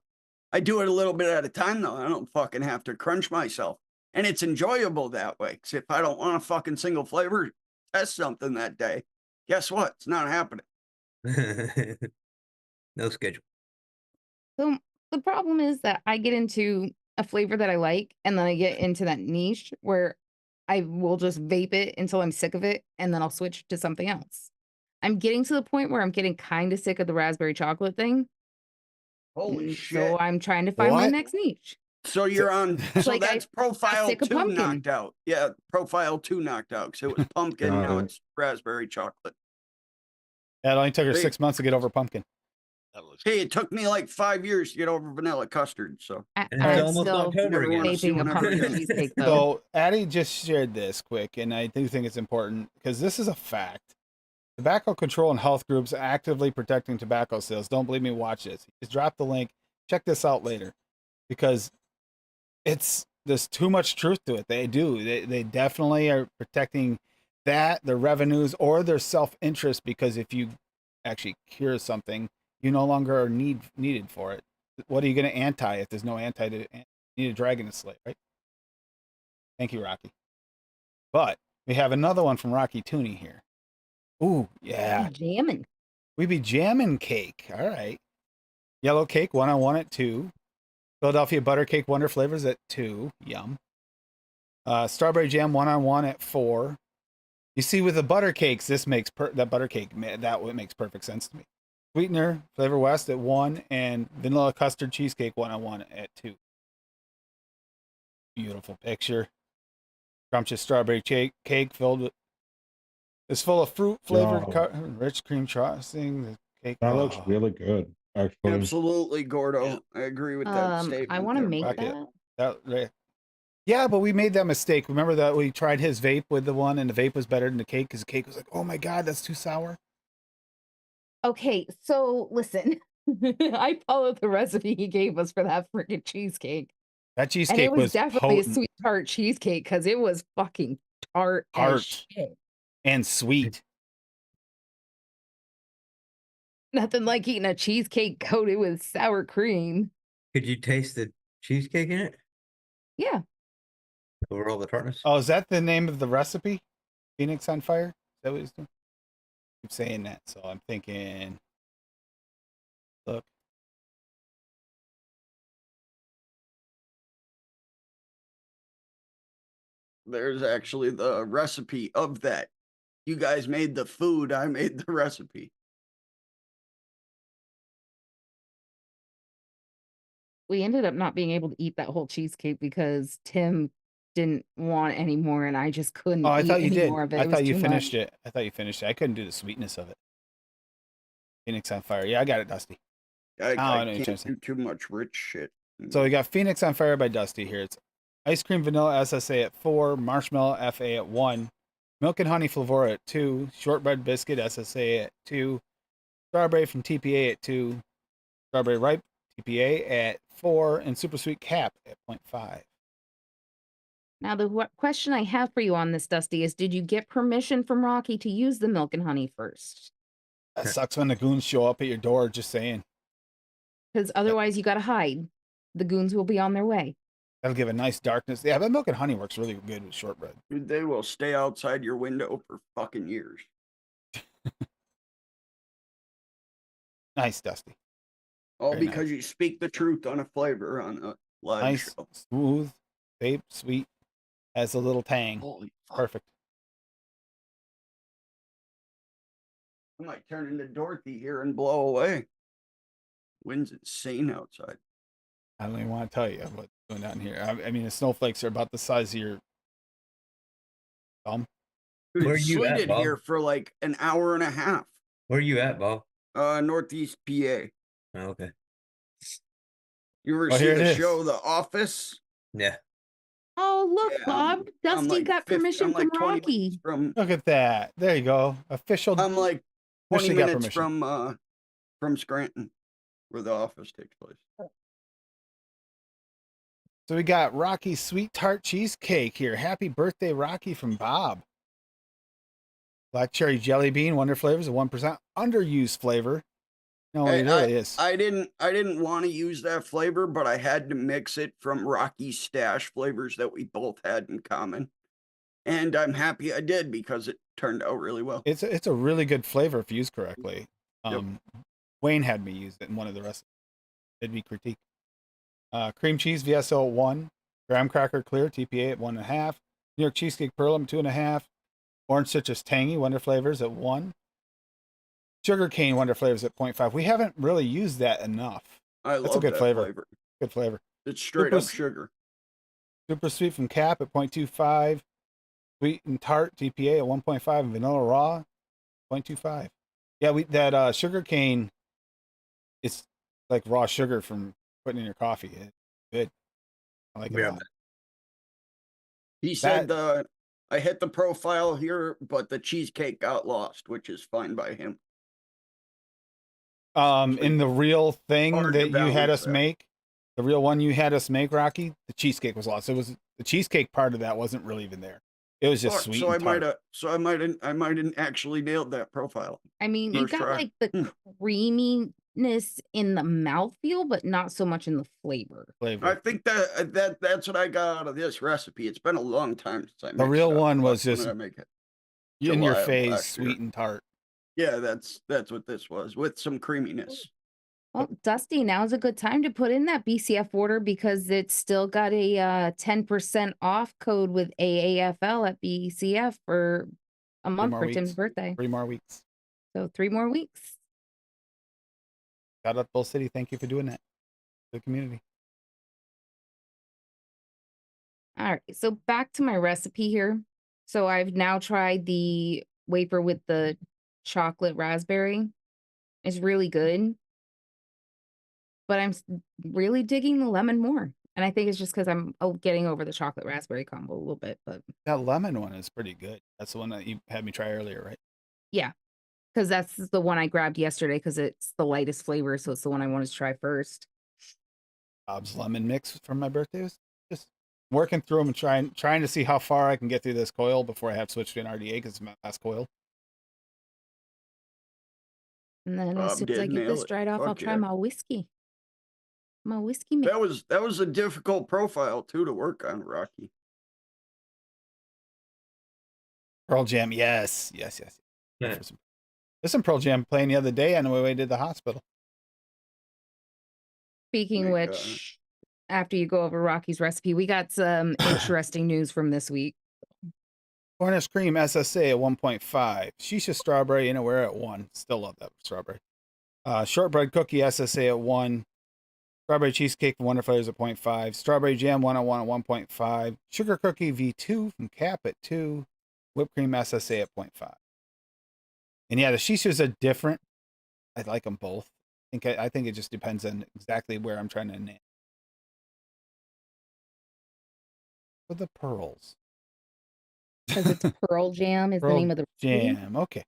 I do it a little bit at a time though. I don't fucking have to crunch myself. And it's enjoyable that way. Because if I don't want a fucking single flavor, test something that day, guess what? It's not happening. No schedule. So the problem is that I get into a flavor that I like, and then I get into that niche where I will just vape it until I'm sick of it, and then I'll switch to something else. I'm getting to the point where I'm getting kind of sick of the raspberry chocolate thing. Holy shit. So I'm trying to find my What? next niche. So you're on, so Like, that's I got profile sick of 2 pumpkin. knocked out. Yeah, profile 2 knocked out. So it was pumpkin, Got now it. it's raspberry chocolate. Yeah, it only took her Hey. 6 months to get over pumpkin. That was Hey, it took me like 5 years to get over vanilla custard. So I, And it's I'm almost still October never again. wanna see vaping a one ever pumpkin again. cheesecake though. So Addie just shared this quick, and I do think it's important because this is a fact. Tobacco control and health groups actively protecting tobacco sales. Don't believe me? Watch this. Just drop the link. Check this out later, because there's too much truth to it. They do. They definitely are protecting that, their revenues, or their self-interest, because if you actually cure something, you no longer are needed for it. What are you going to anti if there's no anti to need a dragon to slay, right? Thank you, Rocky. But we have another one from Rocky Tooney here. Ooh, yeah. Jamming. We be jamming cake. All right. Yellow cake, 1-on-1 at 2. Philadelphia butter cake wonder flavors at 2. Yum. Strawberry jam 1-on-1 at 4. You see, with the butter cakes, this makes that butter cake, that makes perfect sense to me. Sweetener Flavor West at 1, and vanilla custard cheesecake 1-on-1 at 2. Beautiful picture. Scrumptious strawberry cake filled with, it's full of fruit flavored Wow. rich cream frosting. The cake. That looks Oh, really good, actually. absolutely, Gordo. Yeah. I agree with that statement. I want to there, make buddy. that. yeah, but we made that mistake. Remember that we tried his vape with the one, and the vape was better than the cake because the cake was like, oh my god, that's too sour. Okay, so listen, I followed the recipe he gave us for that freaking cheesecake. That And it cheesecake was was definitely a potent, sweet tart cheesecake because it was fucking tart as Tart. shit. and sweet. Nothing like eating a cheesecake coated with sour cream. Could you taste the cheesecake in it Yeah. over all the tartness? Oh, is that the name of the recipe? Phoenix on Fire? Is that what he's doing? Keep saying that, so I'm thinking. Look. there's actually the recipe of that. You guys made the food, I made the recipe. We ended up not being able to eat that whole cheesecake because Tim didn't want any more, and I just couldn't Oh, I eat thought you any did. more of it. I It was thought you too finished much. it. I thought you finished it. I couldn't do the sweetness of it. Phoenix on Fire. Yeah, I got it, Dusty. I I know what you're can't saying. do too much rich shit. So we got Phoenix on Fire by Dusty here. It's ice cream vanilla SSA at 4, marshmallow FA at 1, milk and honey flavora at 2, shortbread biscuit SSA at 2, strawberry from TPA at 2, strawberry ripe TPA at 4, and super sweet cap at 0.5. Now, the question I have for you on this, Dusty, is did you get permission from Rocky to use the milk and honey first? That sucks when the goons show up at your door, just saying. Because otherwise, you got to hide. The goons will be on their way. That'll give a nice darkness. Yeah, but milk and honey works really good with shortbread. Dude, they will stay outside your window for fucking years. Nice, Dusty. All Very because nice. you speak the truth on a flavor on a live Nice, show. smooth, vape, sweet, has a little tang. Holy fuck. Perfect. I might turn into Dorothy here and blow away. Wind's insane outside. I don't even want to tell you what's going on here. I mean, the snowflakes are about the size of your thumb. Dude, Where it you at, sleeted Bob? here for like an hour and a half. Where you at, Bob? Northeast PA. Oh, okay. You ever Oh, see here it the is. show The Office? Yeah. Oh, look, Yeah, Bob. I'm Dusty like got 50 permission I'm like from 20 minutes Rocky. from Look at that. There you go. Official. I'm like 20 Officially got minutes permission. from Scranton, where The Office takes place. So we got Rocky Sweet Tart Cheesecake here. Happy birthday, Rocky, from Bob. Black cherry jelly bean, wonder flavors, a 1% underused flavor. No, Hey, it really is. I didn't want to use that flavor, but I had to mix it from Rocky's stash flavors that we both had in common. And I'm happy I did because it turned out really well. It's a really good flavor if used correctly. Yep. Wayne had me use it in one of the recipes. It'd be critique. Cream cheese VSO at 1, graham cracker clear TPA at 1.5, New York cheesecake pearl 2.5, orange citrus tangy wonder flavors at 1, sugar cane wonder flavors at 0.5. We haven't really used that enough. I That's a love good that flavor. Good flavor. It's straight Super up s- sugar. Super sweet from Cap at 0.25, sweet and tart TPA at 1.5, and vanilla raw 0.25. Yeah, that sugar cane, it's like raw sugar from putting in your coffee. It's good. I like it a lot. He said I hit the profile here, but the cheesecake got lost, which is fine by him. In the real thing Hard to that you had balance us that. make, the real one you had us make, Rocky, the cheesecake was lost. It was the cheesecake part of that wasn't really even there. It was just sweet. So I and might tart. have I might have actually nailed that profile. I mean, you First got try. like the creaminess in the mouthfeel, but not so much in the flavor. Flavor. I think that's what I got out of this recipe. It's been a long time since I mixed The real it up. one was When just did I make it? in your July of face, last year. sweet and tart. Yeah, that's what this was with some creaminess. Well, Dusty, now's a good time to put in that BCF order because it's still got a 10% off code with AAFL at BCF for a month more for Tim's weeks. birthday. 3 more weeks. So 3 more weeks. Shout out Bull City. Thank you for doing that. To the community. All right, so back to my recipe here. So I've now tried the wafer with the chocolate raspberry. It's really good. But I'm really digging the lemon more. And I think it's just because I'm getting over the chocolate raspberry combo a little bit. But That lemon one is pretty good. That's the one that you had me try earlier, right? yeah, because that's the one I grabbed yesterday because it's the lightest flavor. So it's the one I wanted to try first. Bob's lemon mix from my birthday was just working through them and trying to see how far I can get through this coil before I have switched to an RDA because it's my last coil. And then Bob as soon as I did get nail this it. dried off, I'll Fuck try yeah. my whiskey. My whiskey mix. That was a difficult profile too to work on, Rocky. Pearl Jam, yes. Yeah. There's some Pearl Jam playing the other day on the way to the hospital. Speaking of which, after you go over Rocky's recipe, we got some interesting news from this week. Cornish cream SSA at 1.5. Shisha strawberry anywhere at 1. Still love that strawberry. Shortbread cookie SSA at 1. Strawberry cheesecake from Wonder Flavors at 0.5. Strawberry jam 101 at 1.5. Sugar cookie V2 from Cap at 2. Whipped cream SSA at 0.5. And yeah, the shishas are different. I like them both. I think it just depends on exactly where I'm trying to name. For the pearls. Because it's Pearl Jam is the Pearl name of the recipe. jam. Okay.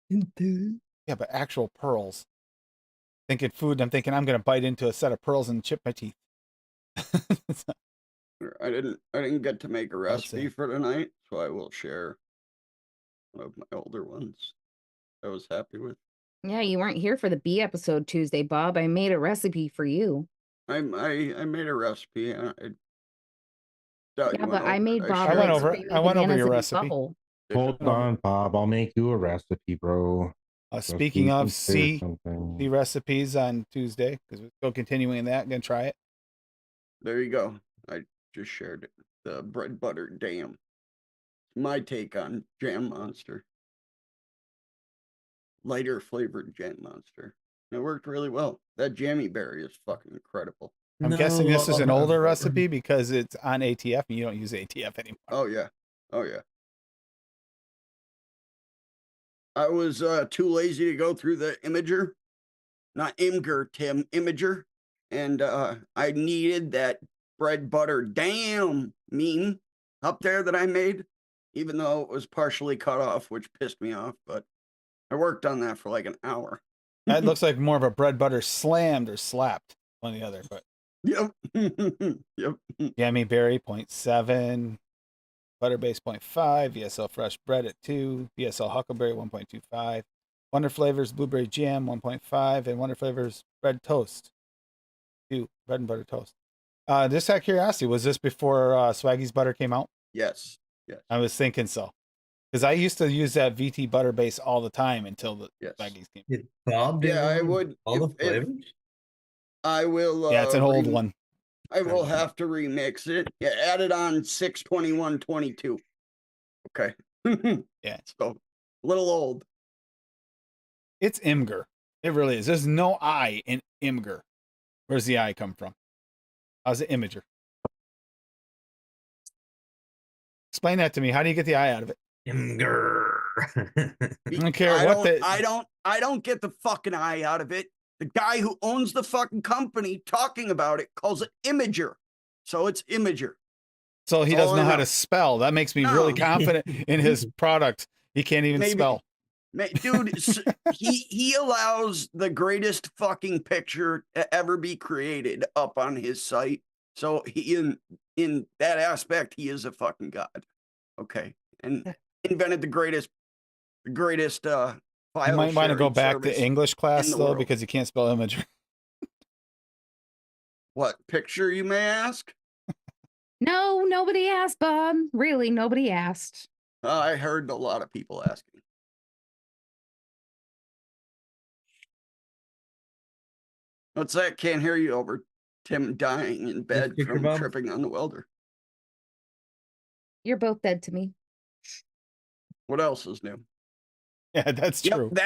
Yeah, but actual pearls. Thinking food, I'm thinking I'm gonna bite into a set of pearls and chip my teeth. I didn't get to make a That's recipe it. for tonight, so I will share one of my older ones. I was happy with. Yeah, you weren't here for the B episode Tuesday, Bob. I made a recipe for you. I made a recipe. I doubt Yeah, you went but I over made it. Bob I went like over it. screaming I went over bananas your in his recipe. butthole. Hold on, Bob. I'll make you a recipe, bro. Speaking of C something. recipes on Tuesday, because we're still continuing that. Gonna try it. There you go. I just shared it. The bread butter jam. My take on Jam Monster. Lighter flavored Jam Monster. It worked really well. That jammy berry is fucking incredible. I'm guessing this is an older recipe because it's on ATF and you don't use ATF anymore. Oh yeah. Oh yeah. I was too lazy to go through the Imager. Not Imgur, Tim, Imager. And I needed that bread butter damn meme up there that I made, even though it was partially cut off, which pissed me off, but I worked on that for like an hour. That looks like more of a bread butter slammed or slapped, one or the other. But Yep. Yep. Jammy Berry 0.7, Butterbase 0.5, VSL Fresh Bread at 2, VSL Huckleberry 1.25, Wonder Flavors Blueberry Jam 1.5, and Wonder Flavors Bread Toast 2, bread and butter toast. Just out of curiosity, was this before Swaggy's butter came out? Yes. Yes. I was thinking so. Because I used to use that VT butter base all the time until the Yes. Swaggy's came. Did Bob do Yeah, I would. all the if flavors? I will. Yeah, it's an old one. I will have to remix it. Yeah, add it on 6/21/22. Okay. Yeah. So a little old. It's Imgur. It really is. There's no I in Imgur. Where's the I come from? How's it Imager? Explain that to me. How do you get the I out of it? Imgur. I don't care what the. I don't get the fucking I out of it. The guy who owns the fucking company talking about it calls it Imager. So it's Imager. So he That's doesn't all know I how know. to spell. That makes me really No. confident in his product. He can't even Maybe. spell. Dude, he allows the greatest fucking picture to ever be created up on his site. So he in that aspect, he is a fucking god. Okay. And invented the greatest file. You might want to go sharing back service to English class in the though, world. because you can't spell Imager. What picture, you may ask? No, nobody asked, Bob. Really, nobody asked. I heard a lot of people asking. What's that? Can't hear you over Tim dying in bed picture, from Bob? tripping on the welder. You're both dead to me. What else is new? Yeah, that's true. Yep,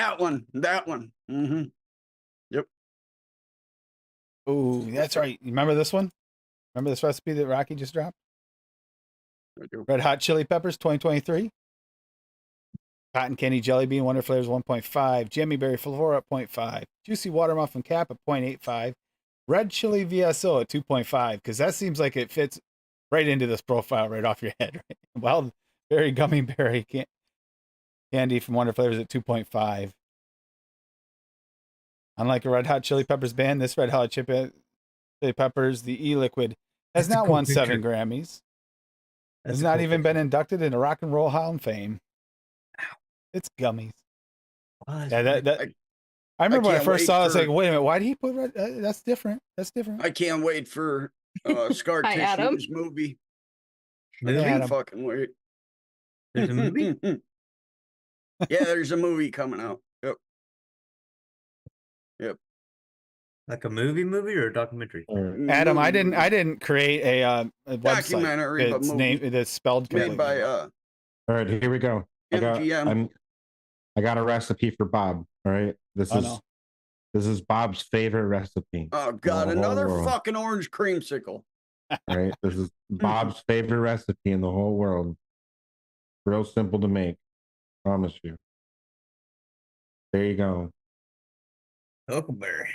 that one. Mm-hmm. Yep. Oh, that's right. You remember this one? Remember this recipe that Rocky just dropped? I do. Red Hot Chili Peppers 2023. Cotton Candy Jelly Bean Wonder Flavors 1.5. Jammy Berry Flavor at 0.5. Juicy Water Muffin Cap at 0.85. Red Chili VSO at 2.5. Because that seems like it fits right into this profile right off your head. Right? Wild Berry Gummy Berry Candy from Wonder Flavors at 2.5. Unlike a Red Hot Chili Peppers band, this Red Hot Chili Peppers, the E-Liquid, has That's a not cool won 7 picture. Grammys. That's Has a not cool even been picture. inducted in a Rock and Roll Hall of Fame. It's gummies. Wow, that's Yeah, weird. that I remember when I can't first wait saw it, I was for- like, wait a minute, why did he put red? That's different. That's different. I can't wait for Scar Hi, Adam. Tissue's movie. I Movie? can't Adam. fucking wait. There's a movie? Yeah, there's a movie coming out. Yep. Like a movie or a documentary? Adam, I Movie. didn't create a website Documentary, but that's movie. that's spelled Made completely by wrong. All right, here we go. MGM. I got a recipe for Bob. All right, this is Bob's favorite recipe. Oh in God, the whole another world. fucking orange creamsicle. All right, this is Bob's favorite recipe in the whole world. Real simple to make. Promise you. There you go. Huckleberry.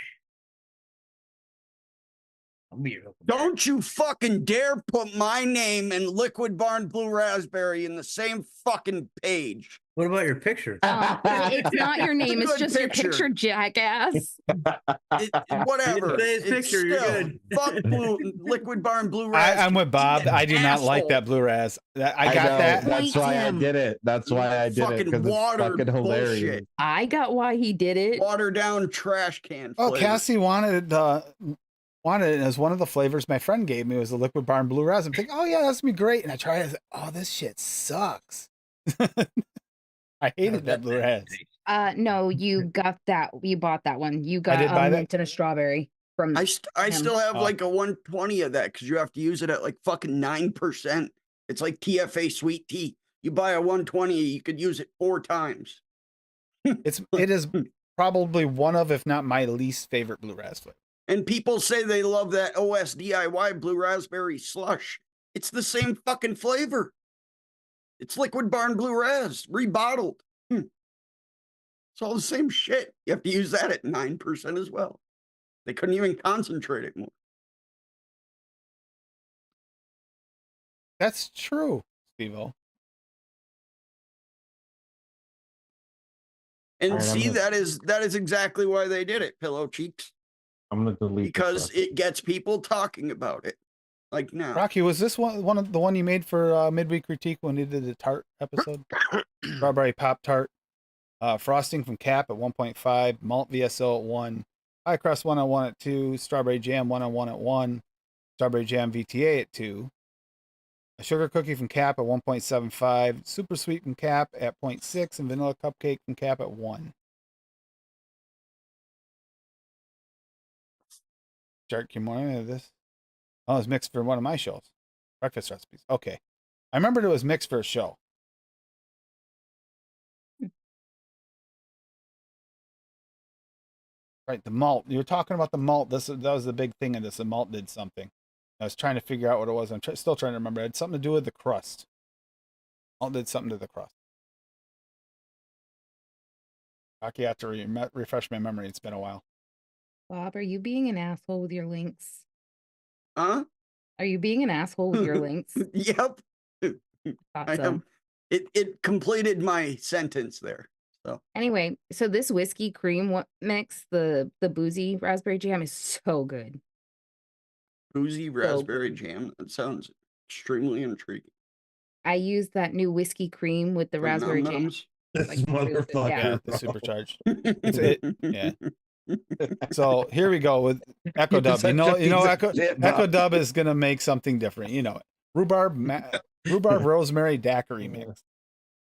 I'll be your Huckleberry. Don't you fucking dare put my name and Liquid Barn Blue Raspberry in the same fucking page. What about your picture? It's not your name. It's Good just your picture. picture, jackass. Whatever. Today's It's picture, you're still, good. Fuck Liquid Barn Blue Raspberry. I'm with Bob. I do not like that blue ras. I got know, that. That's why I did it. That's why I did it. Fucking Because it's water fucking hilarious. bullshit. I got why he did it. Water down trash can. Oh, flavor. Cassie wanted it as one of the flavors my friend gave me was the Liquid Barn Blue Ras. I'm thinking, oh yeah, that's gonna be great. And I tried it. I was like, oh, this shit sucks. I hated that blue ras. No, you got that. You bought that one. You got did buy that? mint and a strawberry from. I him. still have Oh. like a 120 of that because you have to use it at like fucking 9%. It's like TFA sweet tea. You buy a 120, you could use it 4 times. It is probably one of, if not my least favorite blue ras flavor. And people say they love that OS DIY blue raspberry slush. It's the same fucking flavor. It's Liquid Barn Blue Ras, rebottled. It's all the same shit. You have to use that at 9% as well. They couldn't even concentrate it more. That's true, Steve-O. And All right, see, that is exactly why they did it, Pillow Cheeks. I'm gonna delete Because this it gets people talking about it. Like now. Rocky, was this one of the one you made for midweek critique when you did the Tart episode? Strawberry Pop Tart, frosting from Cap at 1.5, malt VSO at 1, pie crust 101 at 2, strawberry jam 101 at 1, strawberry jam VTA at 2, a sugar cookie from Cap at 1.75, super sweet from Cap at 0.6, and vanilla cupcake from Cap at 1. Start morning of this. Oh, it was mixed for one of my shows. Breakfast recipes. Okay. I remembered it was mixed for a show. Right, the malt. You were talking about the malt. That was the big thing in this. The malt did something. I was trying to figure out what it was. I'm still trying to remember. It had something to do with the crust. Malt did something to the crust. Rocky, I have to refresh my memory. It's been a while. Bob, are you being an asshole with your links? Huh? Are you being an asshole with your links? Yep. Thought I so. am. It completed my sentence there. So Anyway, so this whiskey cream mix, the boozy raspberry jam is so good. boozy raspberry jam. That sounds extremely intriguing. I used that new whiskey cream with the For raspberry jam. nom-noms. This Like, really good, motherfucker. yeah. Yeah, the supercharged. Yeah. So here we go with Echo Dub. Such a piece of Echo shit, Bob. Echo Dub is gonna make something different. You know it. Rhubarb rosemary daiquiri mix.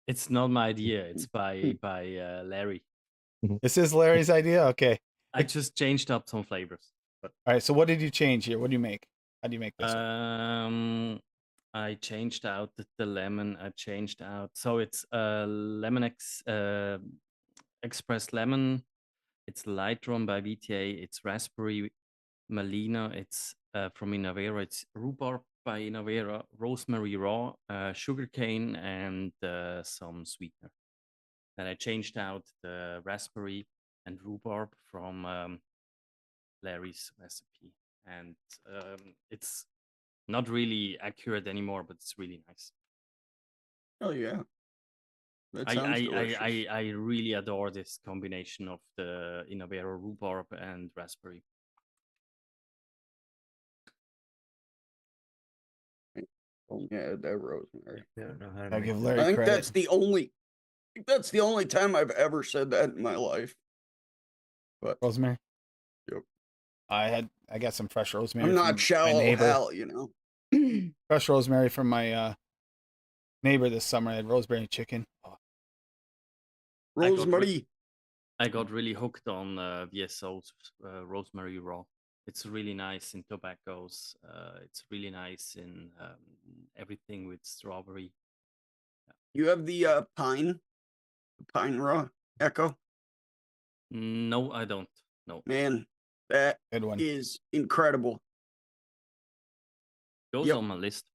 It's not my idea. It's by Larry. This is Larry's idea. Okay. I just changed up some flavors. But All right. So what did you change here? What do you make? How do you make this? I changed out the lemon. I changed out. So it's lemon express lemon. It's light rum by VTA. It's raspberry malina. It's from Inavera. It's rhubarb by Inavera. Rosemary raw, sugarcane, and some sweetener. Then I changed out the raspberry and rhubarb from Larry's recipe, and it's not really accurate anymore, but it's really nice. Oh yeah. That sounds delicious. I really adore this combination of the Inavera rhubarb and raspberry. Oh yeah, that rosemary. Yeah, I don't know how to I make give that. Larry I think credit. that's the only time I've ever said that in my life. But Rosemary. Yep. I got some fresh rosemary. I'm from not my shallow neighbor. hell, you know. Fresh rosemary from my neighbor this summer. I had rosemary chicken. Oh, I got Rosemary. I got really hooked on VSO's rosemary raw. It's really nice in tobaccos. It's really nice in everything with strawberry. You have the Pine Raw Echo? No, I don't. No. Man, that Good one. is incredible. Goes Yep. on my list.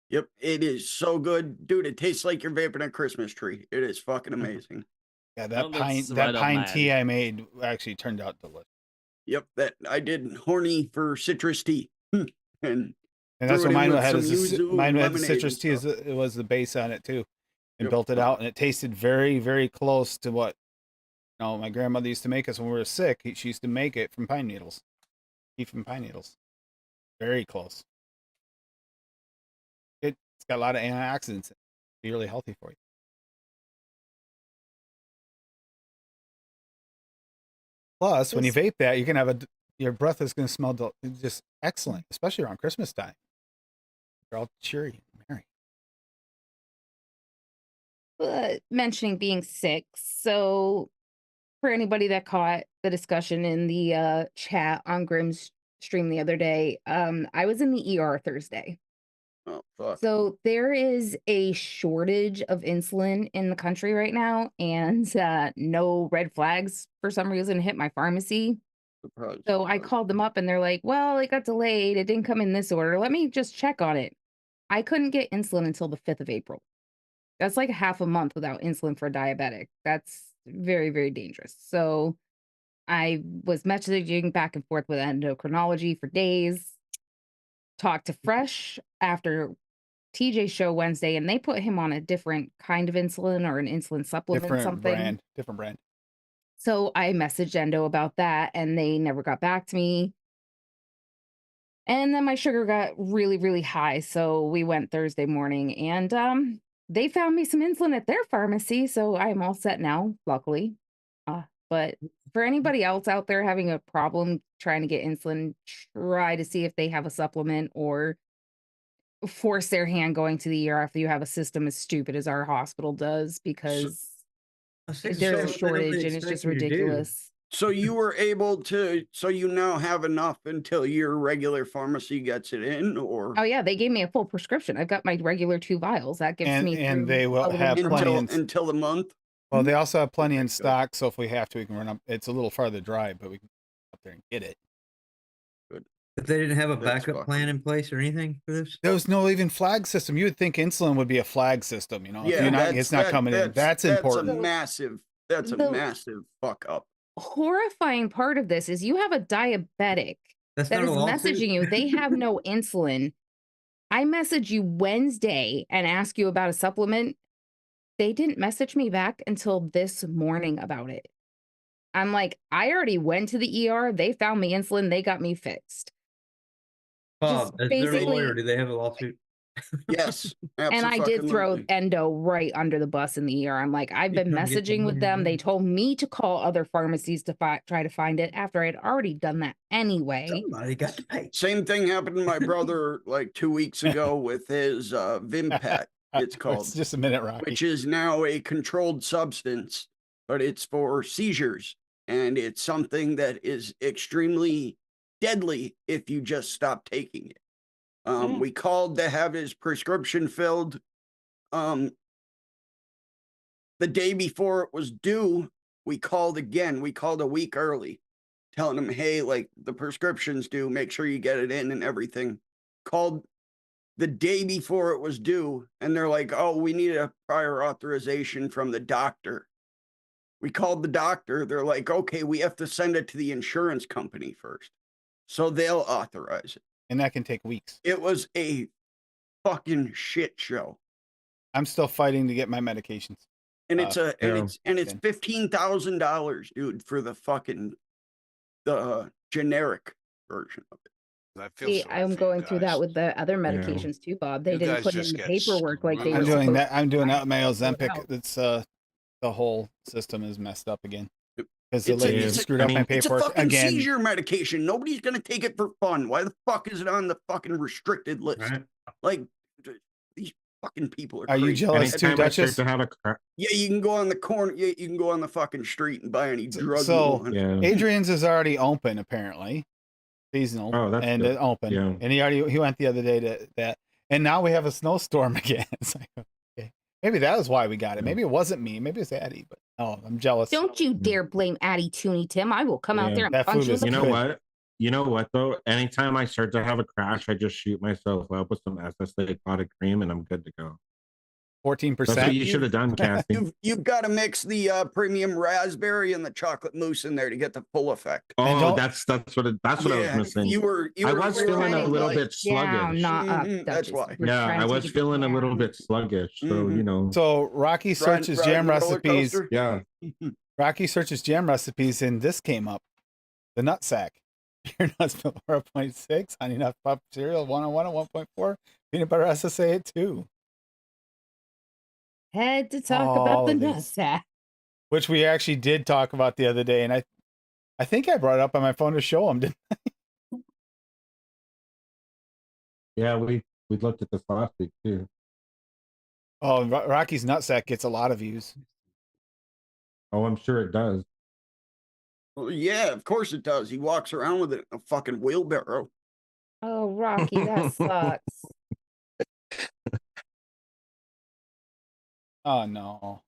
Yep, it is so good. Dude, it tastes like you're vaping a Christmas tree. It is fucking amazing. Yeah, No, that that's pine right up pine my tea alley. I made actually turned out delicious. Yep, that I did horny for citrus tea. and And that's threw what it in mine with had. some Is yuzu mine and had the lemonade citrus and tea. stuff. It was the base on it too, and Yep. built it out, and it tasted very, very close to what my grandmother used to make us when we were sick. She used to make it from pine needles, tea from pine needles. Very close. It's got a lot of antioxidants. Be really healthy for you. Plus, when you vape that, you can have your breath is going to smell just excellent, especially around Christmas time. They're all cheery and merry. Mentioning being sick, so for anybody that caught the discussion in the chat on Grimm's stream the other day, I was in the ER Thursday. Oh, fuck. So there is a shortage of insulin in the country right now, and no red flags for some reason hit my pharmacy. Surprise, So I surprise. called them up and they're like, well, it got delayed. It didn't come in this order. Let me just check on it. I couldn't get insulin until the 5th of April. That's like half a month without insulin for a diabetic. That's very, very dangerous. So I was messaging back and forth with endocrinology for days, talked to Fresh after TJ's show Wednesday, and they put him on a different kind of insulin or an insulin supplement, Different brand. So I messaged Endo about that, and they never got back to me. And then my sugar got really, really high. So we went Thursday morning, and they found me some insulin at their pharmacy. So I'm all set now, luckily. But for anybody else out there having a problem trying to get insulin, try to see if they have a supplement or force their hand going to the ER if you have a system as stupid as our hospital does, because there's a shortage and it's just ridiculous. So you were able to, so you now have enough until your regular pharmacy gets it in, or? Oh yeah, they gave me a full prescription. I've got my regular 2 vials. That gives me and through they will a little have more. plenty until the month. Well, they also have plenty in Okay, good. stock, so if we have to, we can run up. It's a little farther drive, but we can go up there and get it. But they didn't have a That's backup plan in place or anything for this? There was no even flag system. You would think insulin would be a flag system, you know. If Yeah, you're not, it's not coming in. That's important. That's a The- massive fuck up. Horrifying part of this is you have a diabetic That's that not is a lawsuit? messaging you. They have no insulin. I message you Wednesday and ask you about a supplement. They didn't message me back until this morning about it. I'm like, I already went to the ER. They found me insulin. They got me fixed. Bob, as their basically- lawyer, do they have a lawsuit? Yes, And I did throw abso-fucking-lutely. Endo right under the bus in the ER. I'm like, I've been trying to get messaging the with money, them. They money. told me to call other pharmacies to try to find it after I'd already done that anyway. Somebody got to pay. Same thing happened to my brother like 2 weeks ago with his Vimpat, it's called, It's just a minute, Rocky. which is now a controlled substance, but it's for seizures. And it's something that is extremely deadly if you just stop taking it. We called to have his prescription filled. The day before it was due, we called again. We called a week early, telling him, hey, like the prescription's due, make sure you get it in and everything. Called the day before it was due, and they're like, oh, we need a prior authorization from the doctor. We called the doctor. They're like, okay, we have to send it to the insurance company first, so they'll authorize it. And that can take weeks. It was a fucking shit show. I'm still fighting to get my medications. And it's yeah. it's Okay. $15,000, dude, for the generic version of it. I feel See, sorry I'm for you going through that guys. with the other medications too, Bob. They You didn't guys put in just the get paperwork like they screwed. were I'm doing supposed that. I'm doing to. that with my I Ozempic. out. It's the whole system is messed up again Yep. because the It's a- lady it's a- screwed up my It's a paperwork fucking again. seizure medication. Nobody's gonna take it for fun. Why the fuck is it on the fucking restricted list? Right. Like these fucking people are Are you crazy. jealous too, Anytime I start Duchess? to have a Yeah, you can go on the corner. Yeah, you can go on the fucking street and buy any drug So, you want. yeah. Adrian's is already open apparently, seasonal, Oh, that's and good. open. Yeah. And he went the other day to that, and now we have a snowstorm again. It's like, okay. Maybe that was why we got it. Maybe it wasn't me. Maybe it's Addie. But oh, I'm jealous. Don't you dare blame Addie Tooney Tim. I will come out Yeah, there and that punch food you. is in You the know good. what? You know what though? Anytime I start to have a crash, I just shoot myself up with some SSA potted cream, and I'm good to go. 14%. That's what you should have done, Cassie. You've got to mix the premium raspberry and the chocolate mousse in there to get the full effect. Oh, that's what I was Yeah, missing. you were I was you were feeling a kind of little like- bit sluggish. Not up, Mhm, that's Duchess. why. We're Yeah, trying I to was take it feeling a little down. bit sluggish. So Mhm. you know, So Rocky searches Riding jam the roller recipes. coaster. yeah. Rocky searches jam recipes, and this came up. The nut sack. Pure nuts 4.6, honey nut puff cereal 101 at 1.4, peanut butter SSA at 2. Had to talk All about the of these. nutsack. Which we actually did talk about the other day, and I think I brought it up on my phone to show him. Didn't Yeah, we looked at this last week too. Oh, Rocky's nutsack gets a lot of views. Oh, I'm sure it does. Well, yeah, of course it does. He walks around with it in a fucking wheelbarrow. Oh, Rocky, that sucks. Oh no.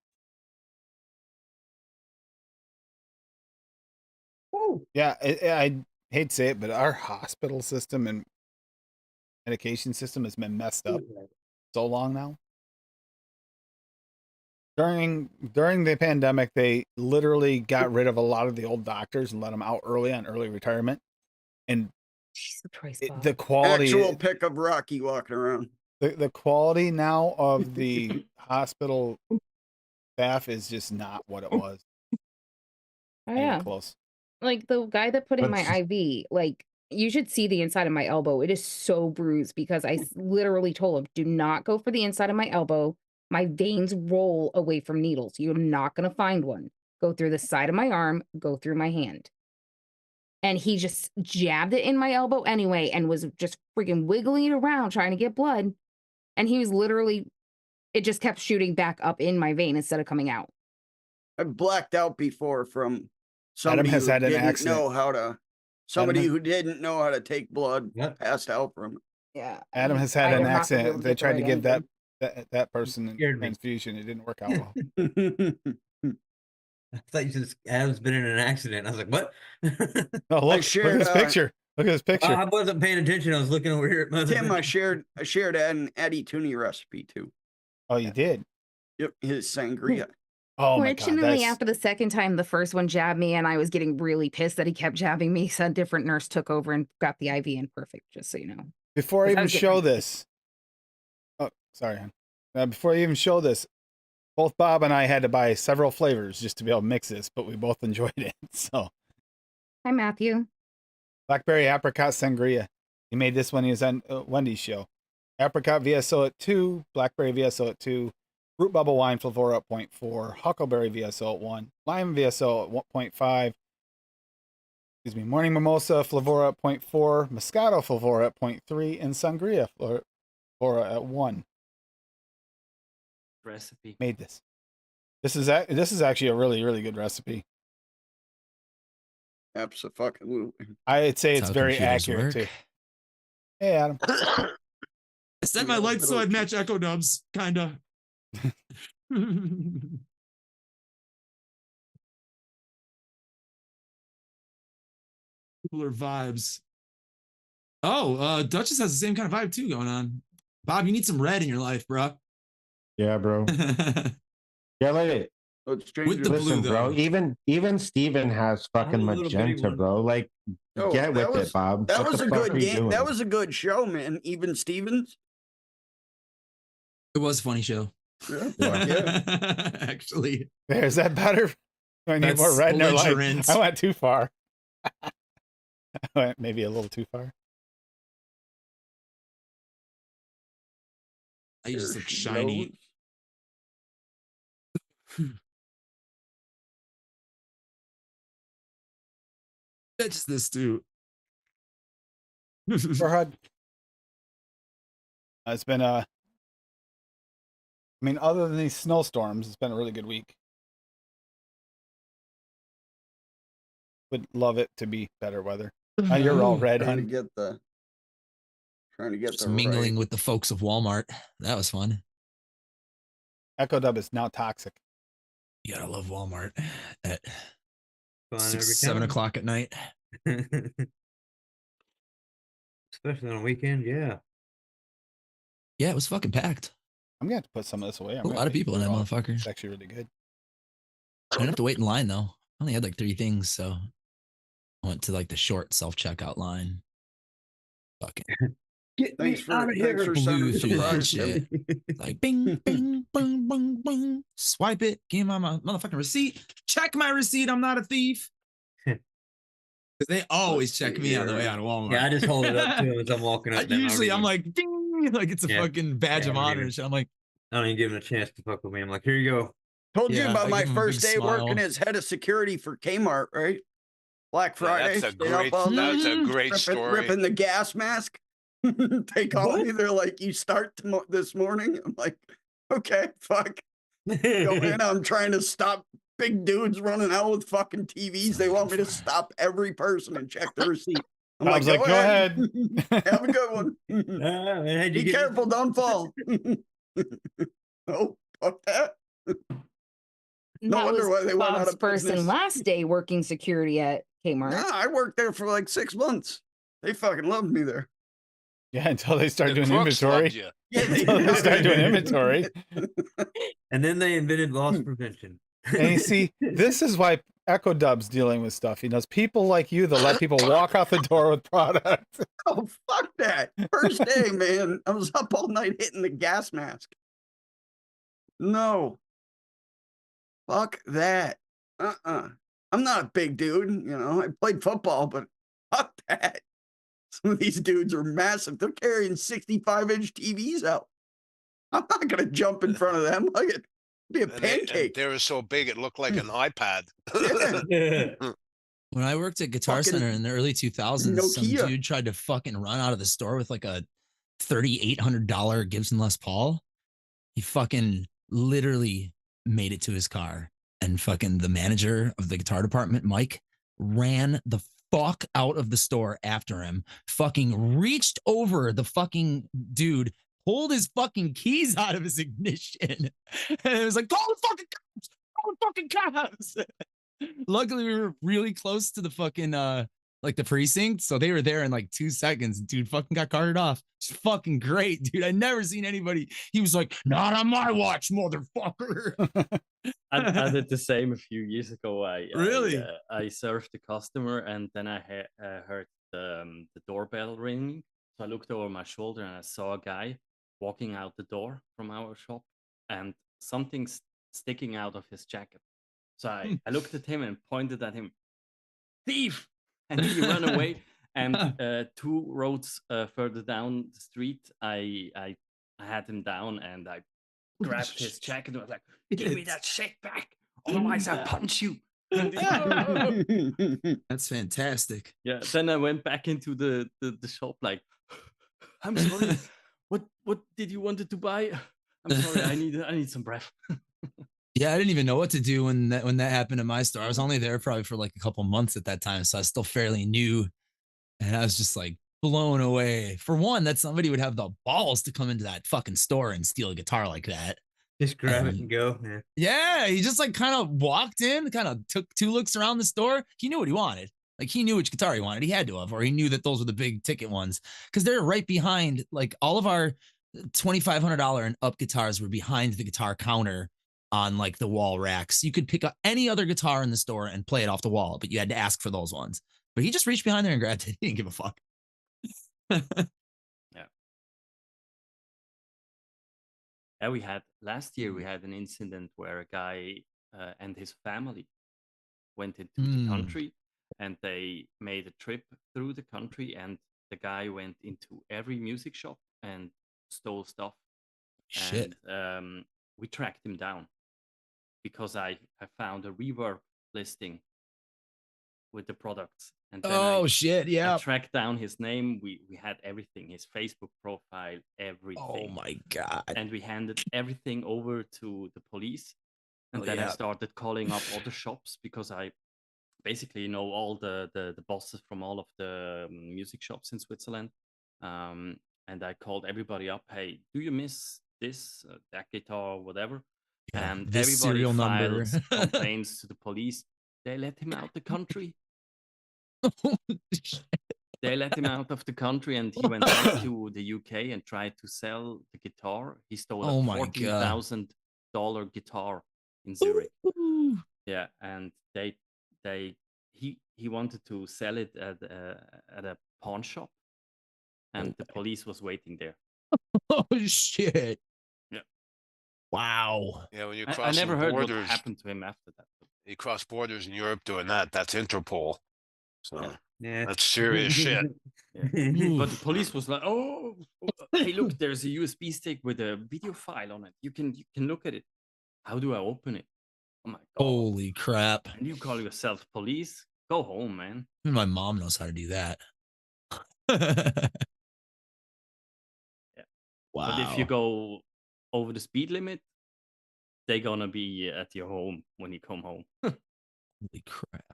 Yeah, I hate to say it, but our hospital system and medication system has been messed up so long now. During the pandemic, they literally got rid of a lot of the old doctors and let them out early on early retirement. And Jesus Christ, the Bob. quality, Actual pic of Rocky walking around. the quality now of the hospital staff is just not what it was. Oh, Not even yeah. close. Like the guy that put in my That's- IV, like you should see the inside of my elbow. It is so bruised because I literally told him, do not go for the inside of my elbow. My veins roll away from needles. You're not going to find one. Go through the side of my arm, go through my hand. And he just jabbed it in my elbow anyway and was just freaking wiggling it around trying to get blood. And he was literally, it just kept shooting back up in my vein instead of coming out. I've blacked out before from somebody has who had an didn't accident. know how to. Somebody has- who didn't know how to take blood Yep. passed out from Yeah. Adam has had an accident. They tried to give that person a Scared me. transfusion. It didn't work out well. it. I thought you said Adam's been in an accident. I was like, what? Oh, look at shared, his picture. Look at his picture. I wasn't paying attention. I was looking over here at my Tim, I shared an Eddie Tooney recipe too. Oh, you did? Yep, his sangria. Oh my God. Fortunately, That's, after the second time, the first one jabbed me, and I was getting really pissed that he kept jabbing me. So a different nurse took over and got the IV in perfect, just so you know. before I Because I even was getting show really this. Oh, sorry, hon. Before I even show this, both Bob and I had to buy several flavors just to be able to mix this, but we both enjoyed it. So, Hi, Matthew. Blackberry apricot sangria. He made this when he was on Wendy's show. Apricot VSO at 2, Blackberry VSO at 2, Root Bubble Wine Flavora at 0.4, Huckleberry VSO at 1, Lime VSO at 1.5, excuse me, Morning Mimosa Flavora at 0.4, Moscato Flavora at 0.3, and Sangria Flavora at 1. Recipe. Made this. This is actually a really, really good recipe. Absolutely. I'd say That's it's how very computers accurate work. too. Hey, Adam. I set my Yeah, lights so little I'd match Echo Dubs, kinda. Cooler vibes. Oh, Duchess has the same kind of vibe too going on. Bob, you need some red in your life, bro. Yeah, bro. Yeah, like Let's change With it. the listen, blue, bro. though. Even Steven has fucking a little bitty magenta, one. bro. Like, Oh, get that with was- it, Bob. That What was the a fuck good are you game. doing? That was a good show, man. Even Stevens. It was a funny show. Yeah. Actually. There, is that better? I need more That's red in our life. belligerent. I went too far. I went maybe a little too far. I just There look she shiny. goes. That's this too. Farhad. It's been I mean, other than these snowstorms, it's been a really good week. Would love it to be better weather. You're all red, Trying to hun. get the. Trying to get Just the mingling right. with the folks of Walmart. That was fun. Echo Dub is now toxic. You gotta love Walmart at Fun 6, every 7 time. o'clock at night. Especially on a weekend, yeah. Yeah, it was fucking packed. I'm gonna have to put some of this away. A lot of people in that motherfucker. It's actually really good. I didn't have to wait in line though. I only had like 3 things, so I went to like the short self-checkout line. Fucking Get Thanks for blew sounding through that surprised. shit. Like bing, bing, boom, boom, boom. Swipe it, give me my motherfucking receipt. Check my receipt. I'm not a thief. Because they always check me on the way out of Walmart. Yeah, I just hold it up to him as I'm walking up. Usually I'm like, ding, like it's a fucking badge of honor and shit. I'm like, I don't even give him a chance to fuck with me. I'm like, here you go. Told you Yeah, about I my give him a first big day working smile. as head of security for Kmart, right? Black Friday. That's a stayed up great. all night, That's a great ripping, story. ripping the gas mask. They call me. They're like, "You start this morning." I'm like, "Okay, fuck." Go in. I'm trying to stop big dudes running out with fucking TVs. They want me to stop every person and check the receipt. I'm I was like, go ahead. Have a good one. Man, Be careful, don't fall. Oh, fuck that. No That wonder was why they went out Bob's of first and business. last day working security at Kmart. Nah, I worked there for like 6 months. They fucking loved me there. Yeah, until they start The doing crooks inventory. loved you. Yeah, Until they start doing inventory. And then they invented loss prevention. And you see, this is why Echo Dub's dealing with stuff. He knows people like you that let people walk out the door with product. Oh, fuck that. First day, man. I was up all night hitting the gas mask. No. Fuck that. I'm not a big dude, you know. I played football, but fuck that. Some of these dudes are massive. They're carrying 65-inch TVs out. I'm not gonna jump in front of them. Like it'd be a pancake. They were so big it looked like an iPad. Yeah. When I worked at Guitar Fucking Center in the early 2000s, some Nokia. dude tried to fucking run out of the store with like a $3,800 Gibson Les Paul. He fucking literally made it to his car, and fucking the manager of the guitar department, Mike, ran the fuck out of the store after him, fucking reached over the fucking dude, pulled his fucking keys out of his ignition, and it was like, call the fucking cops! Call the fucking cops! Luckily, we were really close to the fucking like the precinct, so they were there in like 2 seconds. Dude fucking got carted off. It's fucking great, dude. I never seen anybody. He was like, "Not on my watch, motherfucker." I did the same a few years ago. Really? I served the customer, and then I heard the doorbell ringing. So I looked over my shoulder and I saw a guy walking out the door from our shop, and something's sticking out of his jacket. So I looked at him and pointed at him, "Thief!" And he ran away. And 2 roads further down the street, I had him down, and I grabbed his jacket and was like, "Give me that shit back, otherwise I'll punch you." That's fantastic. Yeah. Then I went back into the shop like, "I'm sorry. What did you wanted to buy? I'm sorry. I need some breath." Yeah, I didn't even know what to do when that happened in my store. I was only there probably for like a couple months at that time, so I was still fairly new, and I was just like blown away. For one, that somebody would have the balls to come into that fucking store and steal a guitar like that. Just grab it and go. Yeah. Yeah, he just like kind of walked in, kind of took 2 looks around the store. He knew what he wanted. Like he knew which guitar he wanted. He had to have, or he knew that those were the big ticket ones because they're right behind. Like all of our $2,500 and up guitars were behind the guitar counter on like the wall racks. You could pick up any other guitar in the store and play it off the wall, but you had to ask for those ones. But he just reached behind there and grabbed it. He didn't give a fuck. Yeah, we had last year. We had an incident where a guy and his family went into the country, and they made a trip through the country, and the guy went into every music shop and stole stuff. Shit. And we tracked him down because I found a reverb listing with the products. And then shit, yeah. I tracked down his name. We had everything, his Facebook profile, everything. Oh my God. And we handed everything over to the police. And then I started calling up other shops because I basically know all the bosses from all of the music shops in Switzerland. And I called everybody up. Hey, do you miss this, that guitar, whatever? Yeah, and this everybody serial number. files complaints to the police. They let him out the country. They let him out of the country, and he went back to the UK and tried to sell the guitar. He stole Oh a my God. $14,000 guitar in Zurich. Yeah, and he wanted to sell it at a pawn shop, and the police was waiting there. Oh shit. Yeah. Wow. Yeah, when you I cross never some heard what borders, happened to him after that. you cross borders in Europe doing that. That's Interpol. So Yeah. Yeah. that's serious shit. But the police was like, "Oh, hey, look, there's a USB stick with a video file on it. You can look at it. How do I open it? Oh my God. Holy crap. And you call yourself police? Go home, man." Even my mom knows how to do that. Yeah. Wow. But if you go over the speed limit, they're gonna be at your home when you come home. Holy crap.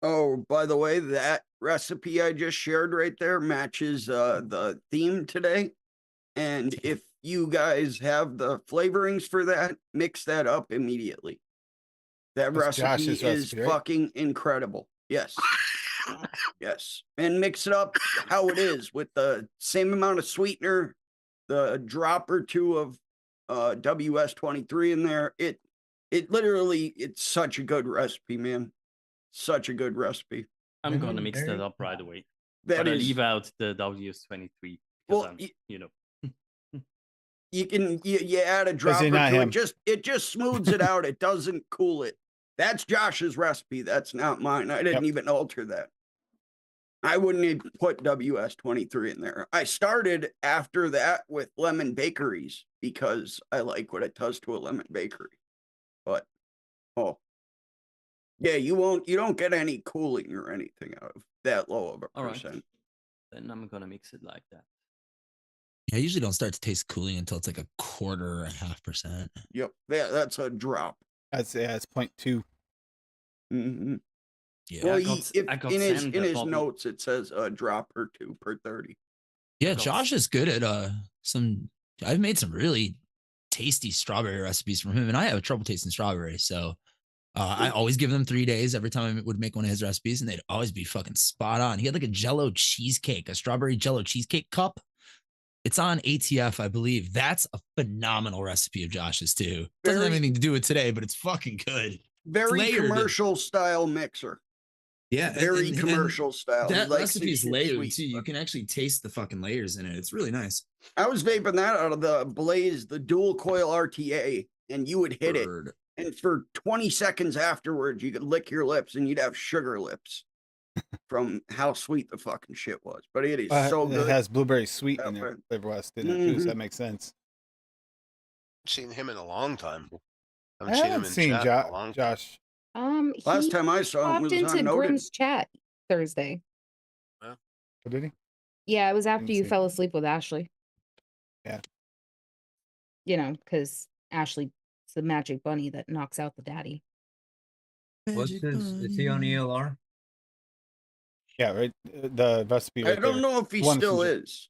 Oh, by the way, that recipe I just shared right there matches the theme today. And if you guys have the flavorings for that, mix that up immediately. That That's recipe Josh's is recipe, right? fucking incredible. Yes. Yes. And mix it up how it is with the same amount of sweetener, the drop or two of WS23 in there. It literally, it's such a good recipe, man. Such a good recipe. I'm gonna mix that up right away. That But I is, leave out the WS23 because well, I'm, you can you add a drop he or not two. him? It just smooths it out. It doesn't cool it. That's Josh's recipe. That's not mine. I didn't even alter that. I wouldn't even put WS23 in there. I started after that with lemon bakeries because I like what it does to a lemon bakery. But yeah, you don't get any cooling or anything out of that low of a all right. percent. Then I'm gonna mix it like that. Yeah, I usually don't start to taste cooling until it's like a 1/4 or 0.5%. Yep. Yeah, that's a drop. It's 0.2. Mm-hmm. Yeah. Well, I got in sent a his bottle. notes it says a drop or two per 30. Yeah, got Josh is good at I've made some really tasty strawberry recipes from him, and I have trouble tasting strawberry. So I always give them 3 days every time I would make one of his recipes, and they'd always be fucking spot on. He had like a Jello cheesecake, a strawberry Jello cheesecake cup. It's on ATF, I believe. That's a phenomenal recipe of Josh's too. Doesn't have anything to do with today, but it's fucking good. Very layered. commercial style mixer. Yeah, Very commercial style. He That likes recipe his is shit layered sweet, too. You but- can actually taste the fucking layers in it. It's really nice. I was vaping that out of the Blaze, the dual coil RTA, and you would hit it. Bird. And for 20 seconds afterwards, you could lick your lips and you'd have sugar lips from how sweet the fucking shit was. But it is so It good. has blueberry sweet That in there, way. Flavor West in it too, so Mhm. that makes sense. Seen him in a long time. I haven't seen chat in a long time. Josh. Last He time I saw him popped was into on Noted. Grim's chat Thursday. Oh, did he? Yeah, it was after Didn't you see. fell asleep with Ashley. Yeah. You know, because Ashley's the magic bunny that knocks out the daddy. Is he on ELR? Yeah, right. The recipe. I Right don't there. know if he One from still Ja- is.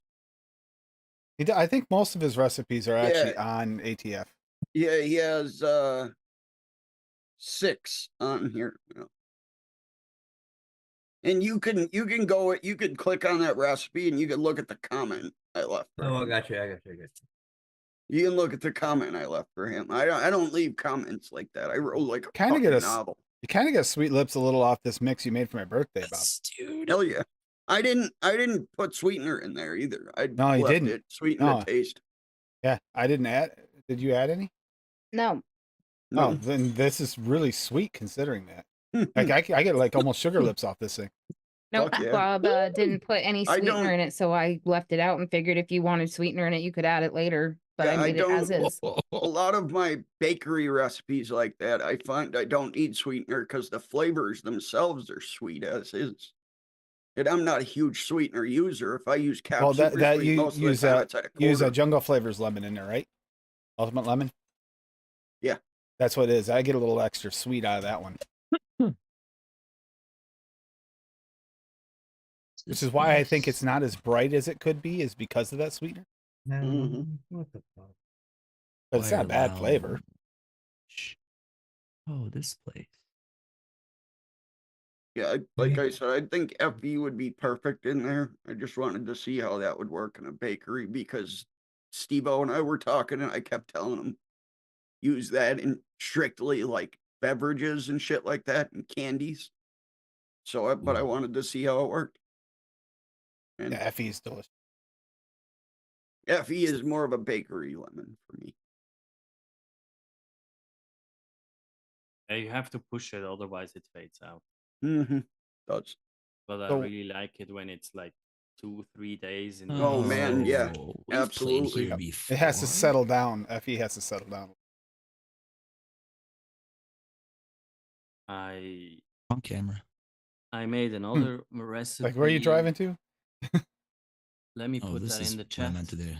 I think most of his recipes are actually on ATF. Yeah, he has 6 on here. Yeah. And you can click on that recipe and you can look at the comment I left. for Oh, I him. got you. You can look at the comment I left for him. I don't leave comments like that. I wrote like a Kinda fucking get a novel. You kind of get sweet lips a little off this mix you made for my birthday, Bob. Dude. Hell yeah. I didn't put sweetener in there either. I No, you left didn't. it sweeten No. the taste. Yeah, I didn't add. Did you add any? No. Oh, No. then this is really sweet considering that. Like I get like almost sugar lips off this thing. No, Fuck yeah. Bob didn't put any I sweetener don't- in it, so I left it out and figured if you wanted sweetener in it, you could add it later. But Yeah, I I made it as don't- is. A lot of my bakery recipes like that, I find I don't need sweetener because the flavors themselves are sweet as is. And I'm not a huge sweetener user. If I use cap Well, super that sweet, you most use of the time a it's at a use a quarter. Jungle Flavors lemon in there, right? Ultimate lemon. Yeah. That's what it is. I get a little extra sweet out of that one. which is why I think it's not as bright as it could be, is because of that sweetener. What the fuck? But it's not a bad Fire flavor. Lounge. Oh, this place. Yeah, like I said, I think FE would be perfect in there. I just wanted to see how that would work in a bakery because Steve-O and I were talking and I kept telling him use that in strictly like beverages and shit like that and candies. So, but I wanted to see how it worked. And Yeah, FE is delicious. FE is more of a bakery lemon for me. Yeah, you have to push it, otherwise it fades out. Does. But I So- really like it when it's like 2-3 days in the Oh, man, yeah, we've played absolutely. here It has to before. settle down. FE has to settle down. I On camera. made another recipe. Like, where are you driving to? Let me Oh, put this that is in the what I chat. meant to do.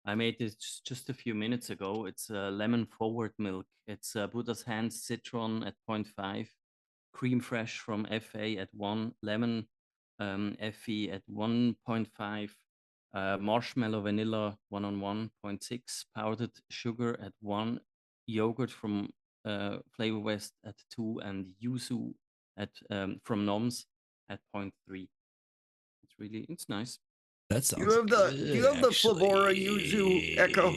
I made this just a few minutes ago. It's lemon forward milk. It's Buddha's Hand citron at 0.5, cream fresh from FA at 1, lemon FE at 1.5, marshmallow vanilla 1 on 1.6, powdered sugar at 1, yogurt from Flavor West at 2, and yuzu at from Noms at 0.3. It's nice. That sounds Do you have the good, do you have the actually. Flavora Yuzu Echo?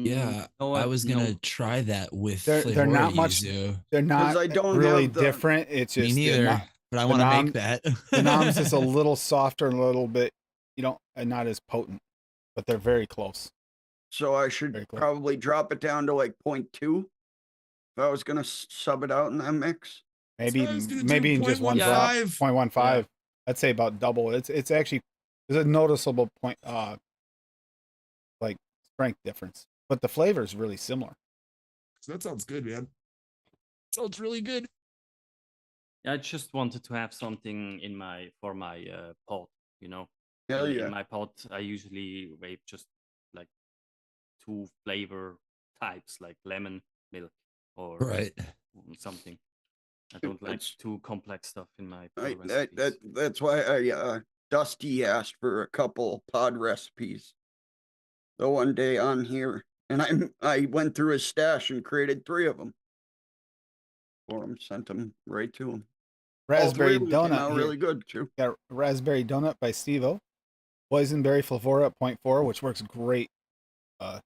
Yeah, no, I was gonna no. try that with They're Flavora not much- yuzu. They're not I don't really have the- different. It's Me just neither, but I the want to nom- make that. the noms is a little softer, a little bit, and not as potent, but they're very close. So I Very should cool. probably drop it down to like 0.2 if I was gonna sub it out in that mix. Maybe I was gonna maybe do in just one drop, 0.15. 0.15. I'd say about double. It's actually there's a noticeable point like strength difference, but the flavor is really similar. So that sounds good, man. Sounds really good. I just wanted to have something in my pot, Hell In yeah. my pot, I usually vape just like 2 flavor types, like lemon, milk, or Right. something. I don't like It's- too complex stuff in my I, pod that, recipes. that's why I Dusty asked for a couple pod recipes the one day on here, and I went through his stash and created 3 of them for him, sent them right to him. All 3 Raspberry of them came donut out here. really good too. Got raspberry donut by Steve-O. Boysenberry Flavora at 0.4, which works great. Type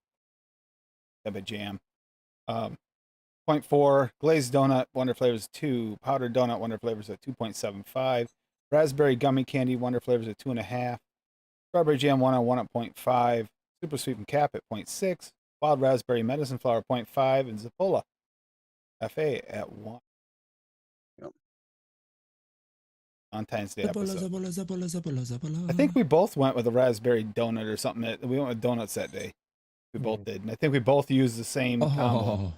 of jam. 0.4 glazed donut Wonder Flavors 2, powdered donut Wonder Flavors at 2.75, raspberry gummy candy Wonder Flavors at 2.5, strawberry jam 101 at 0.5, super sweetened cap at 0.6, wild raspberry medicine flower 0.5, and Zapola FA at 1. Yep. Valentine's Day Zapola, episode. zapola, zapola, zapola, zapola. I think we both went with a raspberry donut or something. We went with donuts that day. We both did. And I think we both used the same combo. Oh,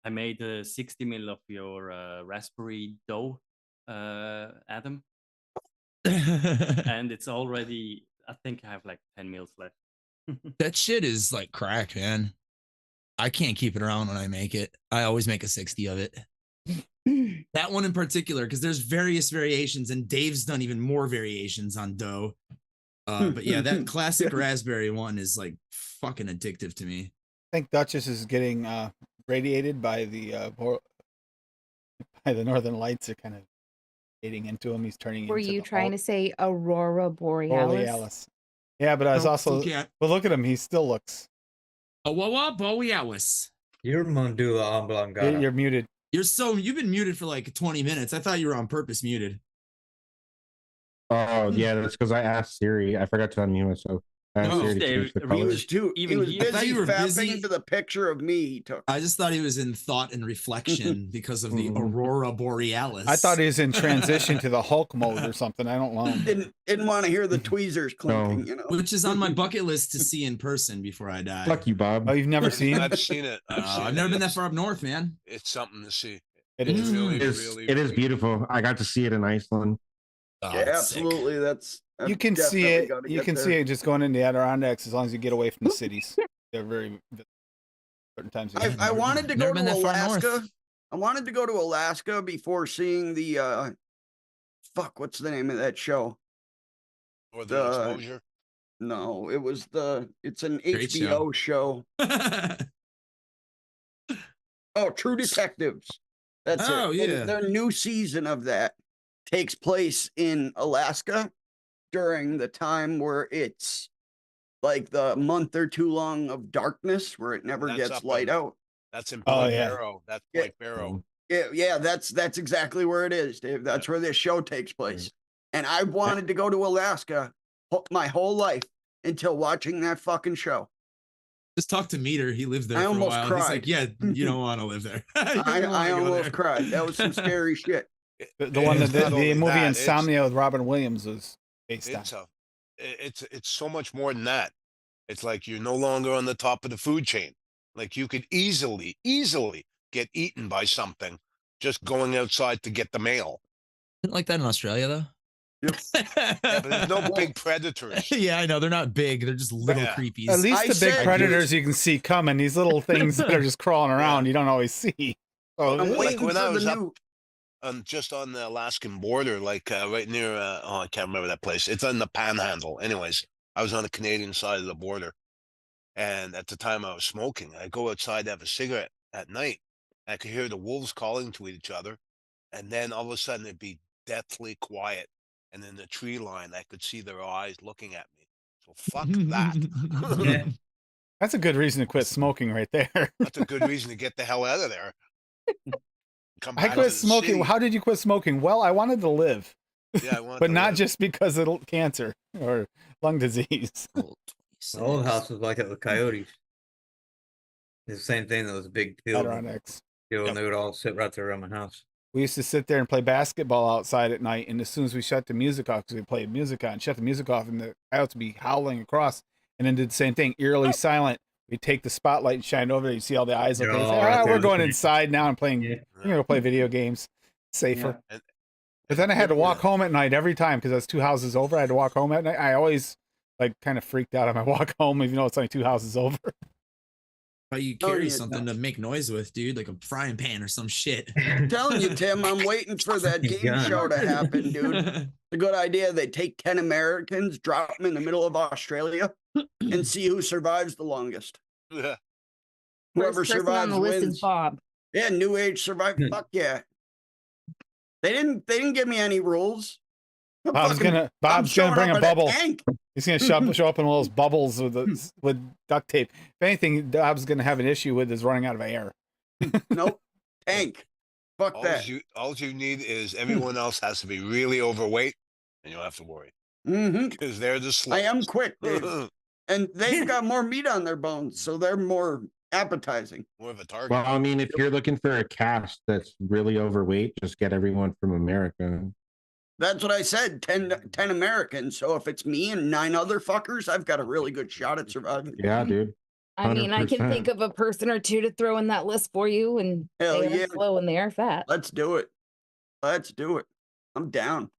I made 60 ml of your raspberry dough, Adam, and it's already, I think I have like 10 mils left. that shit is like crack, man. I can't keep it around when I make it. I always make a 60 of it. That one in particular, because there's various variations, and Dave's done even more variations on dough. But yeah, that classic raspberry one is like fucking addictive to me. I think Duchess is getting radiated by the Northern Lights. Are kind of getting into him. He's turning Were into you the trying to say Aurora Borealis? Borealis. Yeah, but I was Nope, also. still can't. But look at him. He still looks. Oh, whoa, Borealis. You're Mandula Oblongata. You're muted. You've been muted for like 20 minutes. I thought you were on purpose muted. Oh yeah, that's because I asked Siri. I forgot to unmute myself. I asked No, Siri to change the He color. was too. Even he was he- I thought busy you were fapping busy. to the picture of me he took. I just thought he was in thought and reflection because of the Aurora Borealis. I thought he was in transition to the Hulk mode or something. I don't know. Didn't want to hear the tweezers clinking. You know. which is on my bucket list to see in person before I die. Fuck you, Bob. Oh, you've never seen it? I've seen it. I've never been that far up north, man. It's something to see. It It's is. really, It is, really, it is really beautiful. I got to see it in Iceland. Oh, Yeah, it's sick. absolutely. That's You can see definitely it. gotta You get can there. see it just going into the Adirondacks as long as you get away from the cities. They're very certain times. I wanted to Never go been to that far north. Alaska I wanted to go to Alaska before seeing the fuck, what's the name of that show? Or the exposure. No, it's an Great HBO show. Oh, True Detectives. That's Oh, it. And yeah. their new season of that takes place in Alaska during the time where it's like the month or two long of darkness where it never That's gets up light on- out. That's in Oh, Point yeah. Barrow. That's Yeah. Point Barrow. Yeah, that's exactly where it is, Dave. That's where this show takes place. And I wanted to go to Alaska my whole life until watching that fucking show. Just talk to Meter. He lived there I for a almost while. He's like, cried. yeah, you don't want to live there. You don't I wanna go almost there. cried. That was some scary shit. The one It's that not the only movie that, Insomnia with Robin Williams was based on. It's so much more than that. It's like you're no longer on the top of the food chain. Like you could easily get eaten by something just going outside to get the mail. Isn't like that in Australia though. Yeah, but there's no big predators. Yeah, I know they're not big. They're just little Yeah. creepies. At least I the big said- predators you can see coming. These little things that are just crawling around, you don't always see. So I'm like waiting when for I the was up new. just on the Alaskan border, like right near I can't remember that place. It's on the Panhandle. Anyways, I was on the Canadian side of the border, and at the time I was smoking. I go outside to have a cigarette at night. I could hear the wolves calling to each other, and then all of a sudden it'd be deathly quiet. And in the tree line, I could see their eyes looking at me. So fuck that. Yeah. that's a good reason to quit smoking right there. That's a good reason to get the hell out of there. Come I back quit to the smoking. city. How did you quit smoking? Well, I wanted to live, Yeah, I want but to not live. just because of cancer or lung disease. Old The old 26. house was like it with coyotes. It's the same thing. That was a big field. Adirondacks. And they would all sit right there around my house. We used to sit there and play basketball outside at night, and as soon as we shut the music off, because we played music on, shut the music off, and the coyotes would be howling across, and then did the same thing, eerily silent. We'd take the spotlight and shine over there. You see all the eyes They're looking. all right there We're going listening. inside now and playing. Yeah. We're gonna go play video games, safer. And- But then I had to walk home at night every time because I was 2 houses over. I had to walk home at night. I always like kind of freaked out on my walk home, even though it's only 2 houses over. But you Oh, carry yeah, something no. to make noise with, dude, like a frying pan or some shit. I'm telling you, Tim, I'm waiting for that game Gun. show to happen, dude. It's a good idea. They take 10 Americans, drop them in the middle of Australia, and see who survives the longest. Yeah. Whoever First person survives on the list wins. is Bob. Yeah, New Age survive. Fuck yeah. They didn't give me any rules. I'm Bob's fucking- gonna I'm showing bring up a in bubble. tank. He's gonna show up in all those bubbles with duct tape. If anything, Bob's gonna have an issue with is running out of air. Nope. Tank. Fuck that. All you need is everyone else has to be really overweight, and you don't have to worry Mm-hmm. because they're the I slowest. am quick, Dave. And they've got more meat on their bones, so they're more appetizing. More of a target. Well, I mean, if you're looking for a cast that's really overweight, just get everyone from America. That's what I said. 10 Americans. So if it's me and 9 other fuckers, I've got a really good shot at surviving. Yeah, dude. I mean, I can 100%. think of a person or two to throw in that list for you, and Hell they are yeah. slow and they are fat. Let's do it. Let's do it. I'm down.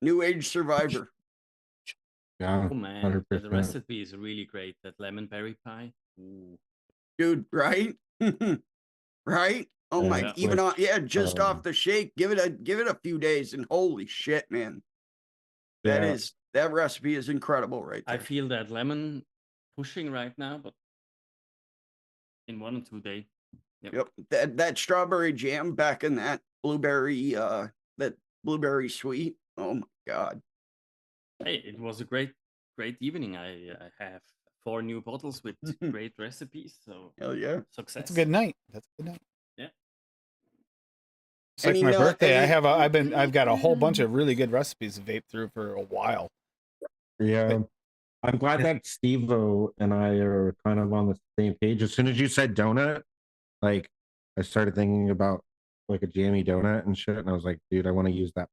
New Age survivor. Yeah, Oh man, the 100%. recipe is really great. That lemon berry pie. Ooh. Dude, right? Right? Oh Yeah, my, yeah. even on, yeah, just um, off the shake. Give it a few days and holy shit, man. Yeah. That recipe is incredible right I there. feel that lemon pushing right now, but in 1 or 2 days. Yep. That strawberry jam back in that blueberry sweet. Oh my god. Hey, it was a great evening. I have 4 new bottles with great recipes. So Hell yeah. success. That's a good night. That's a good night. Yeah. It's like Any my nut- birthday. any- I've got a whole bunch of really good recipes to vape through for a while. Yeah. I'm glad that Steve-O and I are kind of on the same page. As soon as you said donut, like I started thinking about like a jammy donut and shit. And I was like, dude, I want to use that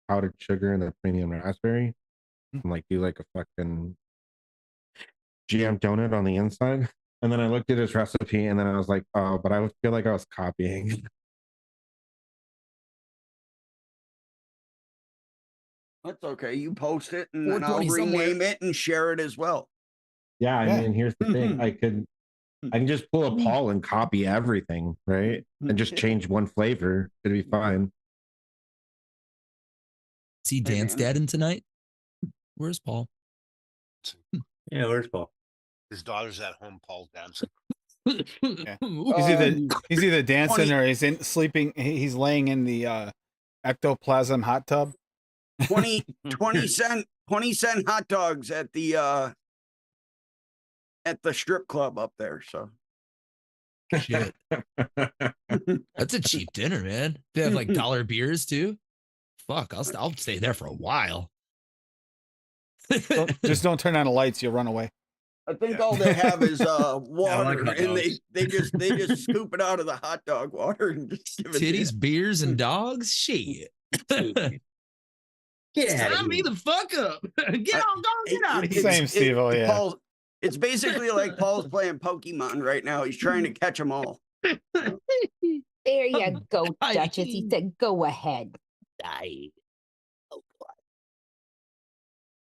powdered sugar and the premium raspberry. And like do like a fucking jam donut on the inside. And then I looked at his recipe and then I was like, oh, but I feel like I was copying. That's okay. You post it and then I'll 420 somewhere. rename it and share it as well. Yeah, I Yeah. mean, here's the thing. I could I can just pull a Paul and copy everything, right? And just change one flavor. It'd be fine. See Dance Dadding tonight? Where's Paul? Yeah, where's Paul? His daughter's at home. Paul's dancing. Yeah. He's either dancing 20 or he's sleeping. He's laying in the ectoplasm hot tub. 20 cent hot dogs at the strip club up there. So Shit. That's a cheap dinner, man. They have like dollar beers too. Fuck, I'll stay there for a while. Just don't turn on the lights. You'll run away. I think all they have is water, hot and dogs. they just scoop it out of the hot dog water and just give it. Titties, beers, and dogs. Shit. Get out of Sign me here. the fuck up. Get out of here. Same, Steve-O, yeah. It's basically like Paul's playing Pokemon right now. He's trying to catch them all. There you go, Duchess. He said, go ahead.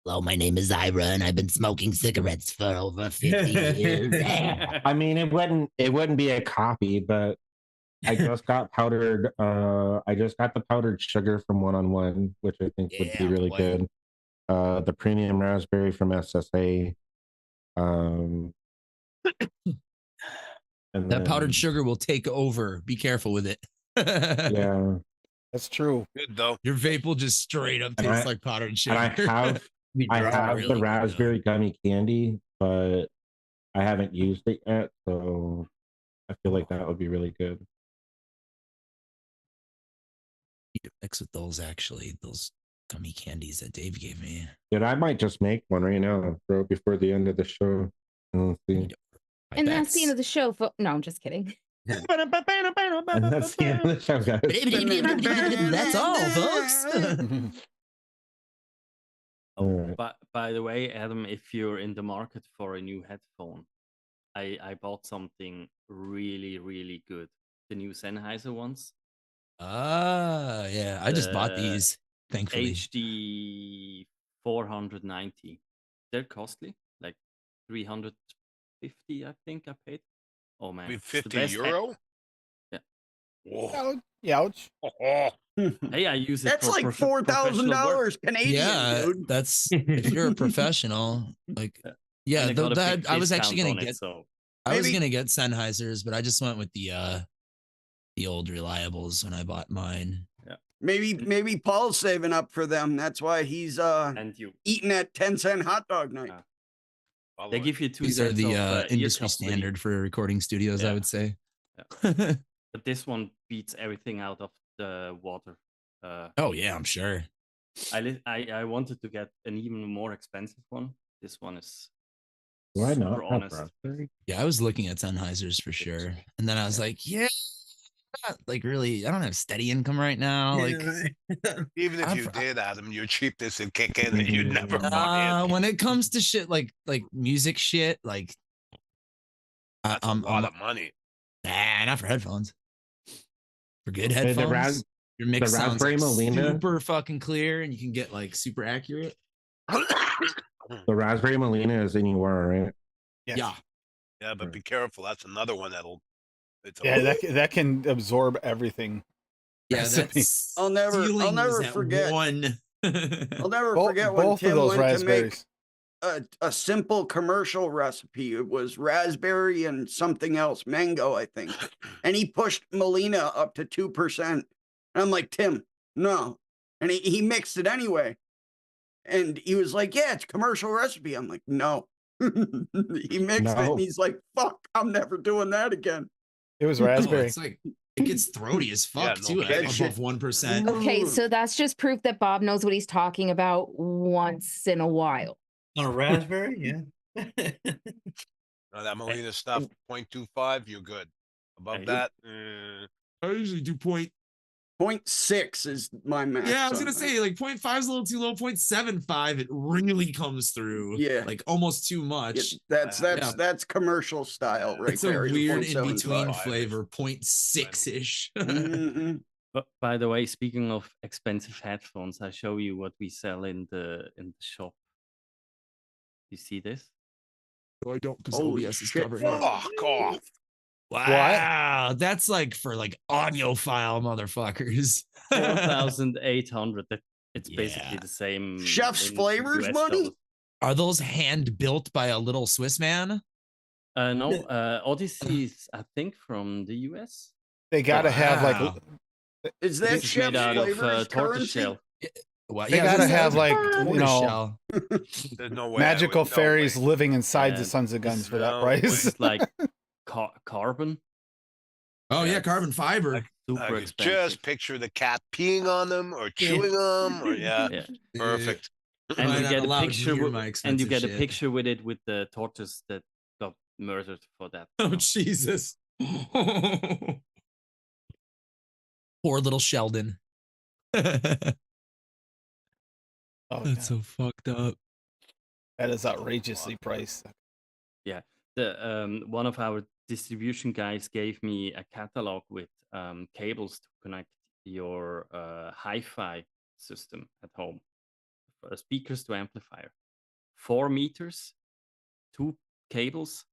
Hello, my name is Ira, and I've been smoking cigarettes for over 50 years. I mean, it wouldn't be a copy, but I just got powdered. I just got the powdered sugar from 1-on-1, which I think would be really good. The premium raspberry from SSA. And That powdered sugar will take over. Be careful with it. Yeah, that's true. Good though. Your vape will just straight up taste like powdered sugar. And I have really the good, raspberry gummy candy, but I haven't used it yet, so I feel like that would be really good. You could mix with those gummy candies that Dave gave me. Dude, I might just make one right now, bro, before the end of the show. Let's see. And that's the end of the show. No, I'm just kidding. And that's the end of the show, guys. That's all, folks. All right. But by the way, Adam, if you're in the market for a new headphone, I bought something really, really good. The new Sennheiser ones. Yeah. I just bought these, thankfully. HD 490. They're costly, like 350, I think I paid. Oh man, it's the 50 best euro? Yeah. Whoa. Ouch. Hey, I use it. That's for like professional work. $4,000 Canadian, Yeah, dude. that's if you're a professional. Like, yeah, And I got a big I was actually discount gonna on it, get. so I was Maybe- gonna get Sennheisers, but I just went with the old reliables when I bought mine. Maybe Paul's saving up for them. That's why he's and you eating at 10-cent hot dog night. they give you two These are sets the of industry earcuffs with standard for recording studios, I Yeah. would say. but this one beats everything out of the water. Oh yeah, I'm sure. I wanted to get an even more expensive one. This one is Do I not super have honest. raspberry? Yeah, I was looking at Sennheisers for sure, and then I was like, yeah, not like really. I don't have steady income right now. Like, Even if I'm you fr- did, Adam, your cheapness would kick in and you'd never buy it. when it comes to shit like music shit, like That's a lot of money. Nah, not for headphones. For good Hey, headphones, your mix the sounds Raspberry like Molina? super fucking clear, and you can get like super accurate. The raspberry Molina is anywhere, right? Yes. Yeah, Yeah, but be careful. That's another one that'll. It's a Yeah, that can absorb everything. yeah. Recipe. That's I'll never forget. one. I'll never Both, forget when both of Tim those went to make raspberries. a simple commercial recipe. It was raspberry and something else, mango, I think. And he pushed Molina up to 2%. And I'm like, Tim, no. And he mixed it anyway. And he was like, yeah, it's a commercial recipe. I'm like, no. He mixed it No. and he's like, fuck, I'm never doing that again. It was No, raspberry. it's like it gets throaty as fuck no too. kidding. Above 1%. Okay, so that's just proof that Bob knows what he's talking about once in a while. On a raspberry, yeah. that Molina stuff, 0.25, you're good. Above Hey. that, I usually do point. 0.6 is my max. Yeah, I was on gonna that. say like 0.5 is a little too low. 0.75, it really comes through. Yeah. like almost too Yeah, much. that's that's commercial style right It's a there. is weird in 0.75. between flavor, 0.6 ish. Mhm. But by the way, speaking of expensive headphones, I show you what we sell in the shop. You see this? No, I don't, because Holy OBS is shit. covering it. Fuck off. Wow, that's like for like audiophile motherfuckers. 4,800. It's basically Yeah. the same. Chef's in Flavors US money? dollars. Are those hand built by a little Swiss man? No, Odyssey's, I think, from the US. They gotta have like Wow. Is that This is made Chef's out of Flavors tortoise currency? shell. Well, They gotta this is have, like, tortoise you know, shell. There's no way. magical fairies living inside the And Sons of Guns this- for that no, price. This is like carbon. Oh yeah, Yeah, carbon it's fiber. like super I could expensive. just picture the cat peeing on them or chewing them, or Yeah. perfect. And Am I you not get a allowed to picture hear with, my and you expensive get a shit? picture with it with the tortoise that got murdered for that. Oh So, Jesus. Poor little Sheldon. That's Oh, God, so fucked up. that is outrageously priced. the one of our distribution guys gave me a catalog with cables to connect your hi-fi system at home, speakers to amplifier, 4 meters, 2 cables,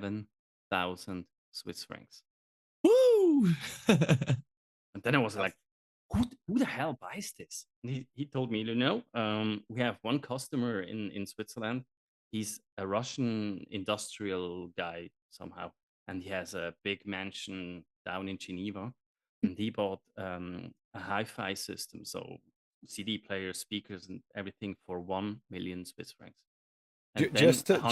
97,000 Swiss francs. Woo! And then I was like, who the hell buys this? And he told me, we have one customer in Switzerland. He's a Russian industrial guy somehow, and he has a big mansion down in Geneva. And he bought a hi-fi system, so CD players, speakers, and everything for 1 million Swiss francs. And then Just to make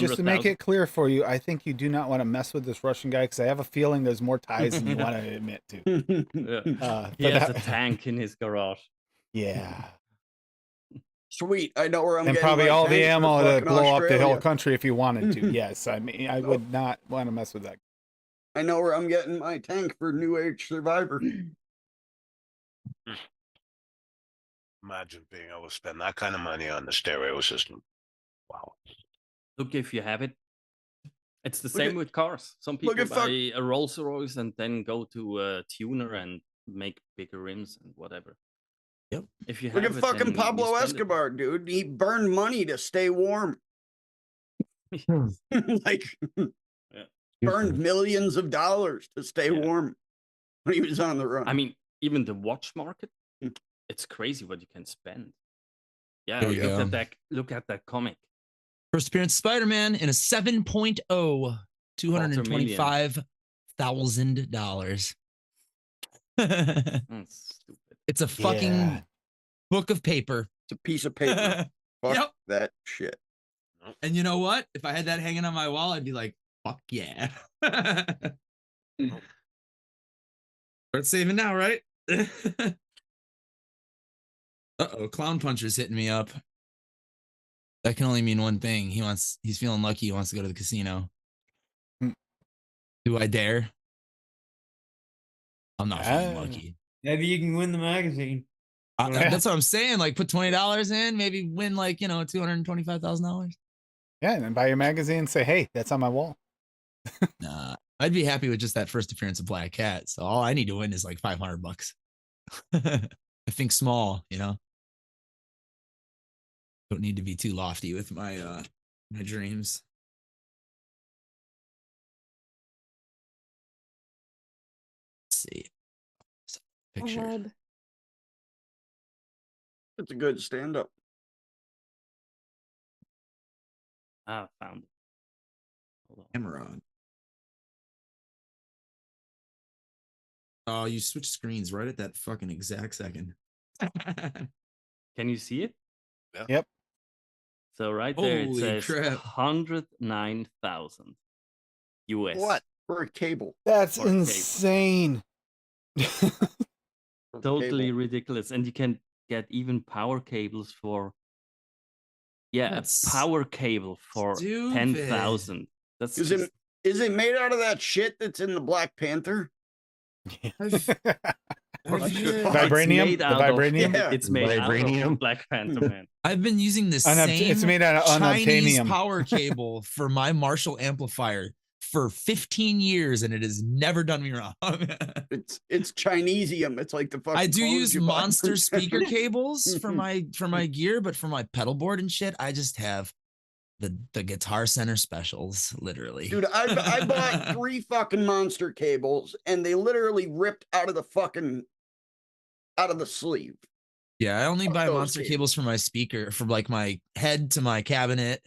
100,000 it clear for you, I think you do not want to mess with this Russian guy because I have a feeling there's more ties than you want to admit to. He but has a that- tank in his garage. Yeah, Sweet. I know where I'm and getting probably my all the tank for ammo to fucking blow up the whole Australia. country if you wanted to. Yes, I mean I would not want to mess with that. I know where I'm getting my tank for New Age Survivor. Imagine being able to spend that kind of money on the stereo system. Wow. Look, if you have it, it's the Look same at- with cars. Some people look at fuck- buy a Rolls Royce and then go to a tuner and make bigger rims and whatever. Yep. If you Look have at it, fucking then you Pablo spend it. Escobar, dude. He burned money to stay warm. Like, burned millions of dollars to stay Yeah. warm when he was on the run. I mean, even the watch market, Mm. it's crazy what you can spend. Yeah, There you look go. at that. Look at that comic. First appearance Spider-Man in a 7.0, $225,000. That's stupid. It's a fucking Yeah. book of paper. It's a piece of paper. Fuck Yep. that shit. And you know what? If I had that hanging on my wall, I'd be like, fuck yeah. Start saving now, right? Uh-oh, Clown Puncher's hitting me up. That can only mean one thing. He's feeling lucky. He wants to go to the casino. Hmm. Do I dare? I'm not feeling Ah. lucky. Maybe you can win the magazine. That's what I'm saying. Like, put $20 in, maybe win like $225,000. Yeah, and then buy your magazine and say, hey, that's on my wall. Nah, I'd be happy with just that first appearance of Black Cat. So all I need to win is like $500. I think small, Don't need to be too lofty with my my dreams. Let's see. Picture. It's a good stand up. Ah, found it. Hold on. Emerald. Oh, you switched screens right at that fucking exact second. Can you see it? Yep. So right there it Holy says crap. 109,000 US. What? For a cable. That's Or cable. insane. For a Totally cable. ridiculous. And you can get even power cables for That's a power cable for stupid. 10,000. That's Is just, it is it made out of that shit that's in the Black Panther? Vibranium? made The out of- vibranium? Yeah. it's made out of Vibranium? Black Panther, man. I've been using the It's same made out of Chinese unobtainium. power cable for my Marshall amplifier for 15 years, and it has never done me wrong. It's Chinesium. It's like the fucking. I do clothes use you buy monster from speaker China. cables for my gear, but for my pedal board and shit, I just have the Guitar Center specials, literally. Dude, I bought 3 fucking monster cables, and they literally ripped out of the sleeve. Yeah, I only Fuck buy those monster cables for my speaker, from like my head to my cabinet,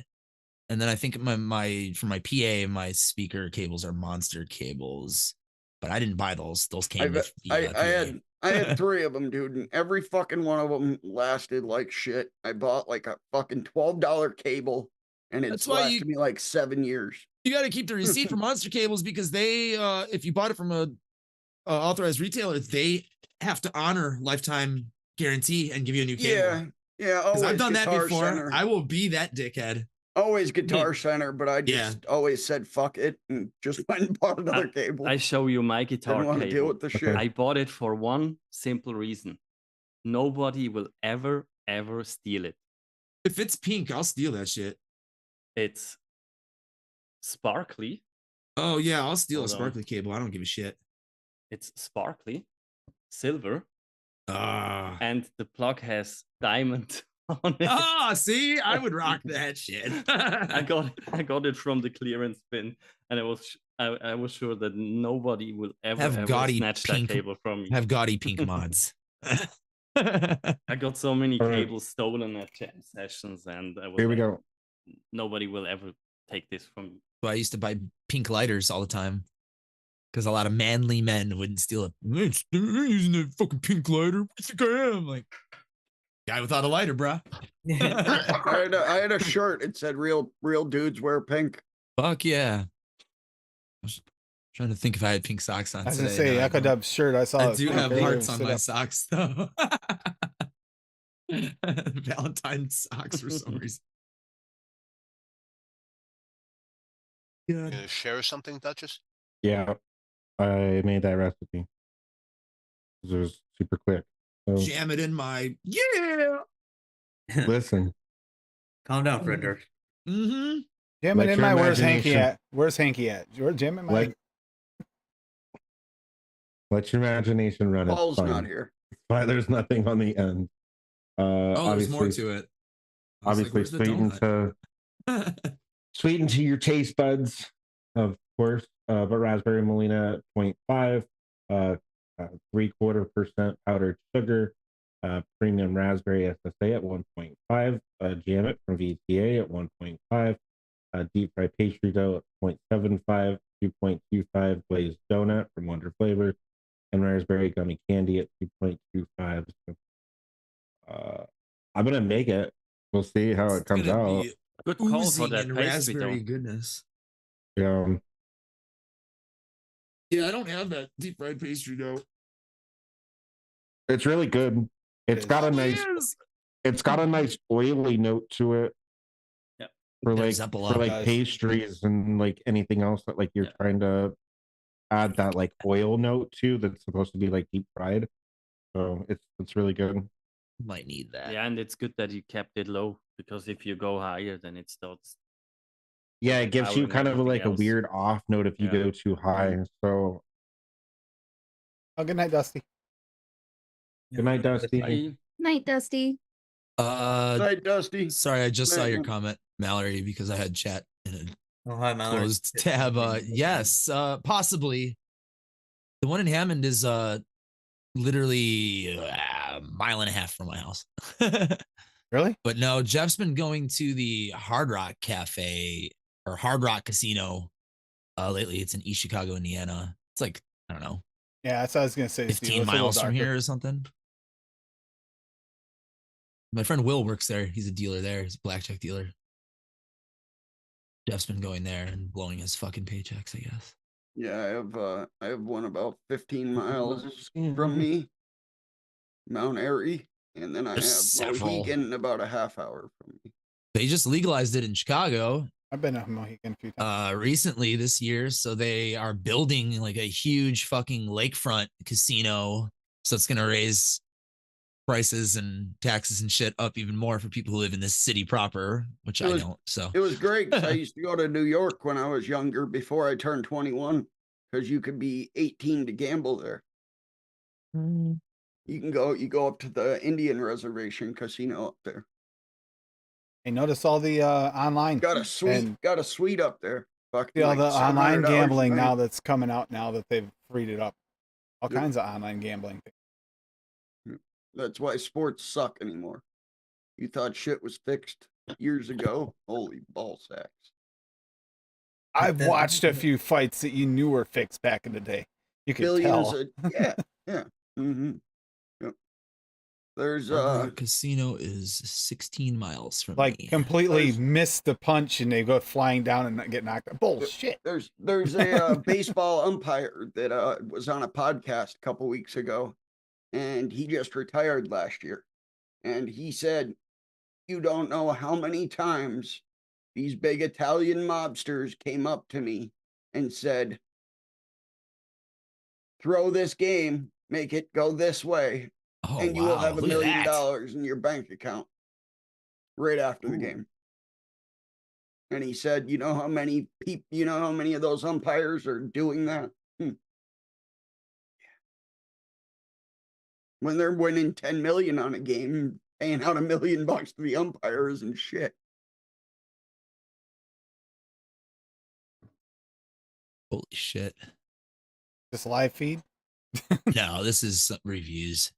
and then I think my for my PA, my speaker cables are monster cables. But I didn't buy those. Those came with the PA. I had 3 of them, dude, and every fucking one of them lasted like shit. I bought like a fucking $12 cable, and it's That's why lasted me like 7 years. You got to keep the receipt for monster cables, because they, if you bought it from a authorized retailer, they have to honor lifetime guarantee and give you a new cable. Yeah. Because I've Always done that Guitar before. Center. I will be that dickhead. Always Guitar Center, but I just always said fuck it and just went and bought another cable. I show you my guitar Didn't want to cable. deal with the shit. I bought it for one simple reason. Nobody will ever steal it. If it's pink, I'll steal that shit. It's sparkly. Oh yeah, I'll steal Hold a on. sparkly cable. I don't give a shit. It's sparkly, silver, Ah, and the plug has diamond on it. See, I would rock that shit. I got it from the clearance bin, and I was sure that nobody will ever gaudy snatch pink- that cable from me. Have gaudy pink mods. I got so many All right. cables stolen at jam sessions, and I was Here we like, go. nobody will ever take this from me. So I used to buy pink lighters all the time, because a lot of manly men wouldn't steal it. I'm using that fucking pink lighter. What do you think I am? Like, guy without a lighter, bruh. I had a shirt. It said real dudes wear pink. Fuck yeah. I was trying to think if I had pink socks on I was today. gonna say No, I Echo don't. Dub's shirt. I saw I it do pink have earlier, hearts on stood my up. socks though. Valentine's socks for some reason. You gonna share something, Duchess? Yeah, I made that recipe. It was super quick. So Jam it in my yeah. listen, Calm down, Frederick. Mm-hmm. Jim Let in your my where's Hanky imagination- at? Where's Hanky at? Your Jim in my let your imagination run. It's Paul's fun. not here. But there's nothing on the end. Oh, there's more obviously, to it. I was like, obviously where's the sweeten to your taste buds, of course. But raspberry Molina at 0.5, 3/4% powdered sugar, premium raspberry SSA at 1.5, jam it from VTA at 1.5, deep fried pastry dough at 0.75, 2.25 glazed donut from Wonder Flavor, and raspberry gummy candy at 2.25. So, I'm gonna make it. We'll see how it comes out. Good call for Oozing that in pastry raspberry dough. goodness. Yeah, Yeah, I don't have that deep fried pastry dough. it's really good. It's got a nice, oily note to it. Yeah. For like There's Apple up. Guys. pastries and like anything else that like you're Yeah. trying to add that like oil note to that's supposed to be like deep fried. So it's really good. Might need that. Yeah, and it's good that you kept it low, because if you go higher, then it starts. Yeah, it gives you overpowering kind of like everything a else. weird off note if you Yeah. go too high. So Oh, good night, Dusty. good night, Dusty. I, Night, Dusty. Night, Dusty. Sorry, I just saw your Night. comment, Mallory, because I had chat in a Oh, hi, Mallory. closed tab. Yes, possibly. The one in Hammond is literally a mile and a half from my house. Really? But no, Jeff's been going to the Hard Rock Cafe or Hard Rock Casino lately. It's in East Chicago, Indiana. It's like, I don't know, Yeah, that's what I was gonna say. Steve. 15 It's a little miles from darker. here or something. My friend Will works there. He's a dealer there. He's a blackjack dealer. Jeff's been going there and blowing his fucking paychecks, I guess. Yeah, I have one about 15 miles from me, Mount Airy, and then I have There's several. Mohegan about a half hour from me. They just legalized it in Chicago I've been to Mohegan a few times. recently this year. So they are building like a huge fucking lakefront casino. So it's gonna raise prices and taxes and shit up even more for people who live in this city proper, which It I was- don't. So It was great 'cause I used to go to New York when I was younger before I turned 21, because you could be 18 to gamble there. You go up to the Indian Reservation casino up there. Hey, notice all the online Got a suite. and Got a suite up there. Fucking see all like the online $700 a gambling night. now that's coming out now that they've freed it up. All Yep. kinds of online gambling. That's why sports suck anymore. You thought shit was fixed years ago. Holy ball sacks. I've watched a few fights that you knew were fixed back in the day. You could Billions tell. of yeah. Mm-hmm. Yep. There's Hard Rock Casino is 16 miles from Like me. completely There's- missed the punch and they go flying down and get knocked out. Bullshit. There's a baseball umpire that was on a podcast a couple weeks ago, and he just retired last year. And he said, "You don't know how many times these big Italian mobsters came up to me and said, 'Throw this game, make it go this way, Oh, and you will wow. have $1 Look at million that. in your bank account right after the game.'" And he said, "You know how many people, you know how many of those umpires are doing that? When they're winning 10 million on a game, paying out $1 million to the umpires and shit." Holy shit. This live feed. No, this is some reviews.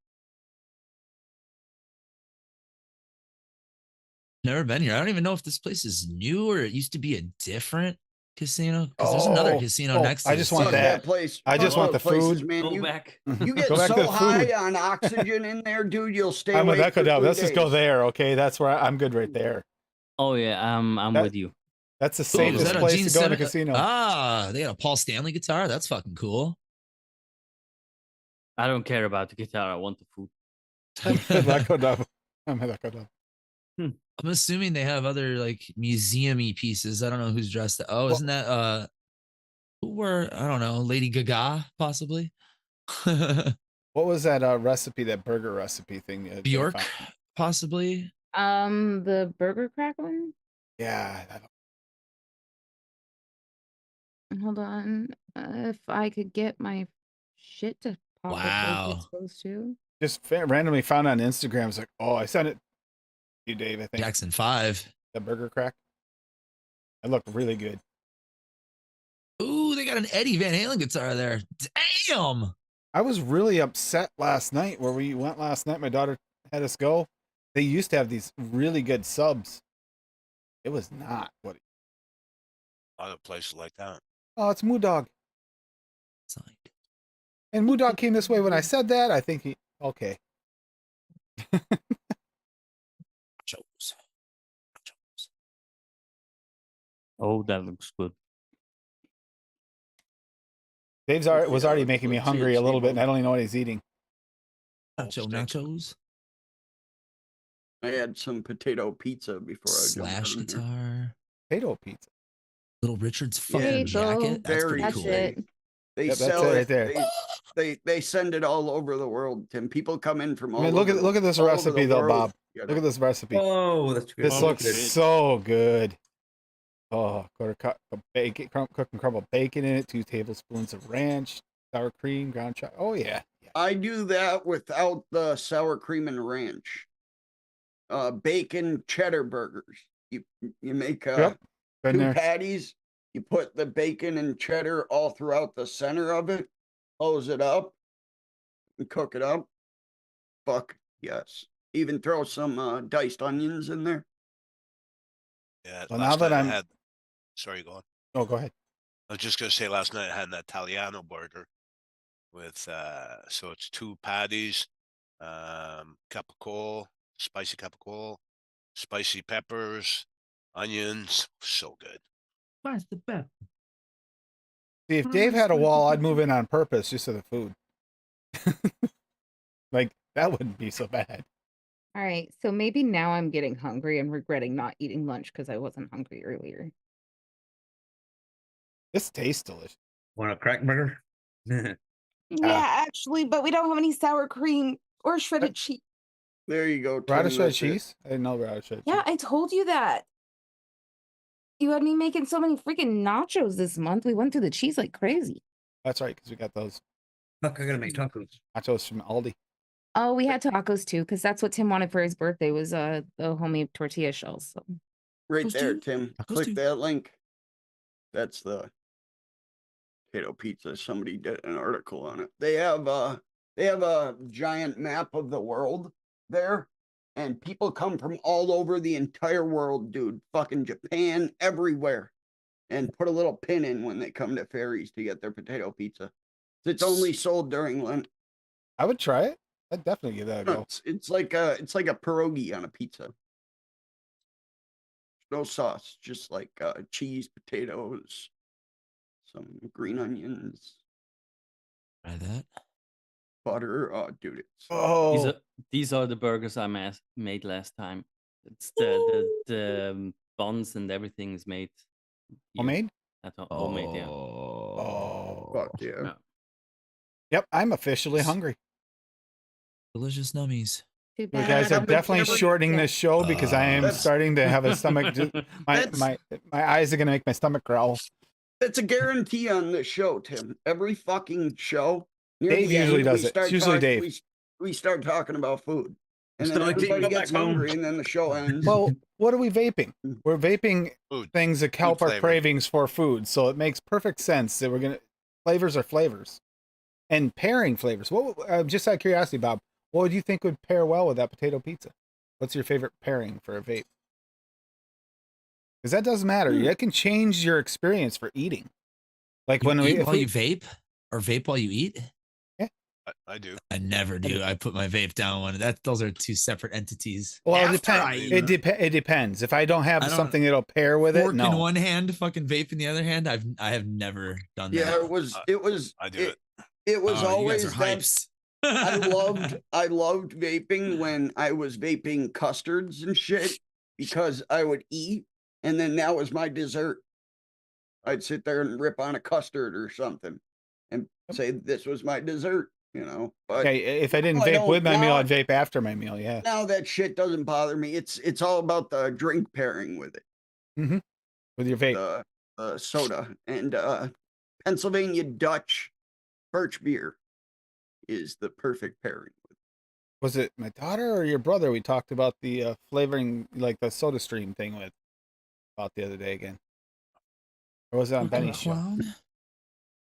Never been here. I don't even know if this place is new or it used to be a different casino. Because there's another casino next to I this just want too. that. place. I just fuck want the those places, food. man. Go You, back. you get Go back to so the high food. on oxygen in there, dude, you'll stay I'm with awake for Echo. 3 Let's just go days. there, okay? That's where I'm good right there. Oh yeah, I'm That- with you. That's the Ooh, is safest that a place Gene to go in a Simmons- casino. Ah, they got a Paul Stanley guitar. That's fucking cool. I don't care about the guitar. I want the food. I'm with Echo Dub. I'm with Echo Dub. I'm assuming they have other like museum-y pieces. I don't know who's dressed. Oh, isn't that who were, I don't know, Lady Gaga possibly? What was that recipe, that burger recipe thing? That they Bjork found? possibly. The burger crack one. Yeah. Hold on. If I could get my shit to pop up like Wow. it's supposed to. Just randomly found on Instagram. It's like, oh, I sent it to you, Dave, I think. Jackson 5. The burger crack. It looked really good. Ooh, they got an Eddie Van Halen guitar there. Damn. I was really upset last night where we went last night. My daughter had us go. They used to have these really good subs. It was not what. Other places like that. Oh, it's Moo Dog. Signed. And Moo Dog came this way when I said that. I think he. Okay. Nachos. Oh, that looks good. Dave's was already making me hungry a little bit, and I don't even know what he's eating. Nachos. I had some potato pizza before I Slash jumped in here. guitar. Potato pizza. Little Richard's fucking There you go. jacket. That's Very pretty That's cool. it. They Yep, that's sell it it right there. They send it all over the world, Tim. People come in from all I mean, look over at this all over recipe the though, world. Bob. Yeah, Look at this recipe. Oh, that's good. This Oh, looks good. so good. Oh, quarter cup of bacon, cooked and crumbled bacon in it, 2 tablespoons of ranch, sour cream, ground chuck. Oh yeah. I do that without the sour cream and ranch. Bacon cheddar burgers. You make Yep. Been 2 there. patties. You put the bacon and cheddar all throughout the center of it. Close it up and cook it up. Fuck yes. Even throw some diced onions in there. Yeah. Well, now last that night I I'm- had. Sorry, go on. Oh, go ahead. I was just gonna say last night I had an Italiano burger with so it's 2 patties, capicola, spicy capicola, spicy peppers, onions. So good. Where's the best? See, if Dave had a wall, I'd move in on purpose just for the food. Like that wouldn't be so bad. All right. So maybe now I'm getting hungry and regretting not eating lunch because I wasn't hungry earlier. This tastes delicious. Want a crack burger? Yeah, actually, but we don't have any sour cream or shredded cheese. There you go. Tim, Radish red that's it. cheese? I didn't know radish red Yeah, cheese. I told you that. You had me making so many freaking nachos this month. We went through the cheese like crazy. That's right, because we got those Fuck, I gotta make tacos. nachos from Aldi. Oh, we had tacos too, because that's what Tim wanted for his birthday was the homemade tortilla shells. So. Right Tacos there, too? Tim. Tacos Click too. that link. That's the potato pizza. Somebody did an article on it. They have a giant map of the world there, and people come from all over the entire world, dude. Fucking Japan, everywhere, and put a little pin in when they come to Ferries to get their potato pizza. It's only sold during Lent. I would try it. I'd definitely give that a No, go. it's like a pierogi on a pizza. No sauce, just like cheese, potatoes, some green onions, Try that. butter. Oh, dude, it's Oh, These are the burgers I made last time. It's the buns and everything is made. here homemade? At homemade, yeah. Oh, fuck yeah. Yeah. yep. I'm officially hungry. Delicious nummies. Too You bad. guys are I've been definitely never- shortening this show because I am That's- starting to have a stomach. My That's- my my eyes are gonna make my stomach growl. That's a guarantee on this show, Tim. Every fucking show. near Dave the usually end, does we it. start It's usually talk- Dave. We start talking about food. And then Still like everybody eating gets backbone. hungry and then the show ends. Well, what are we vaping? We're vaping Food. things that help our flavor. cravings for food. So it makes perfect sense that we're gonna flavors are flavors, and pairing flavors. What just out of curiosity, Bob? What would you think would pair well with that potato pizza? What's your favorite pairing for a vape? Because that does matter. That can change your experience for eating. Like You when eat we, if while we you vape or vape while you eat? I do. I never do. I put my vape down when those are two separate entities. well, After I eat. it depends. If I don't have I don't- something that'll pair with it, Fork in no. one hand, fucking vape in the other hand. I have never done yeah, that. it was I do it. it was Oh, always you guys are that hypes. I loved vaping when I was vaping custards and shit because I would eat and then that was my dessert. I'd sit there and rip on a custard or something and say this was my dessert, you know. But Okay, if I didn't now I vape with don't- my meal, now- I'd vape after my meal. Yeah. now that shit doesn't bother me. It's all about the drink pairing with it. With your vape. The soda and Pennsylvania Dutch birch beer is the perfect pairing. Was it my daughter or your brother we talked about the flavoring, like the soda stream thing with about the other day again? Or was it on Benny's show? Clown?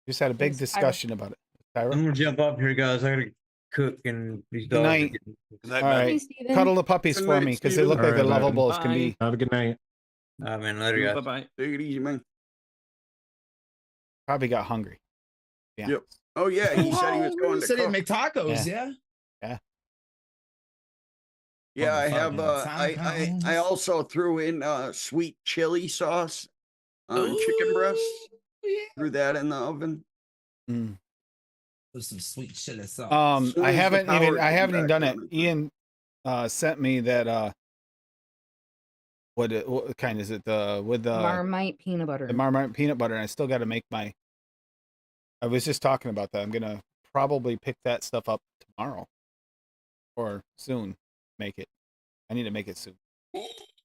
Just had a big Yes, discussion about it. I'm Tyra? gonna jump off here, guys. I gotta cook and these dogs. are night. getting- Good night, All man. right. Hey, Steven. Cuddle the puppies Good for night, me because they Steven. look like they're All right, lovable as can Bye. be. Have a good night. Man, later, guys. Bye bye. Take it easy, man. Probably got hungry. Yeah. Yep. Oh yeah, he said he was going to said he'd cook. make tacos. Yeah. Yeah, I have. Motherfucking I tacos. also threw in sweet chili sauce on chicken breasts. Yeah. Threw that in the oven. Mm. With some sweet chili sauce. Soon I as the haven't power even came even back done it. on. Ian sent me that what kind is it? The with the Marmite peanut butter. the Marmite peanut butter, and I still got to make my. I was just talking about that. I'm gonna probably pick that stuff up tomorrow or soon. Make it. I need to make it soon.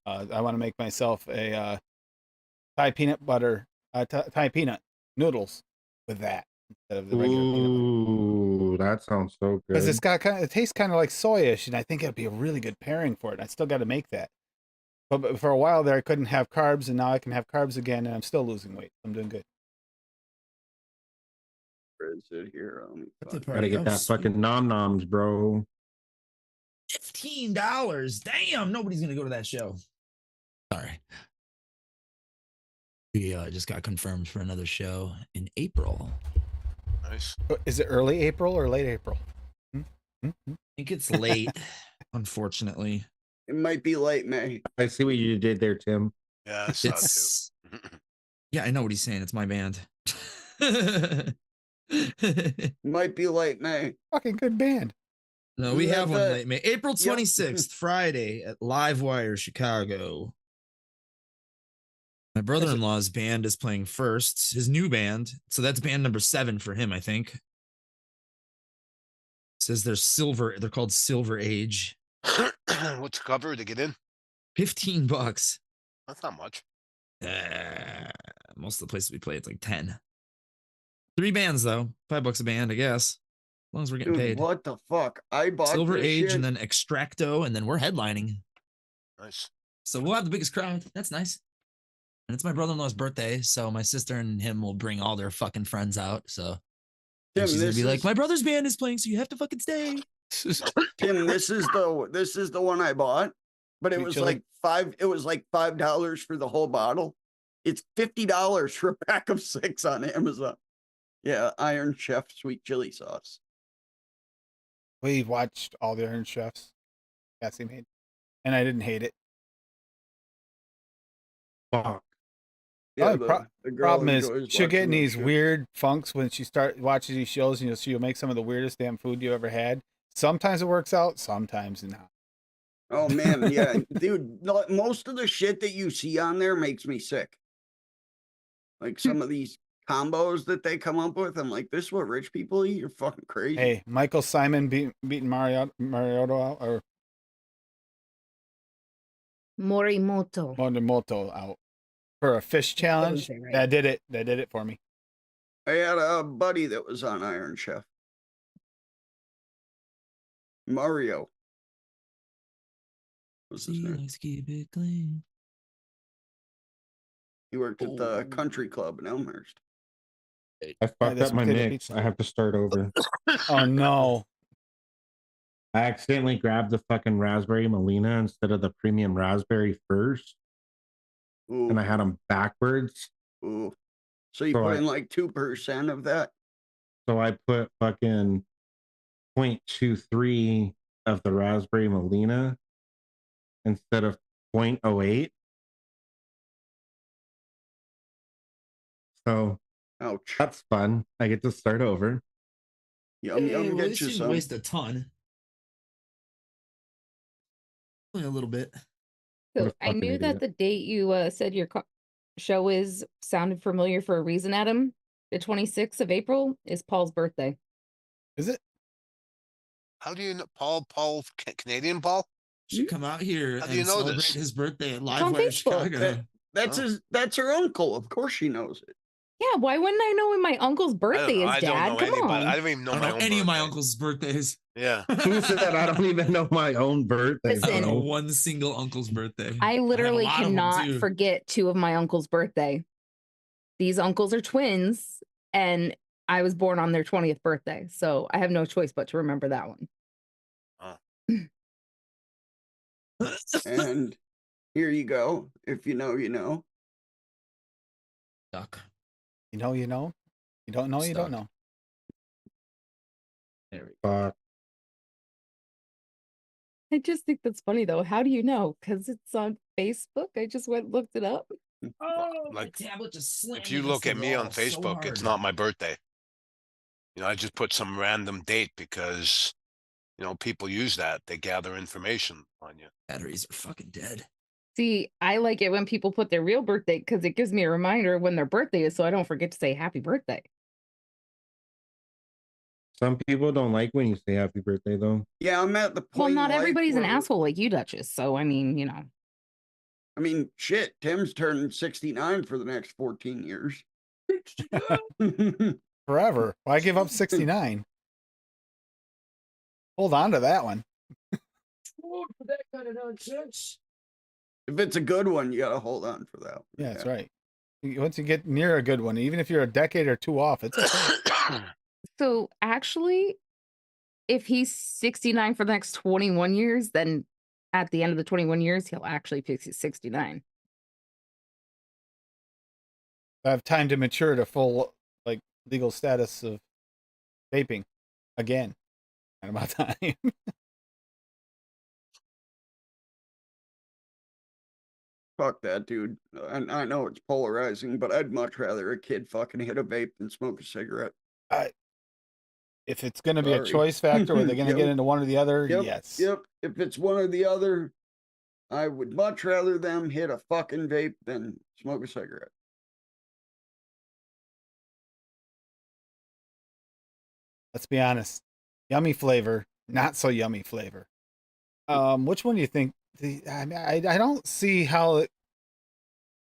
I want to make myself a Thai peanut butter, Thai peanut noodles with that instead of the regular peanut butter. Ooh, that sounds so Because good. it's got it tastes kind of like soyish, and I think it'd be a really good pairing for it. I still got to make that. But for a while there, I couldn't have carbs, and now I can have carbs again, and I'm still losing weight. I'm doing good. Where is it here? Let me What the find- Gotta get Oh, that sweet. fucking nom noms, bro. $15. Damn, nobody's gonna go to that show. Sorry. We just got confirmed for another show in April. Nice. Is it early April or late April? I think it's late, unfortunately. It might be late May. I see what you did there, Tim. Yeah, I saw it It's too. Yeah, I know what he's saying. It's my band. Might be late May. Fucking good band. No, we Yeah, have one but- late May. April Yep. 26th, Friday at Livewire, Chicago. My brother-in-law's band is playing first, his new band. So that's band number 7 for him, I think. Says they're called Silver Age. What's the cover to get in? $15. That's not much. Most of the places we play, it's like 10. 3 bands though, $5 a band, I guess. long as we're getting Dude, paid. what the fuck? I bought Silver this Age shit. and then Extracto, and then we're headlining. Nice. So we'll have the biggest crowd. That's nice. And it's my brother-in-law's birthday, so my sister and him will bring all their fucking friends out. So Tim, she's gonna this be like, is my brother's band is playing, so you have to fucking stay. Tim. This is the one I bought, but it Sweet was chili. like $5 for the whole bottle. It's $50 for a pack of 6 on Amazon. Yeah, Iron Chef sweet chili sauce. We watched all the Iron Chefs Cassie made, and I didn't hate it. Fuck. Oh, the girl Problem is, enjoys she'll get in watching that these shit. weird funks when she watches these shows, and she'll make some of the weirdest damn food you ever had. Sometimes it works out, sometimes not. Oh man, yeah, dude. Most of the shit that you see on there makes me sick. Like some of these combos that they come up with, I'm like, this is what rich people eat? You're fucking crazy. Hey, Michael Simon beating Mariotto out, or Morimoto out for a fish challenge. say right. That did it. That did it for me. I had a buddy that was on Iron Chef. Mario. What's his name? Let's keep it clean. He worked at the country club in Elmhurst. I fucked this up my potato mix. pizza. I have to start over. Oh no! I accidentally grabbed the fucking raspberry Molina instead of the premium raspberry first, Ooh, and I had them backwards. ooh. So you So put I- in like 2% of that? So I put fucking 0.23 of the raspberry Molina instead of 0.08. So Ouch. that's fun. I get to start over. Yum, Hey, yum, well, get this you didn't some. waste a ton. Only a little bit. What So a I fucking knew that idiot. the date you said your show is sounded familiar for a reason, Adam. The 26th of April is Paul's birthday. Is it? How do you know Paul, Canadian Paul? Should come out here How and do you know celebrate this? his birthday at on Livewire Facebook. Chicago. That's her uncle. Of course she knows it. Yeah, why wouldn't I know when my uncle's birthday is, I don't Dad? know Come anybody. I on. don't even know I don't my know own any of my birthday. uncle's birthdays. Yeah. Who said I don't even know my own birthday? I don't Listen, know one single uncle's birthday. I have a literally lot of them, cannot too. forget 2 of my uncle's birthday. These uncles are twins, and I was born on their 20th birthday, so I have no choice but to remember that one. And here you go. If you know, you know. Duck. You know, you know. You don't know, you don't Stuck. know. There we go. Fuck. I just think that's funny though. How do you know? Because it's on Facebook. I just went and looked it up. Oh, Like, my tablet just slammed. If you look at me on Facebook, it's not my birthday. You know, I just put some random date because, you know, people use that. They gather information on you. Batteries are fucking dead. See, I like it when people put their real birthday because it gives me a reminder when their birthday is, so I don't forget to say happy birthday. Some people don't like when you say happy birthday, though. Yeah, I'm at the point. Well, in not life everybody's an where- asshole like you, Duchess. So I mean, you know. I mean, shit. Tim's turning 69 for the next 14 years. Forever. Why give up 69? Hold on to that one. For that kind of nonsense. If it's a good one, you gotta hold on for that. Yeah, that's right. Once you get near a good one, even if you're a decade or 2 off, it's okay. So actually, if he's 69 for the next 21 years, then at the end of the 21 years, he'll actually pick 69. I have time to mature to full like legal status of vaping again. And about time. Fuck that, dude. And I know it's polarizing, but I'd much rather a kid fucking hit a vape than smoke a cigarette. If it's going to be a Sorry. choice factor, or they're going to Yep. get into one or the other, Yep. yes. Yep. If it's one or the other, I would much rather them hit a fucking vape than smoke a cigarette. Let's be honest. Yummy flavor, not so yummy flavor. Which one do you think? I mean, I don't see how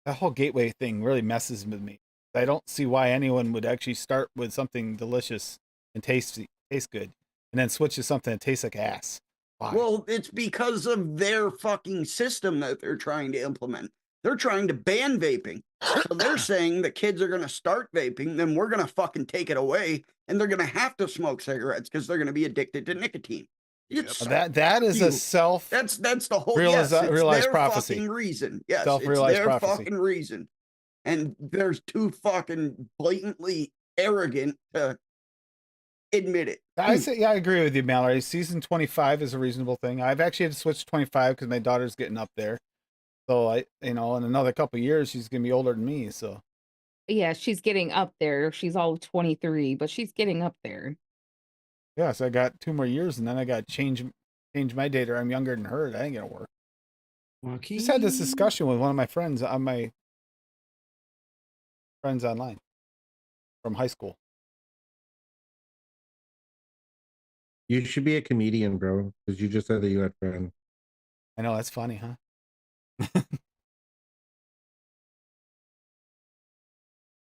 the whole gateway thing really messes with me. I don't see why anyone would actually start with something delicious and tasty tastes good, and then switch to something that tastes like ass. Why? Well, it's because of their fucking system that they're trying to implement. They're trying to ban vaping. So they're saying the kids are going to start vaping, then we're going to fucking take it away, and they're going to have to smoke cigarettes because they're going to be addicted to nicotine. It's that is a self. That's the whole realized their prophecy. fucking reason. Yes, Self-realized it's their prophecy. fucking reason. And there's too fucking blatantly arrogant to admit it. I say, yeah, I agree with you, Mallory. Season 25 is a reasonable thing. I've actually had to switch to 25 because my daughter's getting up there. So in another couple of years, she's gonna be older than me. So Yeah, she's getting up there. She's all 23, but she's getting up there. yeah, so I got 2 more years, and then I got to change my date, or I'm younger than her. That ain't gonna work. Just had this discussion with one of my friends online from high school. You should be a comedian, bro, because you just said that you had friends. I know, that's funny, huh?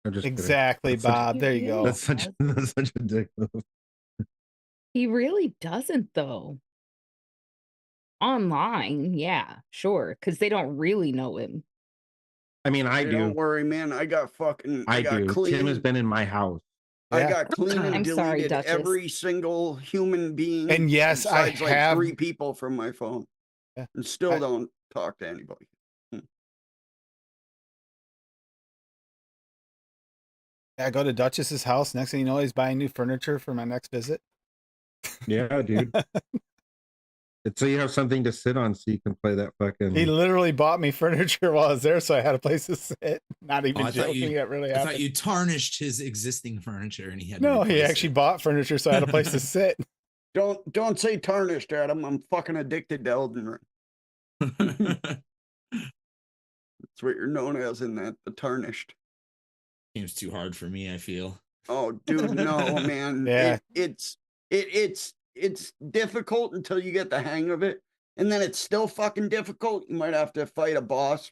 I'm just kidding. Exactly, That's such a- Bob. There you go. That's such a dick move. He really doesn't, though. Online, yeah, sure, because they don't really know him. I mean, I Hey, do. Don't worry, man. I got do. clean. Tim has been in my house. I Yeah. got clean and I'm deleted sorry, Duchess. every single human being. And yes, I besides, like have- 3 people from my phone, Yeah. and still don't talk to anybody. I go to Duchess's house. Next thing you know, he's buying new furniture for my next visit. Yeah, dude. It's so you have something to sit on so you can play that fucking. He literally bought me furniture while I was there, so I had a place to sit. Not even I thought joking, you- that really I happened. thought you tarnished his existing furniture and he had to No, he replace actually it. bought furniture, so I had a place to sit. Don't say tarnished, Adam. I'm fucking addicted to Elden Ring. That's what you're known as in that, the tarnished. Seems too hard for me, I feel. Oh, dude, no, man. Yeah. It's difficult until you get the hang of it, and then it's still fucking difficult. You might have to fight a boss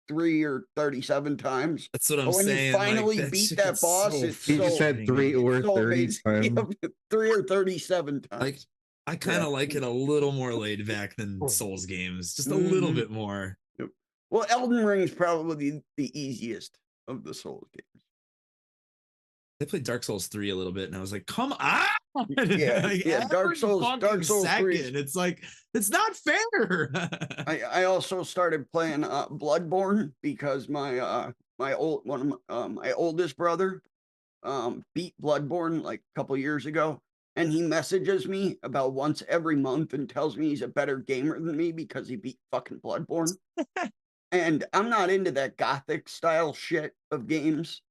3 or 37 times. That's what I'm But when saying. you finally like, beat shit that gets boss, so it's He just so- said 3 or so 30 amazing. times. 3 or 37 times. Like, I kind of like it a little more laid back than Souls games, just a little Mhm. bit more. Well, Elden Ring is probably the easiest of the Souls games. I played Dark Souls 3 a little bit, and I was like, "Come on!" Yeah, Like, yeah, Dark every Souls fucking 3 is- second, it's like it's not fair. I also started playing Bloodborne because my my oldest brother beat Bloodborne like a couple years ago, and he messages me about once every month and tells me he's a better gamer than me because he beat fucking Bloodborne. And I'm not into that gothic style shit of games.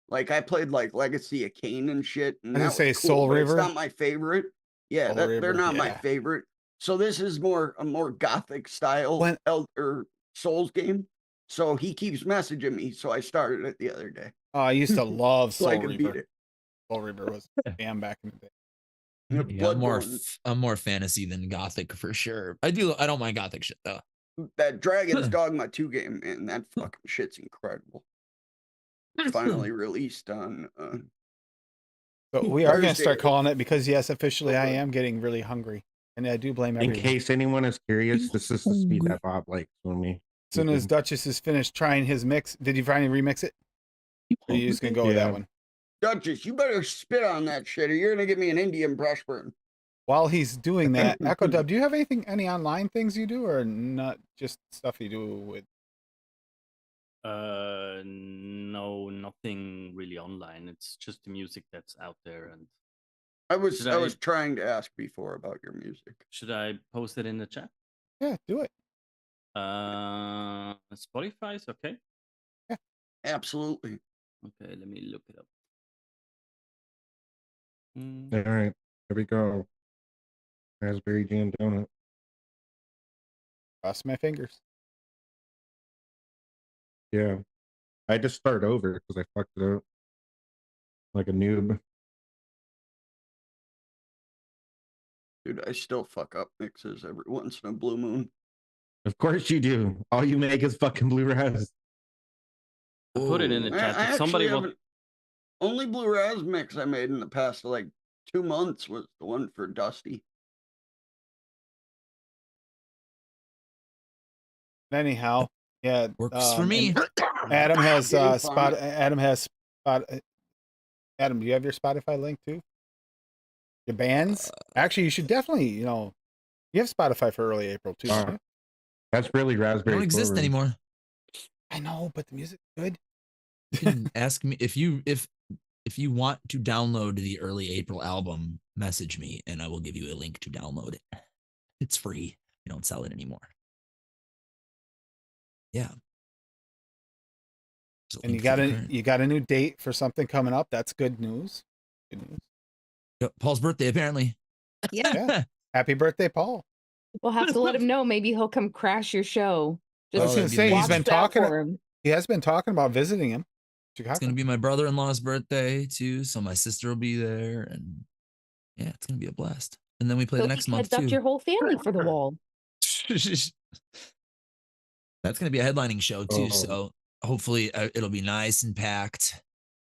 Like I played like Legacy of Kain and shit. And I was that gonna was say cool, Soul but River. It's not my favorite. Yeah, Soul they're River, not my yeah. favorite. So this is a more gothic style When- or Souls game. So he keeps messaging me. So I started it the other day. Oh, I used to love So I Soul could beat Reaver. it. Soul Reaver was damn back in the day. Yeah, Bloodborne. I'm more fantasy than gothic for sure. I don't mind gothic shit though. That Dragon's Dogma 2 game, man, that fucking shit's incredible. Finally released on But we are going to Thursday. start calling it because, yes, officially I am getting really hungry. And I do blame In everyone. case anyone is curious, this is the speed that Bob likes when we. As soon as Duchess is finished trying his mix, did you finally remix it? Or are you just going to go with Yeah. that one? Duchess, you better spit on that shit or you're gonna give me an Indian brush burn. While he's doing that, Echo Dub, do you have any online things you do or not just stuff you do with? No, nothing really online. It's just the music that's out there. And I was Should I I- was trying to ask before about your music. should I post it in the chat? Yeah, do it. Spotify's okay. Absolutely. Okay, let me look it up. All right, here we go. Raspberry jam donut. Cross my fingers. Yeah, I just start over because I fucked it up like a noob. Dude, I still fuck up mixes every once in a blue moon. Of course you do. All you make is fucking blue raz. I put it in the I chat. If actually somebody haven't only blue raz mix I made in the past like 2 months was the one for Dusty. Anyhow, yeah. Works for and me. Adam has Game spot. fun. Adam has spot. Adam, do you have your Spotify link too? Your bands? Actually, you should definitely. You have Spotify for early April too. Don't you? That's really They raspberry. don't exist forward. anymore. I know, but the music's good. You can ask me if you want to download the early April album, message me and I will give you a link to download it. It's free. We don't sell it anymore. Yeah. And you got a new date for something coming up. That's good news. Good news. Paul's birthday, apparently. Yeah. Happy birthday, Paul. We'll have to let him know. Maybe he'll come crash your show. I was Just going to say, he's watch been that talking. for him. He has been talking about visiting him. It's gonna be my brother-in-law's birthday too, so my sister will be there, and yeah, it's gonna be a blast. And then we play So the he next can month abduct too. your whole family for the wall. That's gonna be a headlining show too, Oh. so hopefully it'll be nice and packed.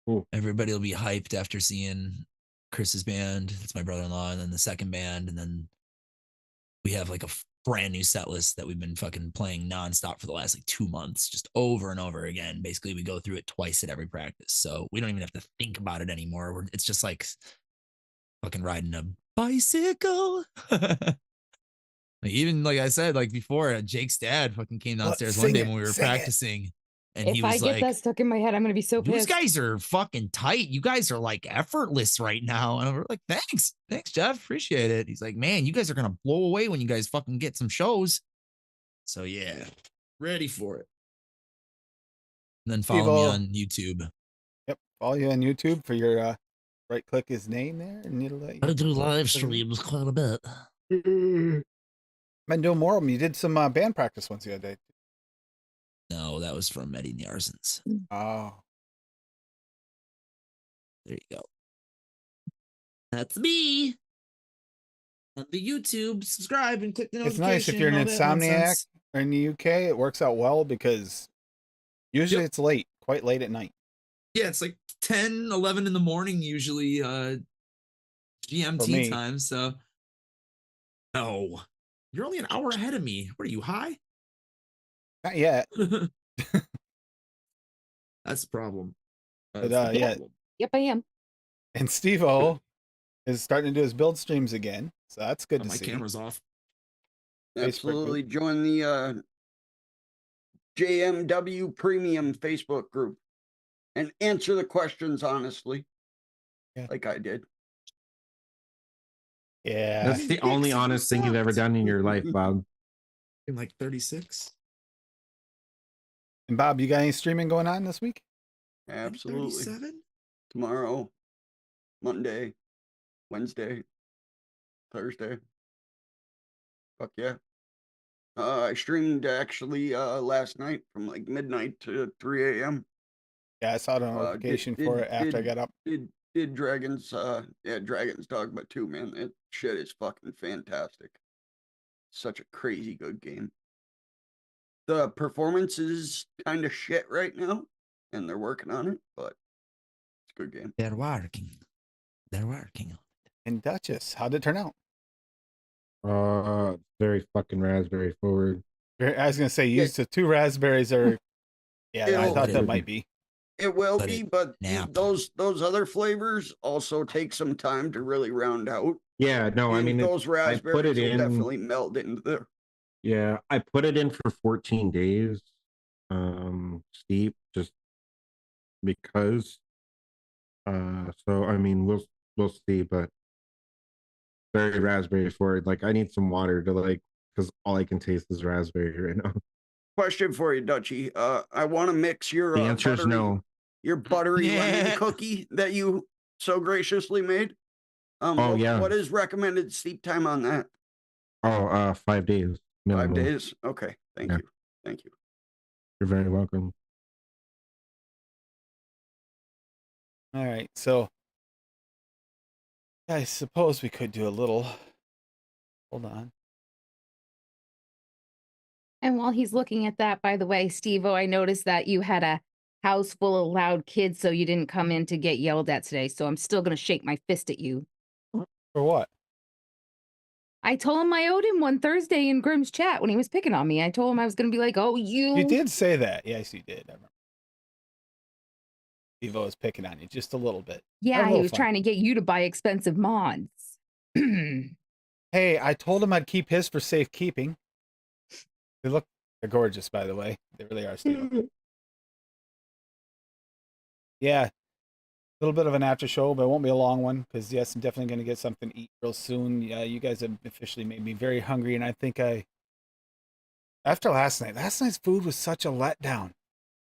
Cool. Everybody will be hyped after seeing Chris's band. It's my brother-in-law, and then the second band, and then we have like a brand new set list that we've been fucking playing nonstop for the last like 2 months, just over and over again. Basically, we go through it twice at every practice, so we don't even have to think about it anymore. It's just like fucking riding a bicycle. Even like I said, like before, Jake's dad fucking came downstairs one day when we were practicing, and he If was I get like, that stuck in my head, I'm gonna be so "You pissed. guys are fucking tight. You guys are like effortless right now." And we're like, "Thanks, Jeff, appreciate it." He's like, "Man, you guys are gonna blow away when you guys fucking get some shows." So yeah, ready for it. And then follow me on YouTube. Yep, follow you on YouTube for your right click his name there, and it'll let you. I do live streams quite a bit. Been doing more of them. You did some band practice ones the other day. No, that was from Eddie and the Arsons. Oh, there you go. That's me. On the YouTube, subscribe and click the it's notification. nice if you're an all that insomniac nonsense. or in the UK. It works out well because usually it's late, quite late at night. Yeah, it's like 10, 11 in the morning usually, For GMT me. time. So, no, you're only an hour ahead of me. What are you, high? Not yet. That's the problem. But, That's the yeah. problem. Yep, I am. And Steve-O is starting to do his build streams again. So that's good Oh, to my see. camera's off. Absolutely. Join the JMW Premium Facebook group and answer the questions honestly. Yeah. Like I did. Yeah. That's the only honest thing you've ever done in your life, Bob. In like 36. And Bob, you got any streaming going on this week? Absolutely. 37? Tomorrow, Monday, Wednesday, Thursday. Fuck yeah. I streamed actually last night from like midnight to 3 a.m. Yeah, I saw the notification for it after I got up. Did Dragon's Dragon's Dogma 2, man. That shit is fucking fantastic. Such a crazy good game. The performance is kind of shit right now, and they're working on it, but it's a good game. They're working. They're working. And Duchess, how'd it turn out? Very fucking raspberry forward. I was gonna say, used to 2 raspberries or yeah, I thought that might be. It will Let be, it but nap. those other flavors also take some time to really round out. Yeah, no, I And mean, those I raspberries put it will in. definitely meld into there. Yeah, I put it in for 14 days, steep, just because. So I mean, we'll see, but very raspberry forward. Like, I need some water to because all I can taste is raspberry right now. Question for you, Dutchie. I want to mix your The answer is no. Your buttery lemon Yeah. cookie that you so graciously made. Yeah. What is recommended steep time on that? 5 days. 5 minimum. days. Okay, thank Yeah. you. Thank you. You're very welcome. All right, so I suppose we could do a little. Hold on. And while he's looking at that, by the way, Steve-O, I noticed that you had a house full of loud kids, so you didn't come in to get yelled at today. So I'm still going to shake my fist at you. For what? I told him I owed him one Thursday in Grimm's chat when he was picking on me. I told him I was going to be like, oh, you. You did say that. Yes, you did. I remember. Evo was picking on you just a little bit. Yeah, he was trying to get you to buy expensive mods. Hey, I told him I'd keep his for safekeeping. They're gorgeous, by the way. They really are, Steve. Yeah, a little bit of an after show, but it won't be a long one because yes, I'm definitely going to get something to eat real soon. Yeah, you guys have officially made me very hungry, and I think after last night's food was such a letdown,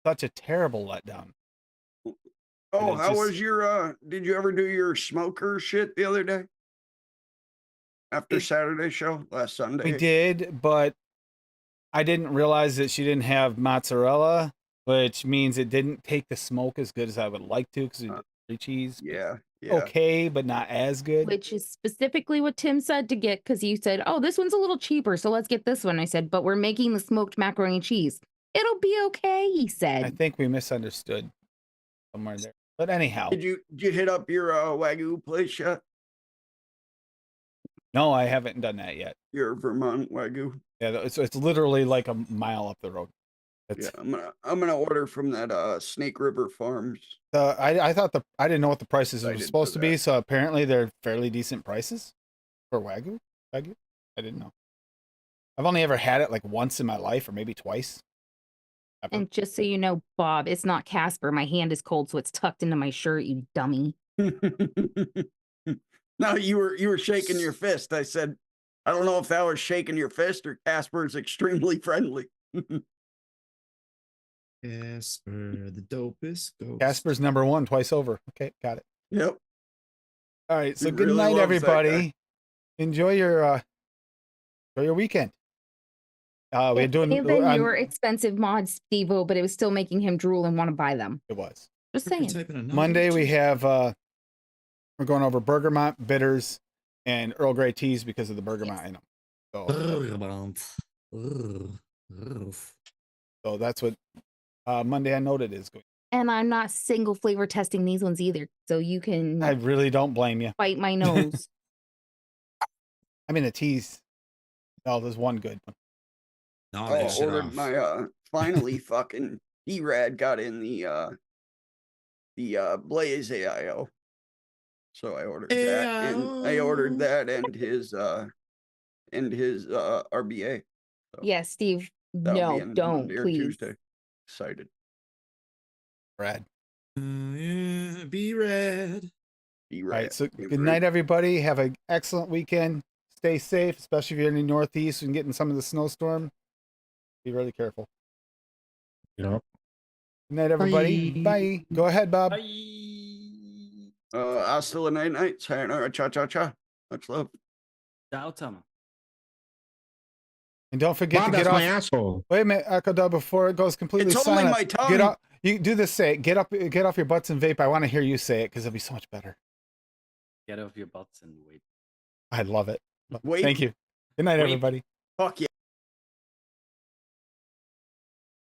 such a terrible letdown. Oh, how was your? Did you ever do your smoker shit the other day? After Saturday's show last Sunday, We did, but I didn't realize that she didn't have mozzarella, which means it didn't take the smoke as good as I would like to because it's cheese. Yeah. Okay, but not as good. Which is specifically what Tim said to get, because you said, oh, this one's a little cheaper, so let's get this one. I said, but we're making the smoked macaroni and cheese. It'll be okay, he said. I think we misunderstood somewhere there. But anyhow. Did you hit up your Wagyu place yet? No, I haven't done that yet. Your Vermont Wagyu? Yeah, it's literally like a mile up the road. Yeah, I'm gonna order from that Snake River Farms. I thought I didn't know what the prices were supposed to be, so apparently they're fairly decent prices for Wagyu. I didn't know. I've only ever had it like once in my life, or maybe twice. And just so you know, Bob, it's not Casper. My hand is cold, so it's tucked into my shirt, you dummy. No, you were shaking your fist. I said, I don't know if that was shaking your fist or Casper's extremely friendly. Casper, the dopest ghost. Casper's #1 twice over. Okay, got it. Yep. All right, so He good really night, loves that everybody. Enjoy your weekend. We're doing your expensive mods, Steve-O, but it was still making him drool and want to buy them. It was. Just saying. Monday we have we're going over Bergamot bitters and Earl Grey teas because of the bergamot in them. So that's what Monday I noted is going. And I'm not single flavor testing these ones either, so you can. I really don't blame you. Bite my nose. I mean the teas. Oh, there's one good one. I ordered my finally fucking E-Rad got in the Blaze AIO. So I ordered that, and I ordered that and his RBA. So yeah, Steve. No, don't please. Tuesday. Excited. Brad. Be red. Be All red. right, so good night, everybody. Have an excellent weekend. Stay safe, especially if you're in the Northeast and getting some of the snowstorm. Be really careful. Yep. Good night, everybody. Bye. Go ahead, Bob. Hasta la night. Sayonara. Cha. Much love. Ciao, Tama. And don't forget Bob, to get that's off. my asshole. Wait a minute, Echo Dub, before it goes completely It's silent. only my tongue. Get up. You do this. Say it. Get off your butts and vape. I want to hear you say it because it'll be so much better. Get off your butts and wait. I love it. Wait. Thank you. Good night, Wait. everybody. Fuck yeah.